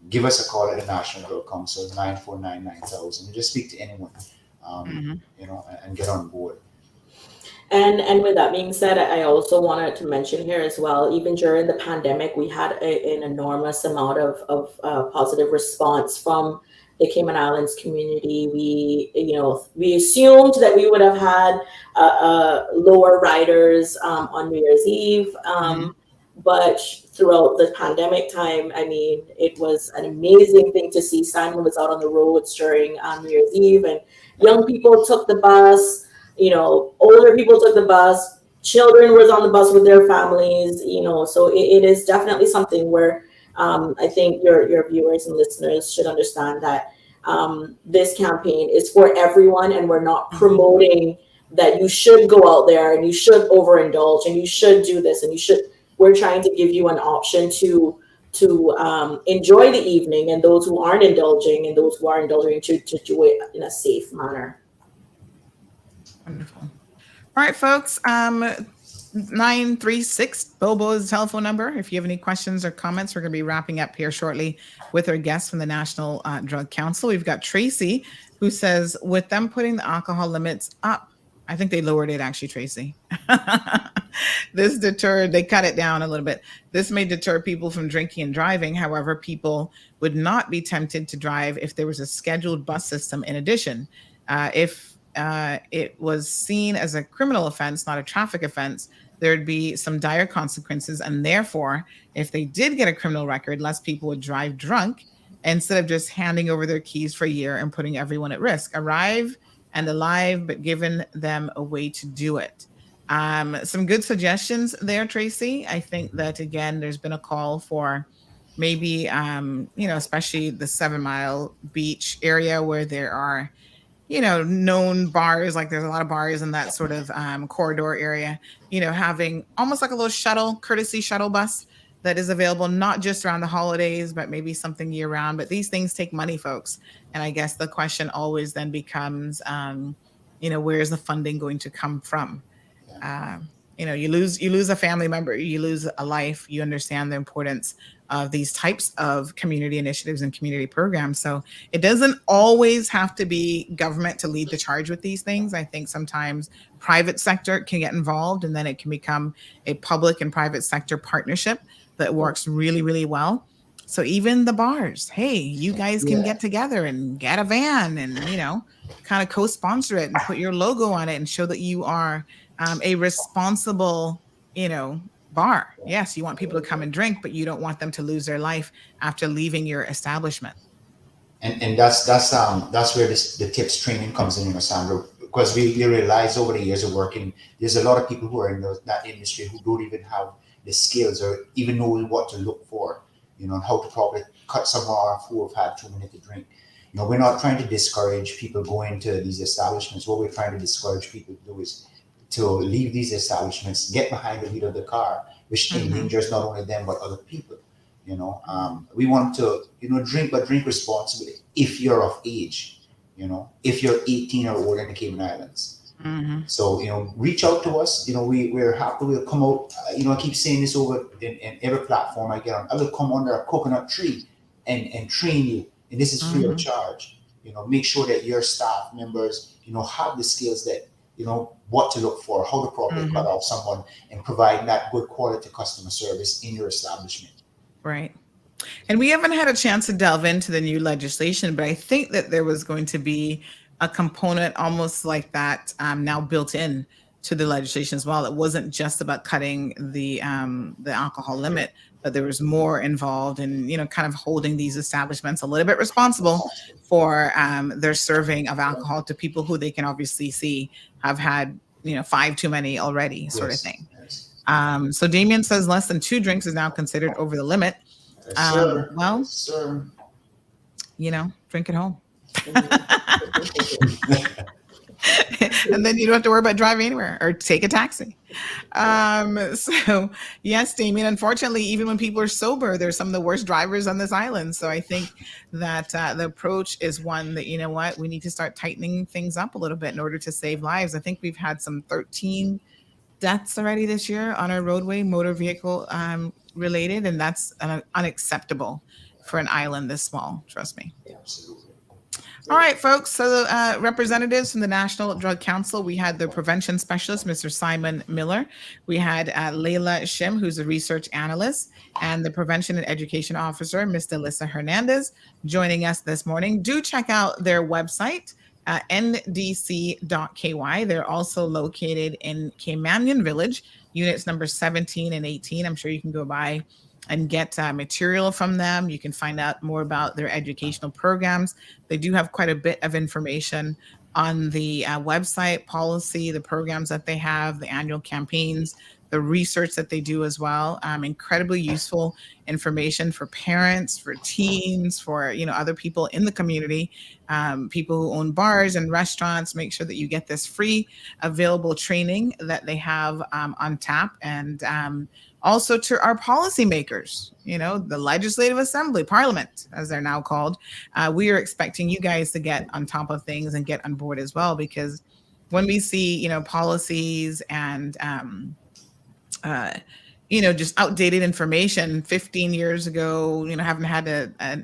give us a call at the National Girl Council, 949-9000, and just speak to anyone, and get on board. And with that being said, I also wanted to mention here as well, even during the pandemic, we had an enormous amount of positive response from the Cayman Islands community. We assumed that we would have had lower riders on New Year's Eve, but throughout the pandemic time, I mean, it was an amazing thing to see. Simon was out on the roads during New Year's Eve, and young people took the bus. Older people took the bus, children was on the bus with their families, so it is definitely something where I think your viewers and listeners should understand that this campaign is for everyone, and we're not promoting that you should go out there and you should overindulge and you should do this and we're trying to give you an option to enjoy the evening, and those who aren't indulging and those who are indulging to do it in a safe manner. Wonderful. All right, folks. 936 Bobo's telephone number. If you have any questions or comments, we're going to be wrapping up here shortly with our guests from the National Drug Council. We've got Tracy, who says, with them putting the alcohol limits up, I think they lowered it actually, Tracy. They cut it down a little bit. This may deter people from drinking and driving. However, people would not be tempted to drive if there was a scheduled bus system in addition. If it was seen as a criminal offense, not a traffic offense, there'd be some dire consequences. And therefore, if they did get a criminal record, less people would drive drunk instead of just handing over their keys for a year and putting everyone at risk. Arrive and alive, but giving them a way to do it. Some good suggestions there, Tracy. I think that, again, there's been a call for maybe, especially the 7 Mile Beach area where there are known bars, like there's a lot of bars in that sort of corridor area, having almost like a little courtesy shuttle bus that is available, not just around the holidays, but maybe something year round. But these things take money, folks. And I guess the question always then becomes, where's the funding going to come from? You lose a family member, you lose a life, you understand the importance of these types of community initiatives and community programs. So it doesn't always have to be government to lead the charge with these things. I think sometimes private sector can get involved, and then it can become a public and private sector partnership that works really, really well. So even the bars, hey, you guys can get together and get a van and, kind of co-sponsor it and put your logo on it and show that you are a responsible, bar. Yes, you want people to come and drink, but you don't want them to lose their life after leaving your establishment. And that's where the tips training comes in, Sandra, because we realize over the years of working, there's a lot of people who are in that industry who don't even have the skills or even know what to look for, and how to probably cut someone off who have had too many to drink. We're not trying to discourage people going to these establishments. What we're trying to discourage people to do is to leave these establishments, get behind the wheel of the car, which endangers not only them, but other people. We want to, drink, but drink responsibly if you're of age, if you're 18 or older in the Cayman Islands. So, reach out to us. We're happy. We'll come out. I keep saying this over in every platform I get on. I will come under a coconut tree and train you. And this is free of charge. Make sure that your staff members, have the skills that, what to look for, how to properly cut off someone and provide that good quality customer service in your establishment. Right. And we haven't had a chance to delve into the new legislation, but I think that there was going to be a component almost like that now built in to the legislation as well. It wasn't just about cutting the alcohol limit, but there was more involved in, kind of holding these establishments a little bit responsible for their serving of alcohol to people who they can obviously see have had, 5 too many already, sort of thing. So Damien says less than 2 drinks is now considered over the limit. Well, drink at home. And then you don't have to worry about driving anywhere or take a taxi. So yes, Damien, unfortunately, even when people are sober, they're some of the worst drivers on this island. So I think that the approach is one that, you know what, we need to start tightening things up a little bit in order to save lives. I think we've had some 13 deaths already this year on our roadway, motor vehicle related, and that's unacceptable for an island this small. Trust me. Absolutely. All right, folks. So representatives from the National Drug Council, we had the prevention specialist, Mr. Simon Miller. We had Layla Shim, who's a research analyst, and the prevention and education officer, Ms. Delissa Hernandez, joining us this morning. Do check out their website, ndc.ky. They're also located in Caymanian Village, units number 17 and 18. I'm sure you can go by and get material from them. You can find out more about their educational programs. They do have quite a bit of information on the website, policy, the programs that they have, the annual campaigns, the research that they do as well. Incredibly useful information for parents, for teens, for other people in the community, people who own bars and restaurants. Make sure that you get this free available training that they have on tap, and also to our policymakers, the Legislative Assembly, Parliament, as they're now called. We are expecting you guys to get on top of things and get on board as well, because when we see, policies and, just outdated information 15 years ago, haven't had a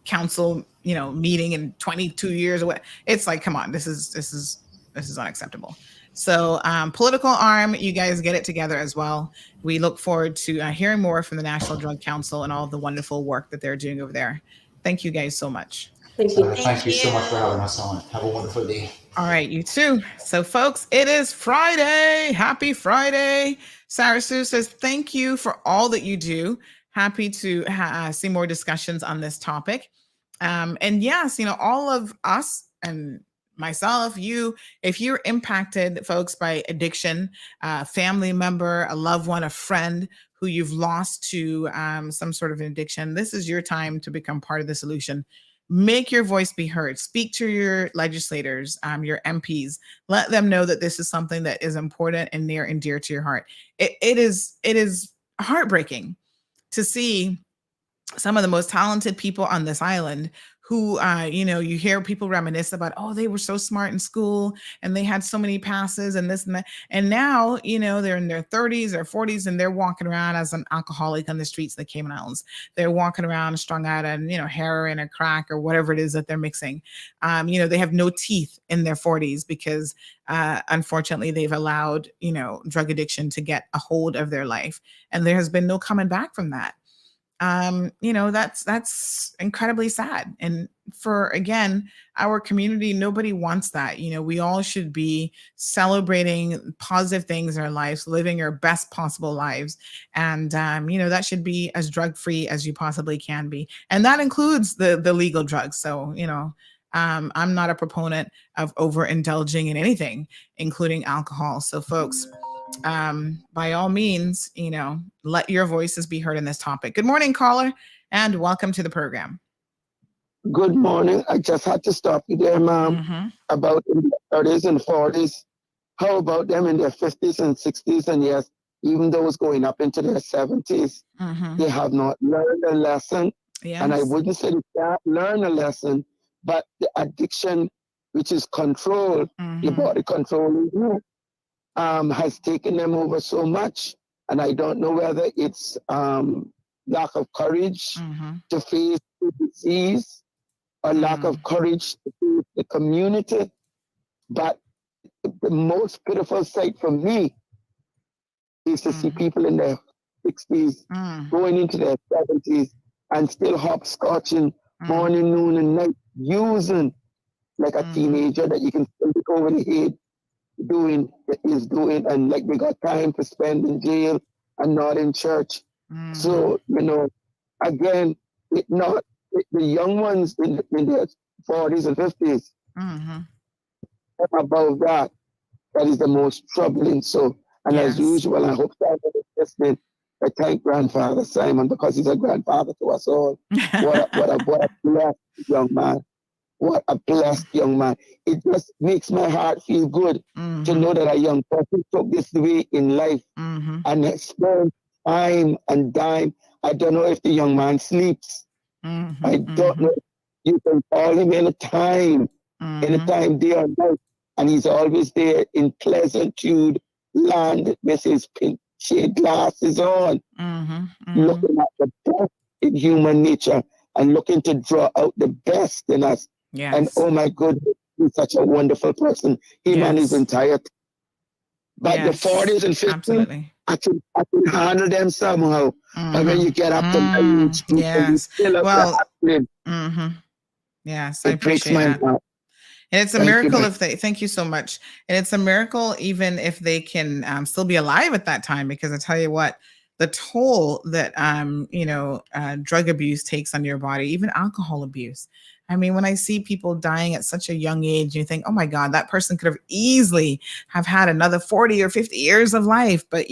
council, meeting in 22 years or what, it's like, come on, this is unacceptable. So political arm, you guys get it together as well. We look forward to hearing more from the National Drug Council and all the wonderful work that they're doing over there. Thank you guys so much. Thank you. Thank you so much for having us on. Have a wonderful day. All right, you too. So folks, it is Friday. Happy Friday. Sarah Sue says, thank you for all that you do. Happy to see more discussions on this topic. And yes, all of us and myself, if you're impacted, folks, by addiction, a family member, a loved one, a friend who you've lost to some sort of an addiction, this is your time to become part of the solution. Make your voice be heard. Speak to your legislators, your MPs. Let them know that this is something that is important and near and dear to your heart. It is heartbreaking to see some of the most talented people on this island who, you hear people reminisce about, oh, they were so smart in school and they had so many passes and this and that. And now, they're in their 30s or 40s and they're walking around as an alcoholic on the streets of the Cayman Islands. They're walking around strung out on, heroin or crack or whatever it is that they're mixing. They have no teeth in their 40s because, unfortunately, they've allowed, drug addiction to get a hold of their life. And there has been no coming back from that. That's incredibly sad. And for, again, our community, nobody wants that. We all should be celebrating positive things in our lives, living our best possible lives. And, that should be as drug-free as you possibly can be. And that includes the legal drugs. So, I'm not a proponent of overindulging in anything, including alcohol. So folks, by all means, let your voices be heard in this topic. Good morning, caller, and welcome to the program. Good morning. I just had to stop you there, ma'am, about in their 30s and 40s. How about them in their 50s and 60s? And yes, even those going up into their 70s, they have not learned a lesson. Yes. And I wouldn't say they can't learn a lesson, but the addiction, which is control, the body controlling you, has taken them over so much. And I don't know whether it's lack of courage to face the disease or lack of courage to face the community. But the most pitiful sight for me is to see people in their 60s going into their 70s and still hopscotching morning, noon, and night, using like a teenager that you can still look over the head doing, and like they got time to spend in jail and not in church. So, again, the young ones in their 40s and 50s, above that is the most troubling. So, and as usual, I hope Simon is listening. I thank Grandfather Simon because he's a grandfather to us all. What a blessed young man. what a blessed young man. It just makes my heart feel good to know that a young person took this way in life and spent time and dime. I don't know if the young man sleeps. I don't know. You can call him anytime day or night. And he's always there in pleasantitude land with his pink shade glasses on, looking at the best in human nature and looking to draw out the best in us. Yes. And oh my goodness, he's such a wonderful person. Him and his entire team. But the 40s and 50s, absolutely. I can handle them somehow. But when you get up to my age, yes. Well, yes, I it breaks appreciate my that. heart. And it's a Thank you, miracle man. if they, thank you so much. And it's a miracle even if they can still be alive at that time, because I tell you what, the toll that, drug abuse takes on your body, even alcohol abuse. I mean, when I see people dying at such a young age, you think, oh my God, that person could have easily have had another 40 or 50 years of life. But,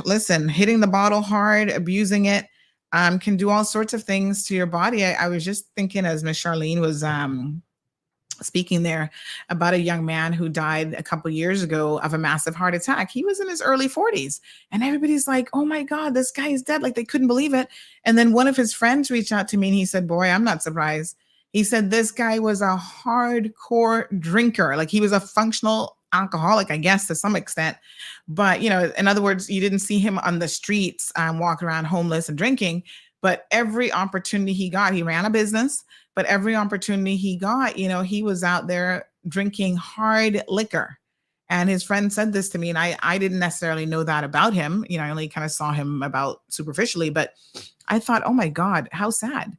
listen, hitting the bottle hard, abusing it, can do all sorts of things to your body. I was just thinking as Miss Charlene was, speaking there about a young man who died a couple years ago of a massive heart attack. He was in his early 40s and everybody's like, oh my God, this guy is dead. Like they couldn't believe it. And then one of his friends reached out to me and he said, boy, I'm not surprised. He said, this guy was a hardcore drinker. Like he was a functional alcoholic, I guess, to some extent. But, in other words, you didn't see him on the streets walking around homeless and drinking. But every opportunity he got, he ran a business, but every opportunity he got, he was out there drinking hard liquor. And his friend said this to me, and I didn't necessarily know that about him. I only kind of saw him about superficially, but I thought, oh my God, how sad.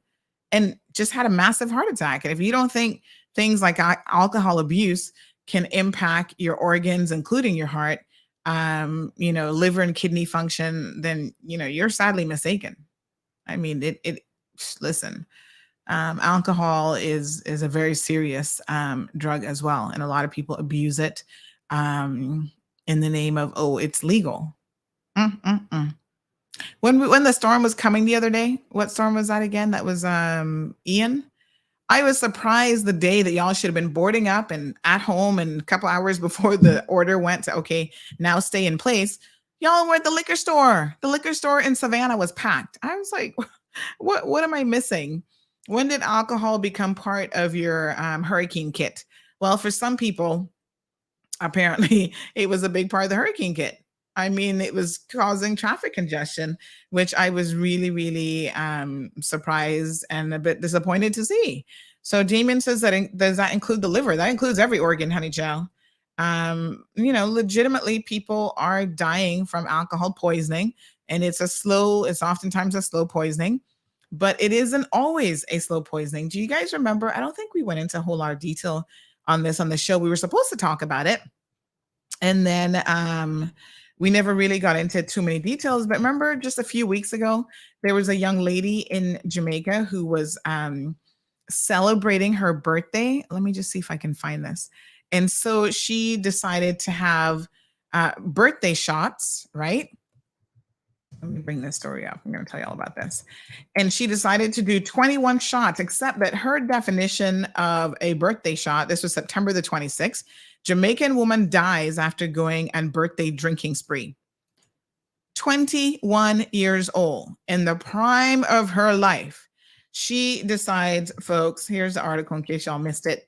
And just had a massive heart attack. And if you don't think things like alcohol abuse can impact your organs, including your heart, liver and kidney function, then, you're sadly mistaken. I mean, listen, alcohol is a very serious drug as well. And a lot of people abuse it in the name of, oh, it's legal. When the storm was coming the other day, what storm was that again? That was Ian. I was surprised the day that y'all should have been boarding up and at home, and a couple hours before the order went to, okay, now stay in place. Y'all were at the liquor store. The liquor store in Savannah was packed. I was like, what am I missing? When did alcohol become part of your hurricane kit? Well, for some people, apparently it was a big part of the hurricane kit. I mean, it was causing traffic congestion, which I was really, really surprised and a bit disappointed to see. So Damien says does that include the liver? That includes every organ, honey child. Legitimately people are dying from alcohol poisoning, and it's oftentimes a slow poisoning, but it isn't always a slow poisoning. Do you guys remember? I don't think we went into a whole lot of detail on this on the show. We were supposed to talk about it, and then we never really got into too many details. But remember, just a few weeks ago, there was a young lady in Jamaica who was celebrating her birthday. Let me just see if I can find this. And so she decided to have birthday shots, right? Let me bring this story up. I'm going to tell you all about this. And she decided to do 21 shots, except that her definition of a birthday shot, this was September the 26th, Jamaican woman dies after going on birthday drinking spree. 21 years old, in the prime of her life. She decides, folks, here's the article in case y'all missed it.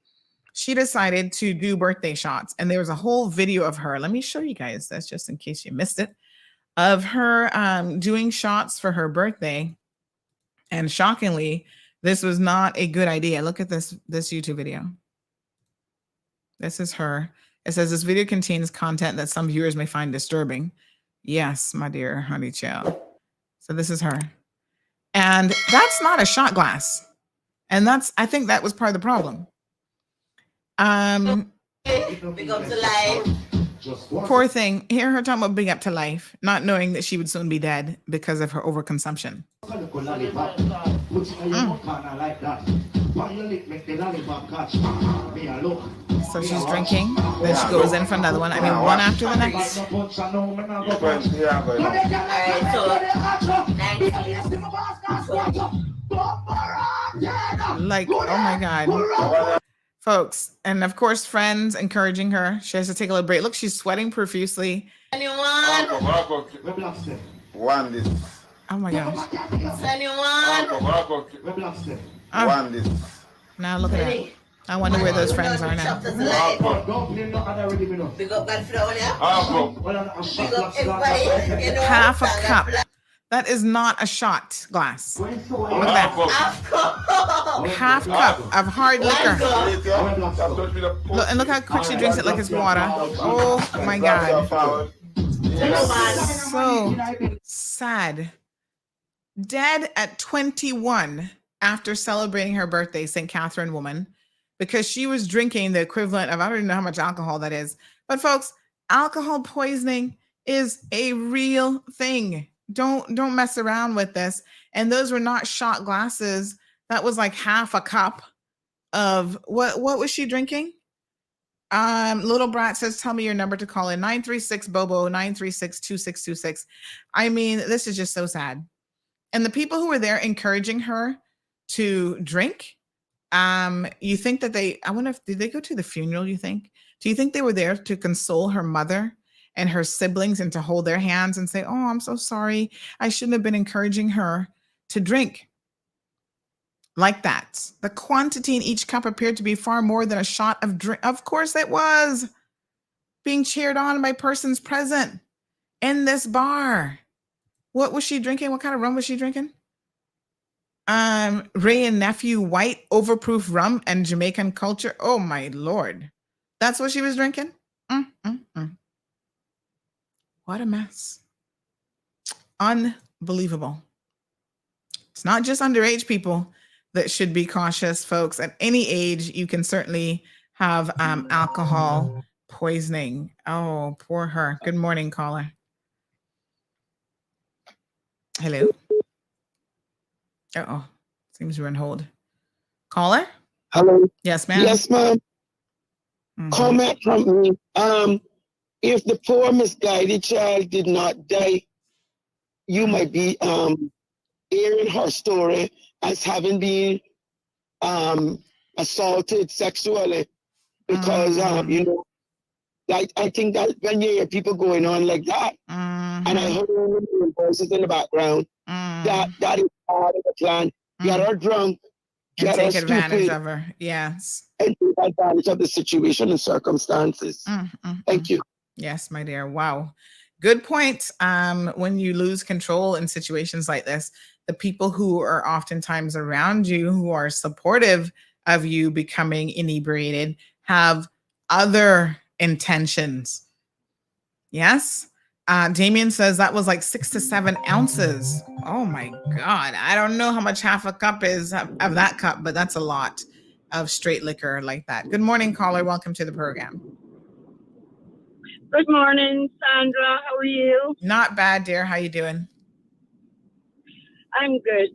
She decided to do birthday shots. And there was a whole video of her. Let me show you guys this just in case you missed it. Of her doing shots for her birthday. And shockingly, this was not a good idea. Look at this YouTube video. This is her. It says this video contains content that some viewers may find disturbing. Yes, my dear honey child. So this is her. And that's not a shot glass. And I think that was part of the problem. Big up to life. Poor thing. Hear her talking about big up to life, not knowing that she would soon be dead because of her overconsumption. So she's drinking, then she goes in for another one. I mean, one after the next. Like, oh my God. Folks, and of course, friends encouraging her. She has to take a little break. Look, she's sweating profusely. Anyone? One this. Oh my gosh. Anyone? Now look at that. I wonder where those friends are now. Big up that flower, yeah? Big up everybody, you know? Half a cup. That is not a shot glass. Look at that. Half cup of hard liquor. Look, and look how quick she drinks it like it's water. Oh my God. So sad. Dead at 21 after celebrating her birthday, St. Catherine woman, because she was drinking the equivalent of, I don't even know how much alcohol that is. But folks, alcohol poisoning is a real thing. Don't mess around with this. And those were not shot glasses. That was like half a cup of what was she drinking? Little Brat says, tell me your number to call in. 936 Bobo 936-2626. I mean, this is just so sad. And the people who were there encouraging her to drink, you think that I wonder if, did they go to the funeral, you think? Do you think they were there to console her mother and her siblings and to hold their hands and say, oh, I'm so sorry. I shouldn't have been encouraging her to drink like that. The quantity in each cup appeared to be far more than a shot of drink. Of course it was. Being cheered on by persons present in this bar. What was she drinking? What kind of rum was she drinking? Ray and Nephew White Overproof Rum and Jamaican Culture. Oh my Lord. That's what she was drinking? What a mess. Unbelievable. It's not just underage people that should be cautious, folks. At any age, you can certainly have alcohol poisoning. Oh, poor her. Good morning, caller. Hello. Uh-oh. Seems we're on hold. Caller? Hello. Yes, ma'am. Yes, ma'am. Comment from me. If the poor misguided child did not die, you might be airing her story as having been assaulted sexually, because you know, I think that when you hear people going on like that, and I heard voices in the background, that is part of the plan. Get her drunk, And get her take advantage stupid, of her. Yes. and take advantage of the situation and circumstances. Thank you. Yes, my dear. Wow. Good point. When you lose control in situations like this, the people who are oftentimes around you, who are supportive of you becoming inebriated, have other intentions. Yes. Damien says that was like 6 to 7 ounces. Oh my God. I don't know how much half a cup is of that cup, but that's a lot of straight liquor like that. Good morning, caller. Welcome to the program. Good morning, Sandra. How are you? Not bad, dear. How you doing? I'm good.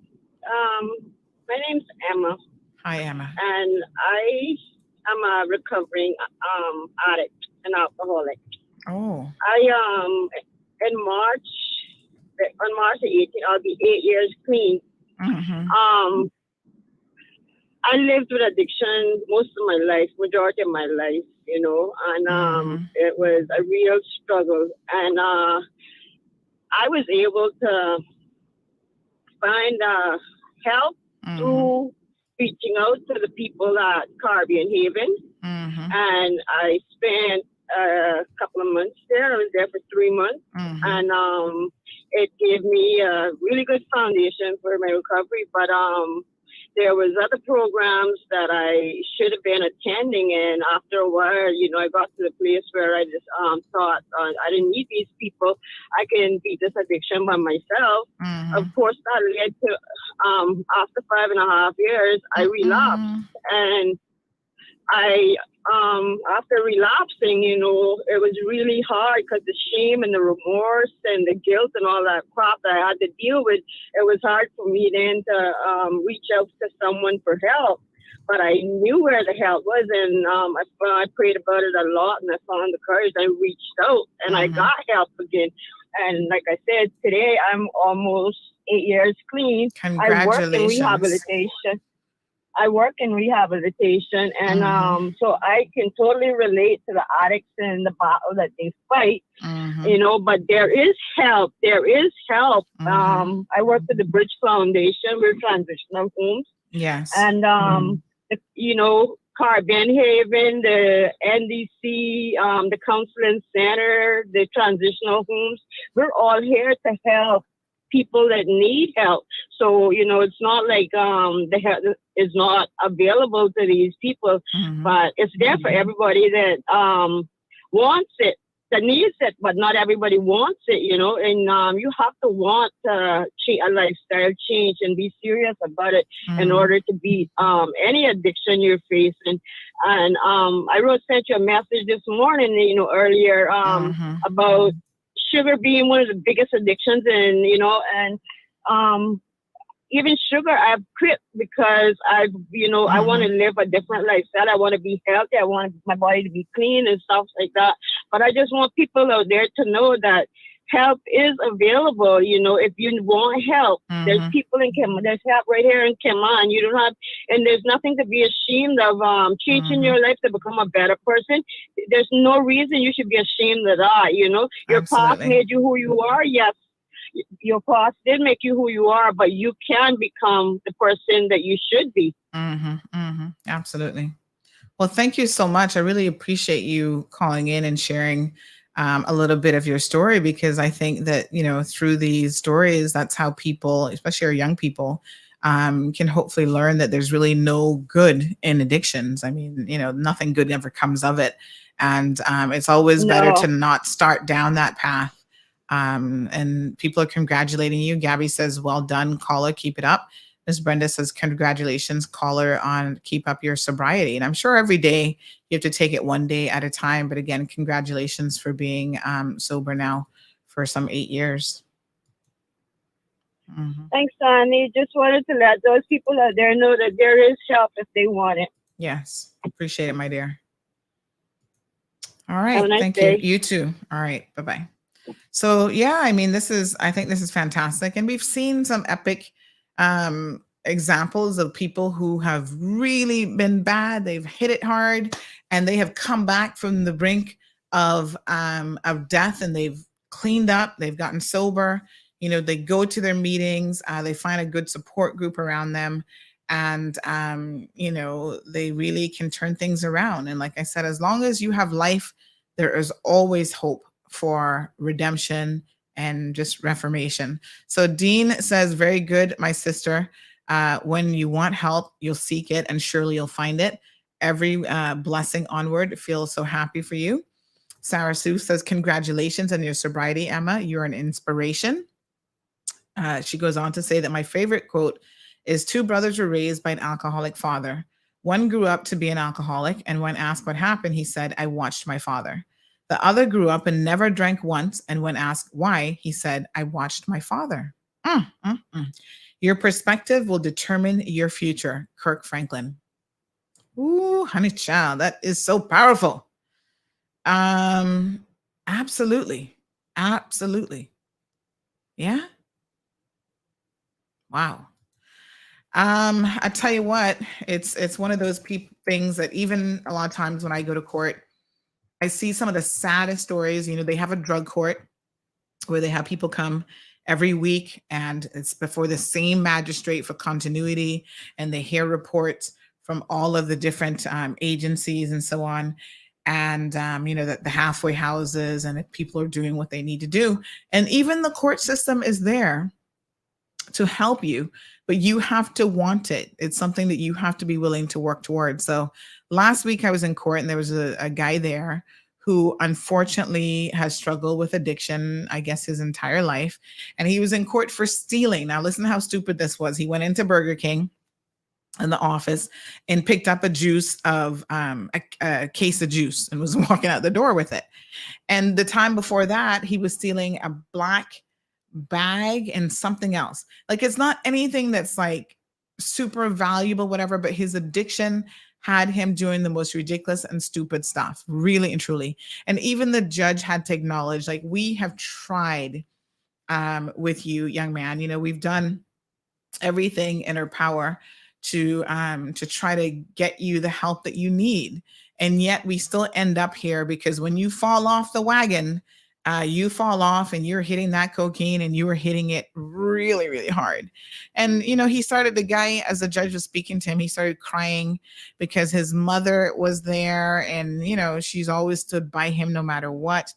My name's Emma. Hi, Emma. And I am a recovering addict and alcoholic. Oh. On March the 18th, I'll be 8 years clean. I lived with addiction most of my life, majority of my life, you know, and it was a real struggle. And I was able to find help through reaching out to the people at Caribbean Haven. And I spent a couple of months there. I was there for 3 months. And it gave me a really good foundation for my recovery. But there was other programs that I should have been attending, and after a while, you know, I got to the place where I just thought I didn't need these people. I can beat this addiction by myself. Of course, that led to after 5.5 years, I relapsed, and I after relapsing, you know, it was really hard because the shame and the remorse and the guilt and all that crap that I had to deal with, it was hard for me then to reach out to someone for help. But I knew where the help was, and I prayed about it a lot, and I found the courage. I reached out, and I got help again. And like I said, today I'm almost 8 years clean. Congratulations. I work in rehabilitation. I work in rehabilitation, and so I can totally relate to the addicts and the battle that they fight. You know, but there is help. There is help. I work with the Bridge Foundation. We're transitional homes. Yes. And you know, Carbon Haven, the NDC, the counseling center, the transitional homes. We're all here to help people that need help. So, you know, it's not like the help is not available to these people, but it's there for everybody that wants it, that needs it, but not everybody wants it, you know. And you have to want a lifestyle change and be serious about it in order to beat any addiction you're facing. And I sent you a message this morning, you know, earlier about sugar being one of the biggest addictions, and you know, and even sugar I've quit because I want to live a different lifestyle. I want to be healthy. I want my body to be clean and stuff like that. But I just want people out there to know that help is available. You know, if you want help, there's people in Kema. There's help right here in Kema, and you don't have, and there's nothing to be ashamed of. Changing your life to become a better person. There's no reason you should be ashamed of that. You know, your past made you who you are. Yes, your past did make you who you are, but you can become the person that you should be. Absolutely. Well, thank you so much. I really appreciate you calling in and sharing a little bit of your story, because I think that, you know, through these stories, that's how people, especially our young people, can hopefully learn that there's really no good in addictions. I mean, you know, nothing good ever comes of it. And it's always better to not start down that path. And people are congratulating you. Gabby says, well done, caller, keep it up. Ms. Brenda says, congratulations, caller, on keep up your sobriety. And I'm sure every day you have to take it one day at a time. But again, congratulations for being sober now for some 8 years. Thanks, Sonny. Just wanted to let those people out there know that there is help if they want it. Yes. Appreciate it, my dear. All right. Have a nice Thank day. you. You too. All right. Bye-bye. So yeah, I mean, I think this is fantastic. And we've seen some epic examples of people who have really been bad. They've hit it hard and they have come back from the brink of death, and they've cleaned up, they've gotten sober. You know, they go to their meetings, they find a good support group around them, and you know, they really can turn things around. And like I said, as long as you have life, there is always hope for redemption and just reformation. So Dean says, very good, my sister. When you want help, you'll seek it, and surely you'll find it. Every blessing onward. Feel so happy for you. Sarah Sue says, congratulations on your sobriety, Emma. You're an inspiration. She goes on to say that my favorite quote is, two brothers were raised by an alcoholic father. One grew up to be an alcoholic, and when asked what happened, he said, I watched my father. The other grew up and never drank once, and when asked why, he said, I watched my father. Your perspective will determine your future. Kirk Franklin. Ooh, honey child, that is so powerful. Absolutely. Absolutely. Yeah. Wow. I tell you what, it's one of those things that even a lot of times when I go to court, I see some of the saddest stories. You know, they have a drug court where they have people come every week, and it's before the same magistrate for continuity, and they hear reports from all of the different agencies and so on. And, you know, that the halfway houses and that people are doing what they need to do. And even the court system is there to help you, but you have to want it. It's something that you have to be willing to work towards. So last week I was in court, and there was a guy there who unfortunately has struggled with addiction, I guess, his entire life. And he was in court for stealing. Now listen to how stupid this was. He went into Burger King in the office and picked up a case of juice and was walking out the door with it. And the time before that, he was stealing a black bag and something else. Like, it's not anything that's like super valuable, whatever, but his addiction had him doing the most ridiculous and stupid stuff, really and truly. And even the judge had to acknowledge, like, we have tried with you, young man. You know, we've done everything in our power to try to get you the help that you need. And yet we still end up here because when you fall off the wagon, you fall off and you're hitting that cocaine and you were hitting it really, really hard. And, he started, the guy, as the judge was speaking to him, he started crying because his mother was there and, she's always stood by him no matter what.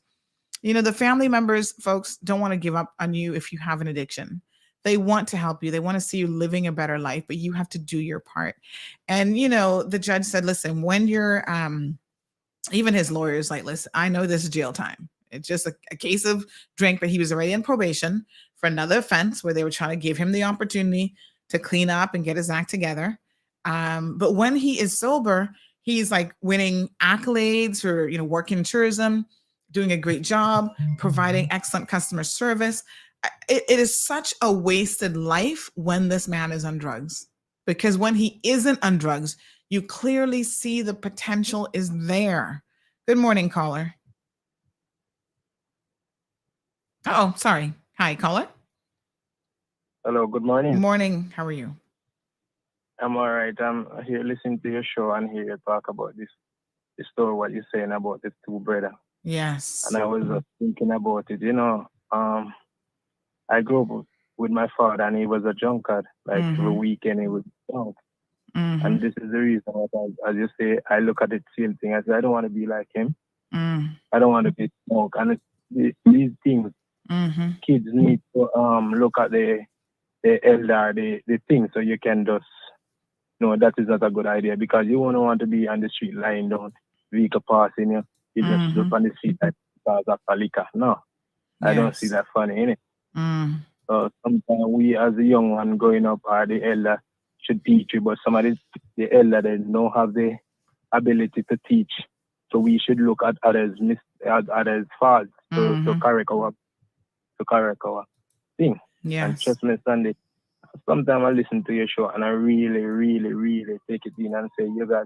The family members, folks, don't want to give up on you if you have an addiction. They want to help you. They want to see you living a better life, but you have to do your part. And, the judge said, listen, when you're, even his lawyer's like, listen, I know this is jail time. It's just a case of drink, but he was already in probation for another offense where they were trying to give him the opportunity to clean up and get his act together. But when he is sober, he's like winning accolades for, working in tourism, doing a great job, providing excellent customer service. It is such a wasted life when this man is on drugs, because when he isn't on drugs, you clearly see the potential is there. Good morning, caller. Oh, sorry. Hi, caller. Hello, good morning. Good morning. How are you? I'm all right. I'm here listening to your show and hear you talk about this story, what you're saying about the two brothers. Yes. And I was thinking about it. I grew up with my father and he was a drunkard. Like every weekend he was drunk. And this is the reason why, as you say, I look at the same thing. I say, I don't want to be like him. I don't want to be drunk. And these things, kids need to look at the elder, the thing, so you can just know that is not a good idea, because you won't want to be on the street lying down, vehicle passing you. You just look on the street like because of a liquor. No, I don't see that funny, innit? So sometimes we as a young one growing up, or the elder should teach you, but some of the elder, they don't have the ability to teach. So we should look at others' faults to correct our thing. Yes. And trust me, Sandy, sometimes I listen to your show and I really, really, really take it in and say, you guys,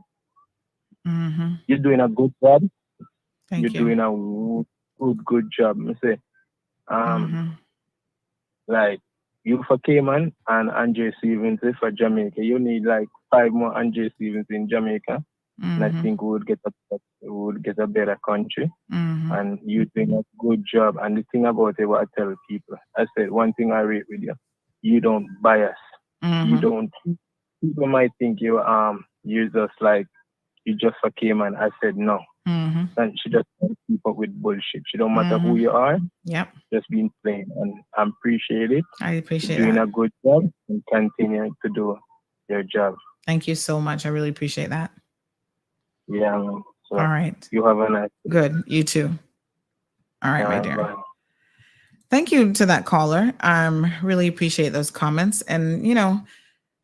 you're doing a good job. You're doing a good job. I say, like, you for Cayman and Andre Stevens for Jamaica, you need like 5 more Andre Stevens in Jamaica. And I think we would get a better country. And you're doing a good job. And the thing about it, what I tell people, I said, one thing I rate with you, you don't bias. You don't, people might think you're just like, you just for Cayman. I said, no. And she just don't keep up with bullshit. She don't matter who you are. Yep. Just being plain. And I appreciate it. I appreciate You're doing that. a good job and continue to do your job. Thank you so much. I really appreciate that. Yeah. Man. So all right. You have a nice day. Good. You too. All right, my dear. Bye. Thank you to that caller. Really appreciate those comments. And,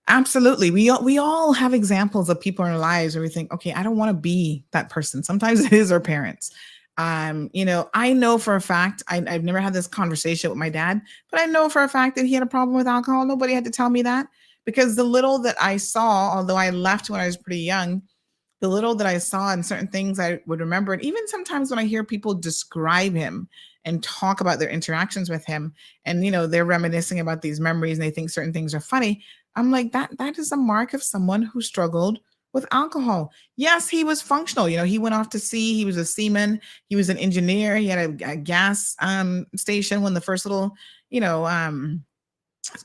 absolutely. We all have examples of people in our lives where we think, okay, I don't want to be that person. Sometimes it is our parents. I know for a fact, I've never had this conversation with my dad, but I know for a fact that he had a problem with alcohol. Nobody had to tell me that, because the little that I saw, although I left when I was pretty young, the little that I saw and certain things I would remember. And even sometimes when I hear people describe him and talk about their interactions with him, and, they're reminiscing about these memories and they think certain things are funny, I'm like, that is a mark of someone who struggled with alcohol. Yes, he was functional. He went off to sea. He was a seaman. He was an engineer. He had a gas station when the first little,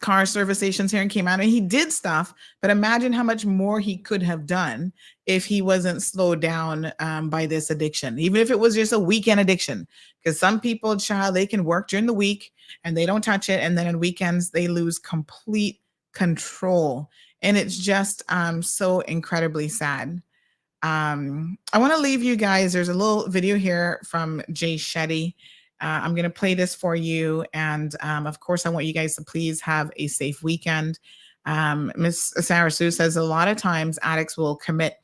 car service stations here came out, and he did stuff. But imagine how much more he could have done if he wasn't slowed down by this addiction, even if it was just a weekend addiction. Because some people, child, they can work during the week and they don't touch it, and then on weekends they lose complete control, and it's just so incredibly sad. I want to leave you guys. There's a little video here from Jay Shetty. I'm going to play this for you. And of course, I want you guys to please have a safe weekend. Miss Sarah Sue says a lot of times addicts will commit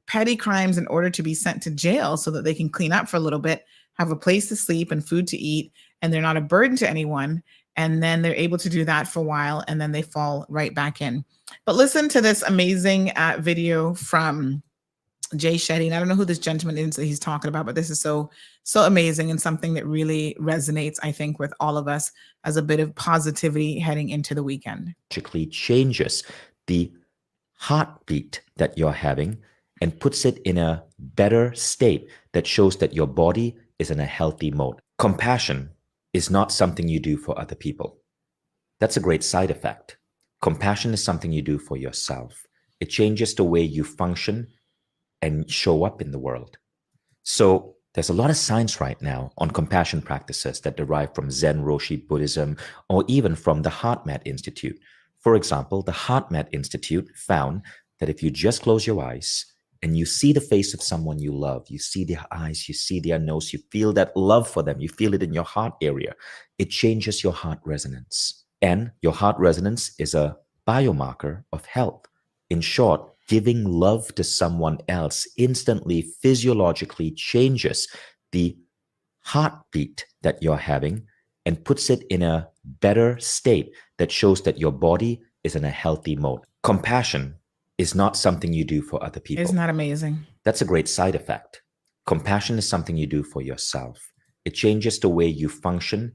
petty crimes in order to be sent to jail so that they can clean up for a little bit, have a place to sleep and food to eat, and they're not a burden to anyone. And then they're able to do that for a while, and then they fall right back in. But listen to this amazing video from Jay Shetty. And I don't know who this gentleman is that he's talking about, but this is so amazing and something that really resonates, I think, with all of us as a bit of positivity heading into the weekend. Changes the heartbeat that you're having and puts it in a better state that shows that your body is in a healthy mode. Compassion is not something you do for other people. That's a great side effect. Compassion is something you do for yourself. It changes the way you function and show up in the world. So there's a lot of science right now on compassion practices that derive from Zen Roshi Buddhism or even from the HeartMath Institute. For example, the HeartMath Institute found that if you just close your eyes and you see the face of someone you love, you see their eyes, you see their nose, you feel that love for them, you feel it in your heart area, it changes your heart resonance. And your heart resonance is a biomarker of health. In short, giving love to someone else instantly physiologically changes the heartbeat that you're having and puts it in a better state that shows that your body is in a healthy mode. Compassion is not something you do for other people. Isn't that amazing? That's a great side effect. Compassion is something you do for yourself. It changes the way you function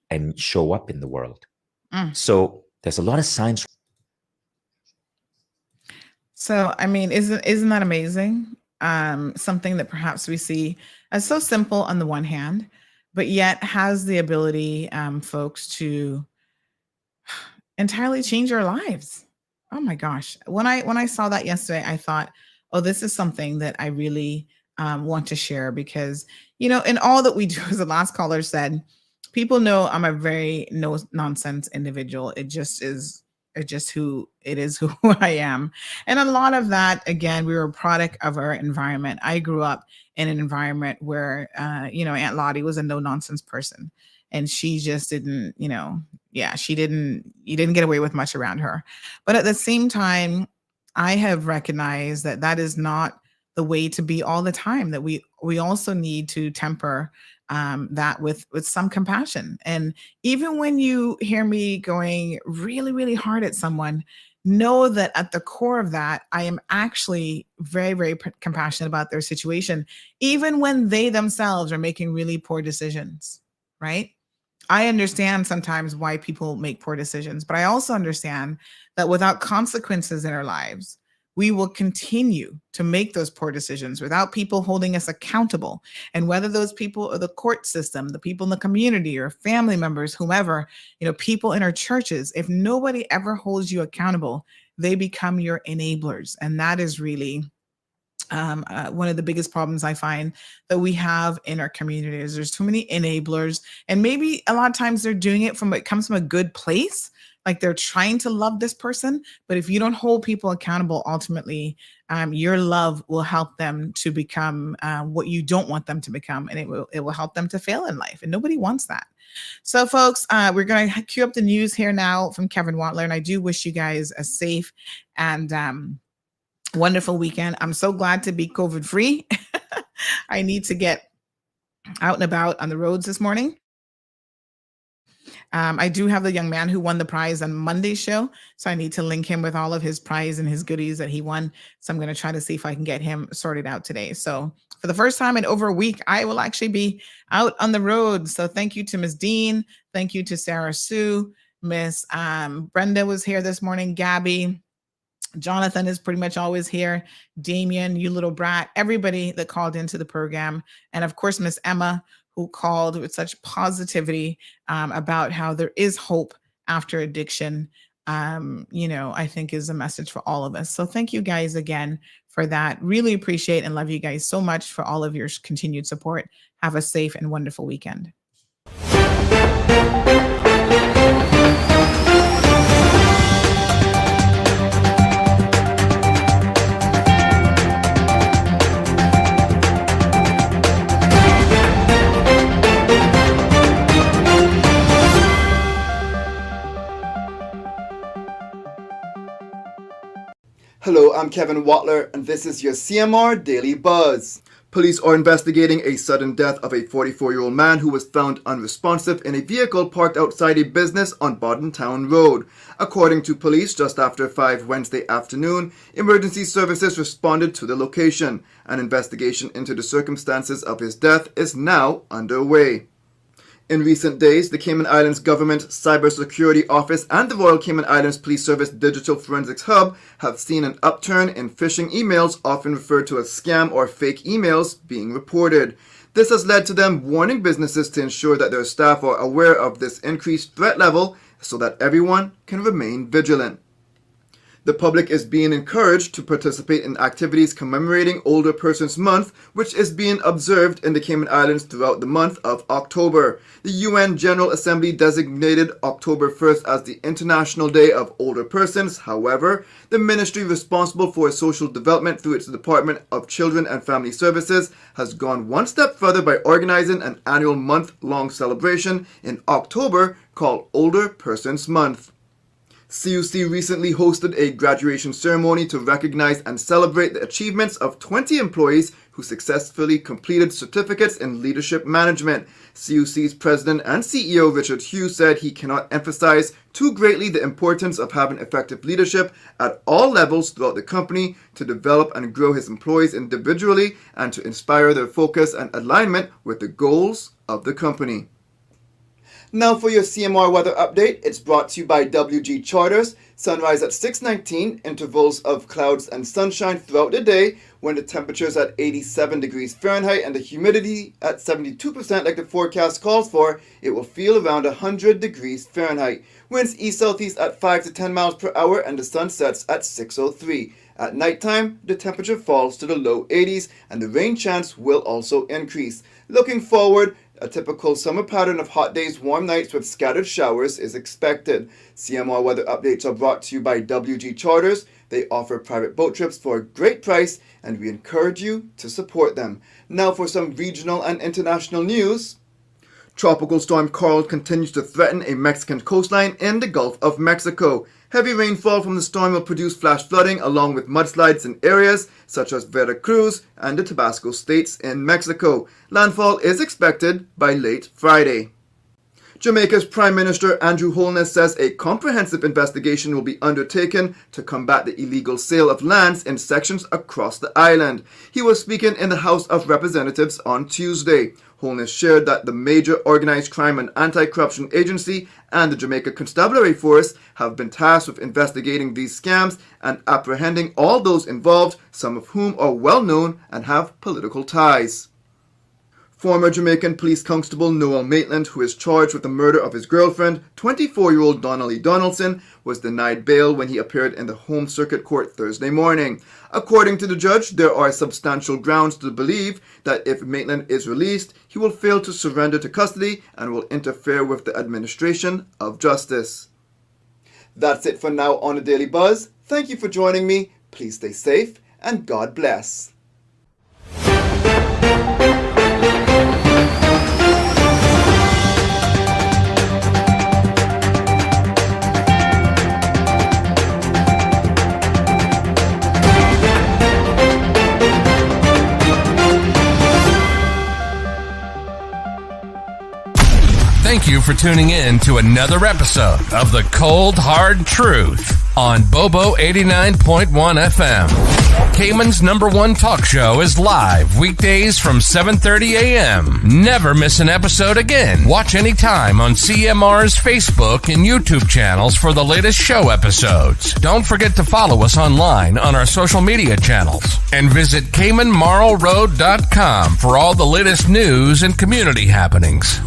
and show up in the world. So there's a lot of science. So, I mean, isn't that amazing? Something that perhaps we see as so simple on the one hand, but yet has the ability, folks, to entirely change our lives. Oh my gosh! When I saw that yesterday, I thought, oh, this is something that I really want to share because, you know, in all that we do, as the last caller said, people know I'm a very no nonsense individual. It just is. It's just who I am. And a lot of that, again, we were a product of our environment. I grew up in an environment where, you know, Aunt Lottie was a no nonsense person. And she just didn't, you know, you didn't get away with much around her. But at the same time, I have recognized that that is not the way to be all the time, that we also need to temper that with some compassion. And even when you hear me going really, really hard at someone, know that at the core of that, I am actually very, very compassionate about their situation, even when they themselves are making really poor decisions, right? I understand sometimes why people make poor decisions, but I also understand that without consequences in our lives, we will continue to make those poor decisions without people holding us accountable. And whether those people are the court system, the people in the community or family members, whomever, you know, people in our churches, if nobody ever holds you accountable, they become your enablers. And that is really one of the biggest problems I find that we have in our community is there's too many enablers. And maybe a lot of times they're doing it it comes from a good place. Like they're trying to love this person, but if you don't hold people accountable, ultimately, your love will help them to become what you don't want them to become, and it will help them to fail in life, and nobody wants that. So, folks, we're going to cue up the news here now from Kevin Watler, and I do wish you guys a safe and wonderful weekend. I'm so glad to be COVID free. I need to get out and about on the roads this morning. I do have the young man who won the prize on Monday's show, so I need to link him with all of his prize and his goodies that he won. So I'm going to try to see if I can get him sorted out today. So for the first time in over a week, I will actually be out on the road. So thank you to Ms. Dean. Thank you to Sarah Sue. Miss Brenda was here this morning. Gabby. Jonathan is pretty much always here. Damien, you little brat, everybody that called into the program. And of course, Miss Emma, who called with such positivity about how there is hope after addiction, you know, I think is a message for all of us. So thank you guys again for that. Really appreciate and love you guys so much for all of your continued support. Have a safe and wonderful weekend. Hello, I'm Kevin Watler, and this is your CMR Daily Buzz. Police are investigating a sudden death of a 44-year-old man who was found unresponsive in a vehicle parked outside a business on Bodden Town Road. According to police, just after 5 Wednesday afternoon, emergency services responded to the location. An investigation into the circumstances of his death is now underway. In recent days, the Cayman Islands Government Cybersecurity Office and the Royal Cayman Islands Police Service Digital Forensics Hub have seen an upturn in phishing emails, often referred to as scam or fake emails, being reported. This has led to them warning businesses to ensure that their staff are aware of this increased threat level so that everyone can remain vigilant. The public is being encouraged to participate in activities commemorating Older Persons Month, which is being observed in the Cayman Islands throughout the month of October. The UN General Assembly designated October 1st as the International Day of Older Persons. However, the ministry responsible for social development through its Department of Children and Family Services has gone one step further by organizing an annual month-long celebration in October called Older Persons Month. CUC recently hosted a graduation ceremony to recognize and celebrate the achievements of 20 employees who successfully completed certificates in leadership management. CUC's president and CEO Richard Hughes said he cannot emphasize too greatly the importance of having effective leadership at all levels throughout the company to develop and grow his employees individually and to inspire their focus and alignment with the goals of the company. Now for your CMR weather update, it's brought to you by WG Charters. Sunrise at 6:19, intervals of clouds and sunshine throughout the day when the temperature is at 87 degrees Fahrenheit and the humidity at 72% like the forecast calls for. It will feel around 100 degrees Fahrenheit. Winds east-southeast at 5 to 10 miles per hour and the sun sets at 6:03. At nighttime, the temperature falls to the low 80s and the rain chance will also increase. Looking forward, a typical summer pattern of hot days, warm nights with scattered showers is expected. CMR weather updates are brought to you by WG Charters. They offer private boat trips for a great price and we encourage you to support them. Now for some regional and international news. Tropical Storm Coral continues to threaten a Mexican coastline in the Gulf of Mexico. Heavy rainfall from the storm will produce flash flooding along with mudslides in areas such as Veracruz and the Tabasco states in Mexico. Landfall is expected by late Friday. Jamaica's Prime Minister Andrew Holness says a comprehensive investigation will be undertaken to combat the illegal sale of lands in sections across the island. He was speaking in the House of Representatives on Tuesday. Holness shared that the major organized crime and anti-corruption agency and the Jamaica Constabulary Force have been tasked with investigating these scams and apprehending all those involved, some of whom are well known and have political ties. Former Jamaican Police Constable Noel Maitland, who is charged with the murder of his girlfriend, 24-year-old Donnelly Donaldson, was denied bail when he appeared in the Home Circuit Court Thursday morning. According to the judge, there are substantial grounds to believe that if Maitland is released, he will fail to surrender to custody and will interfere with the administration of justice. That's it for now on the Daily Buzz. Thank you for joining me. Please stay safe and God bless. Thank you for tuning in to another episode of The Cold Hard Truth on Bobo 89.1 FM. Cayman's #1 talk show is live weekdays from 7:30 a.m. Never miss an episode again. Watch anytime on CMR's Facebook and YouTube channels for the latest show episodes. Don't forget to follow us online on our social media channels. And visit CaymanMarlRoad.com for all the latest news and community happenings.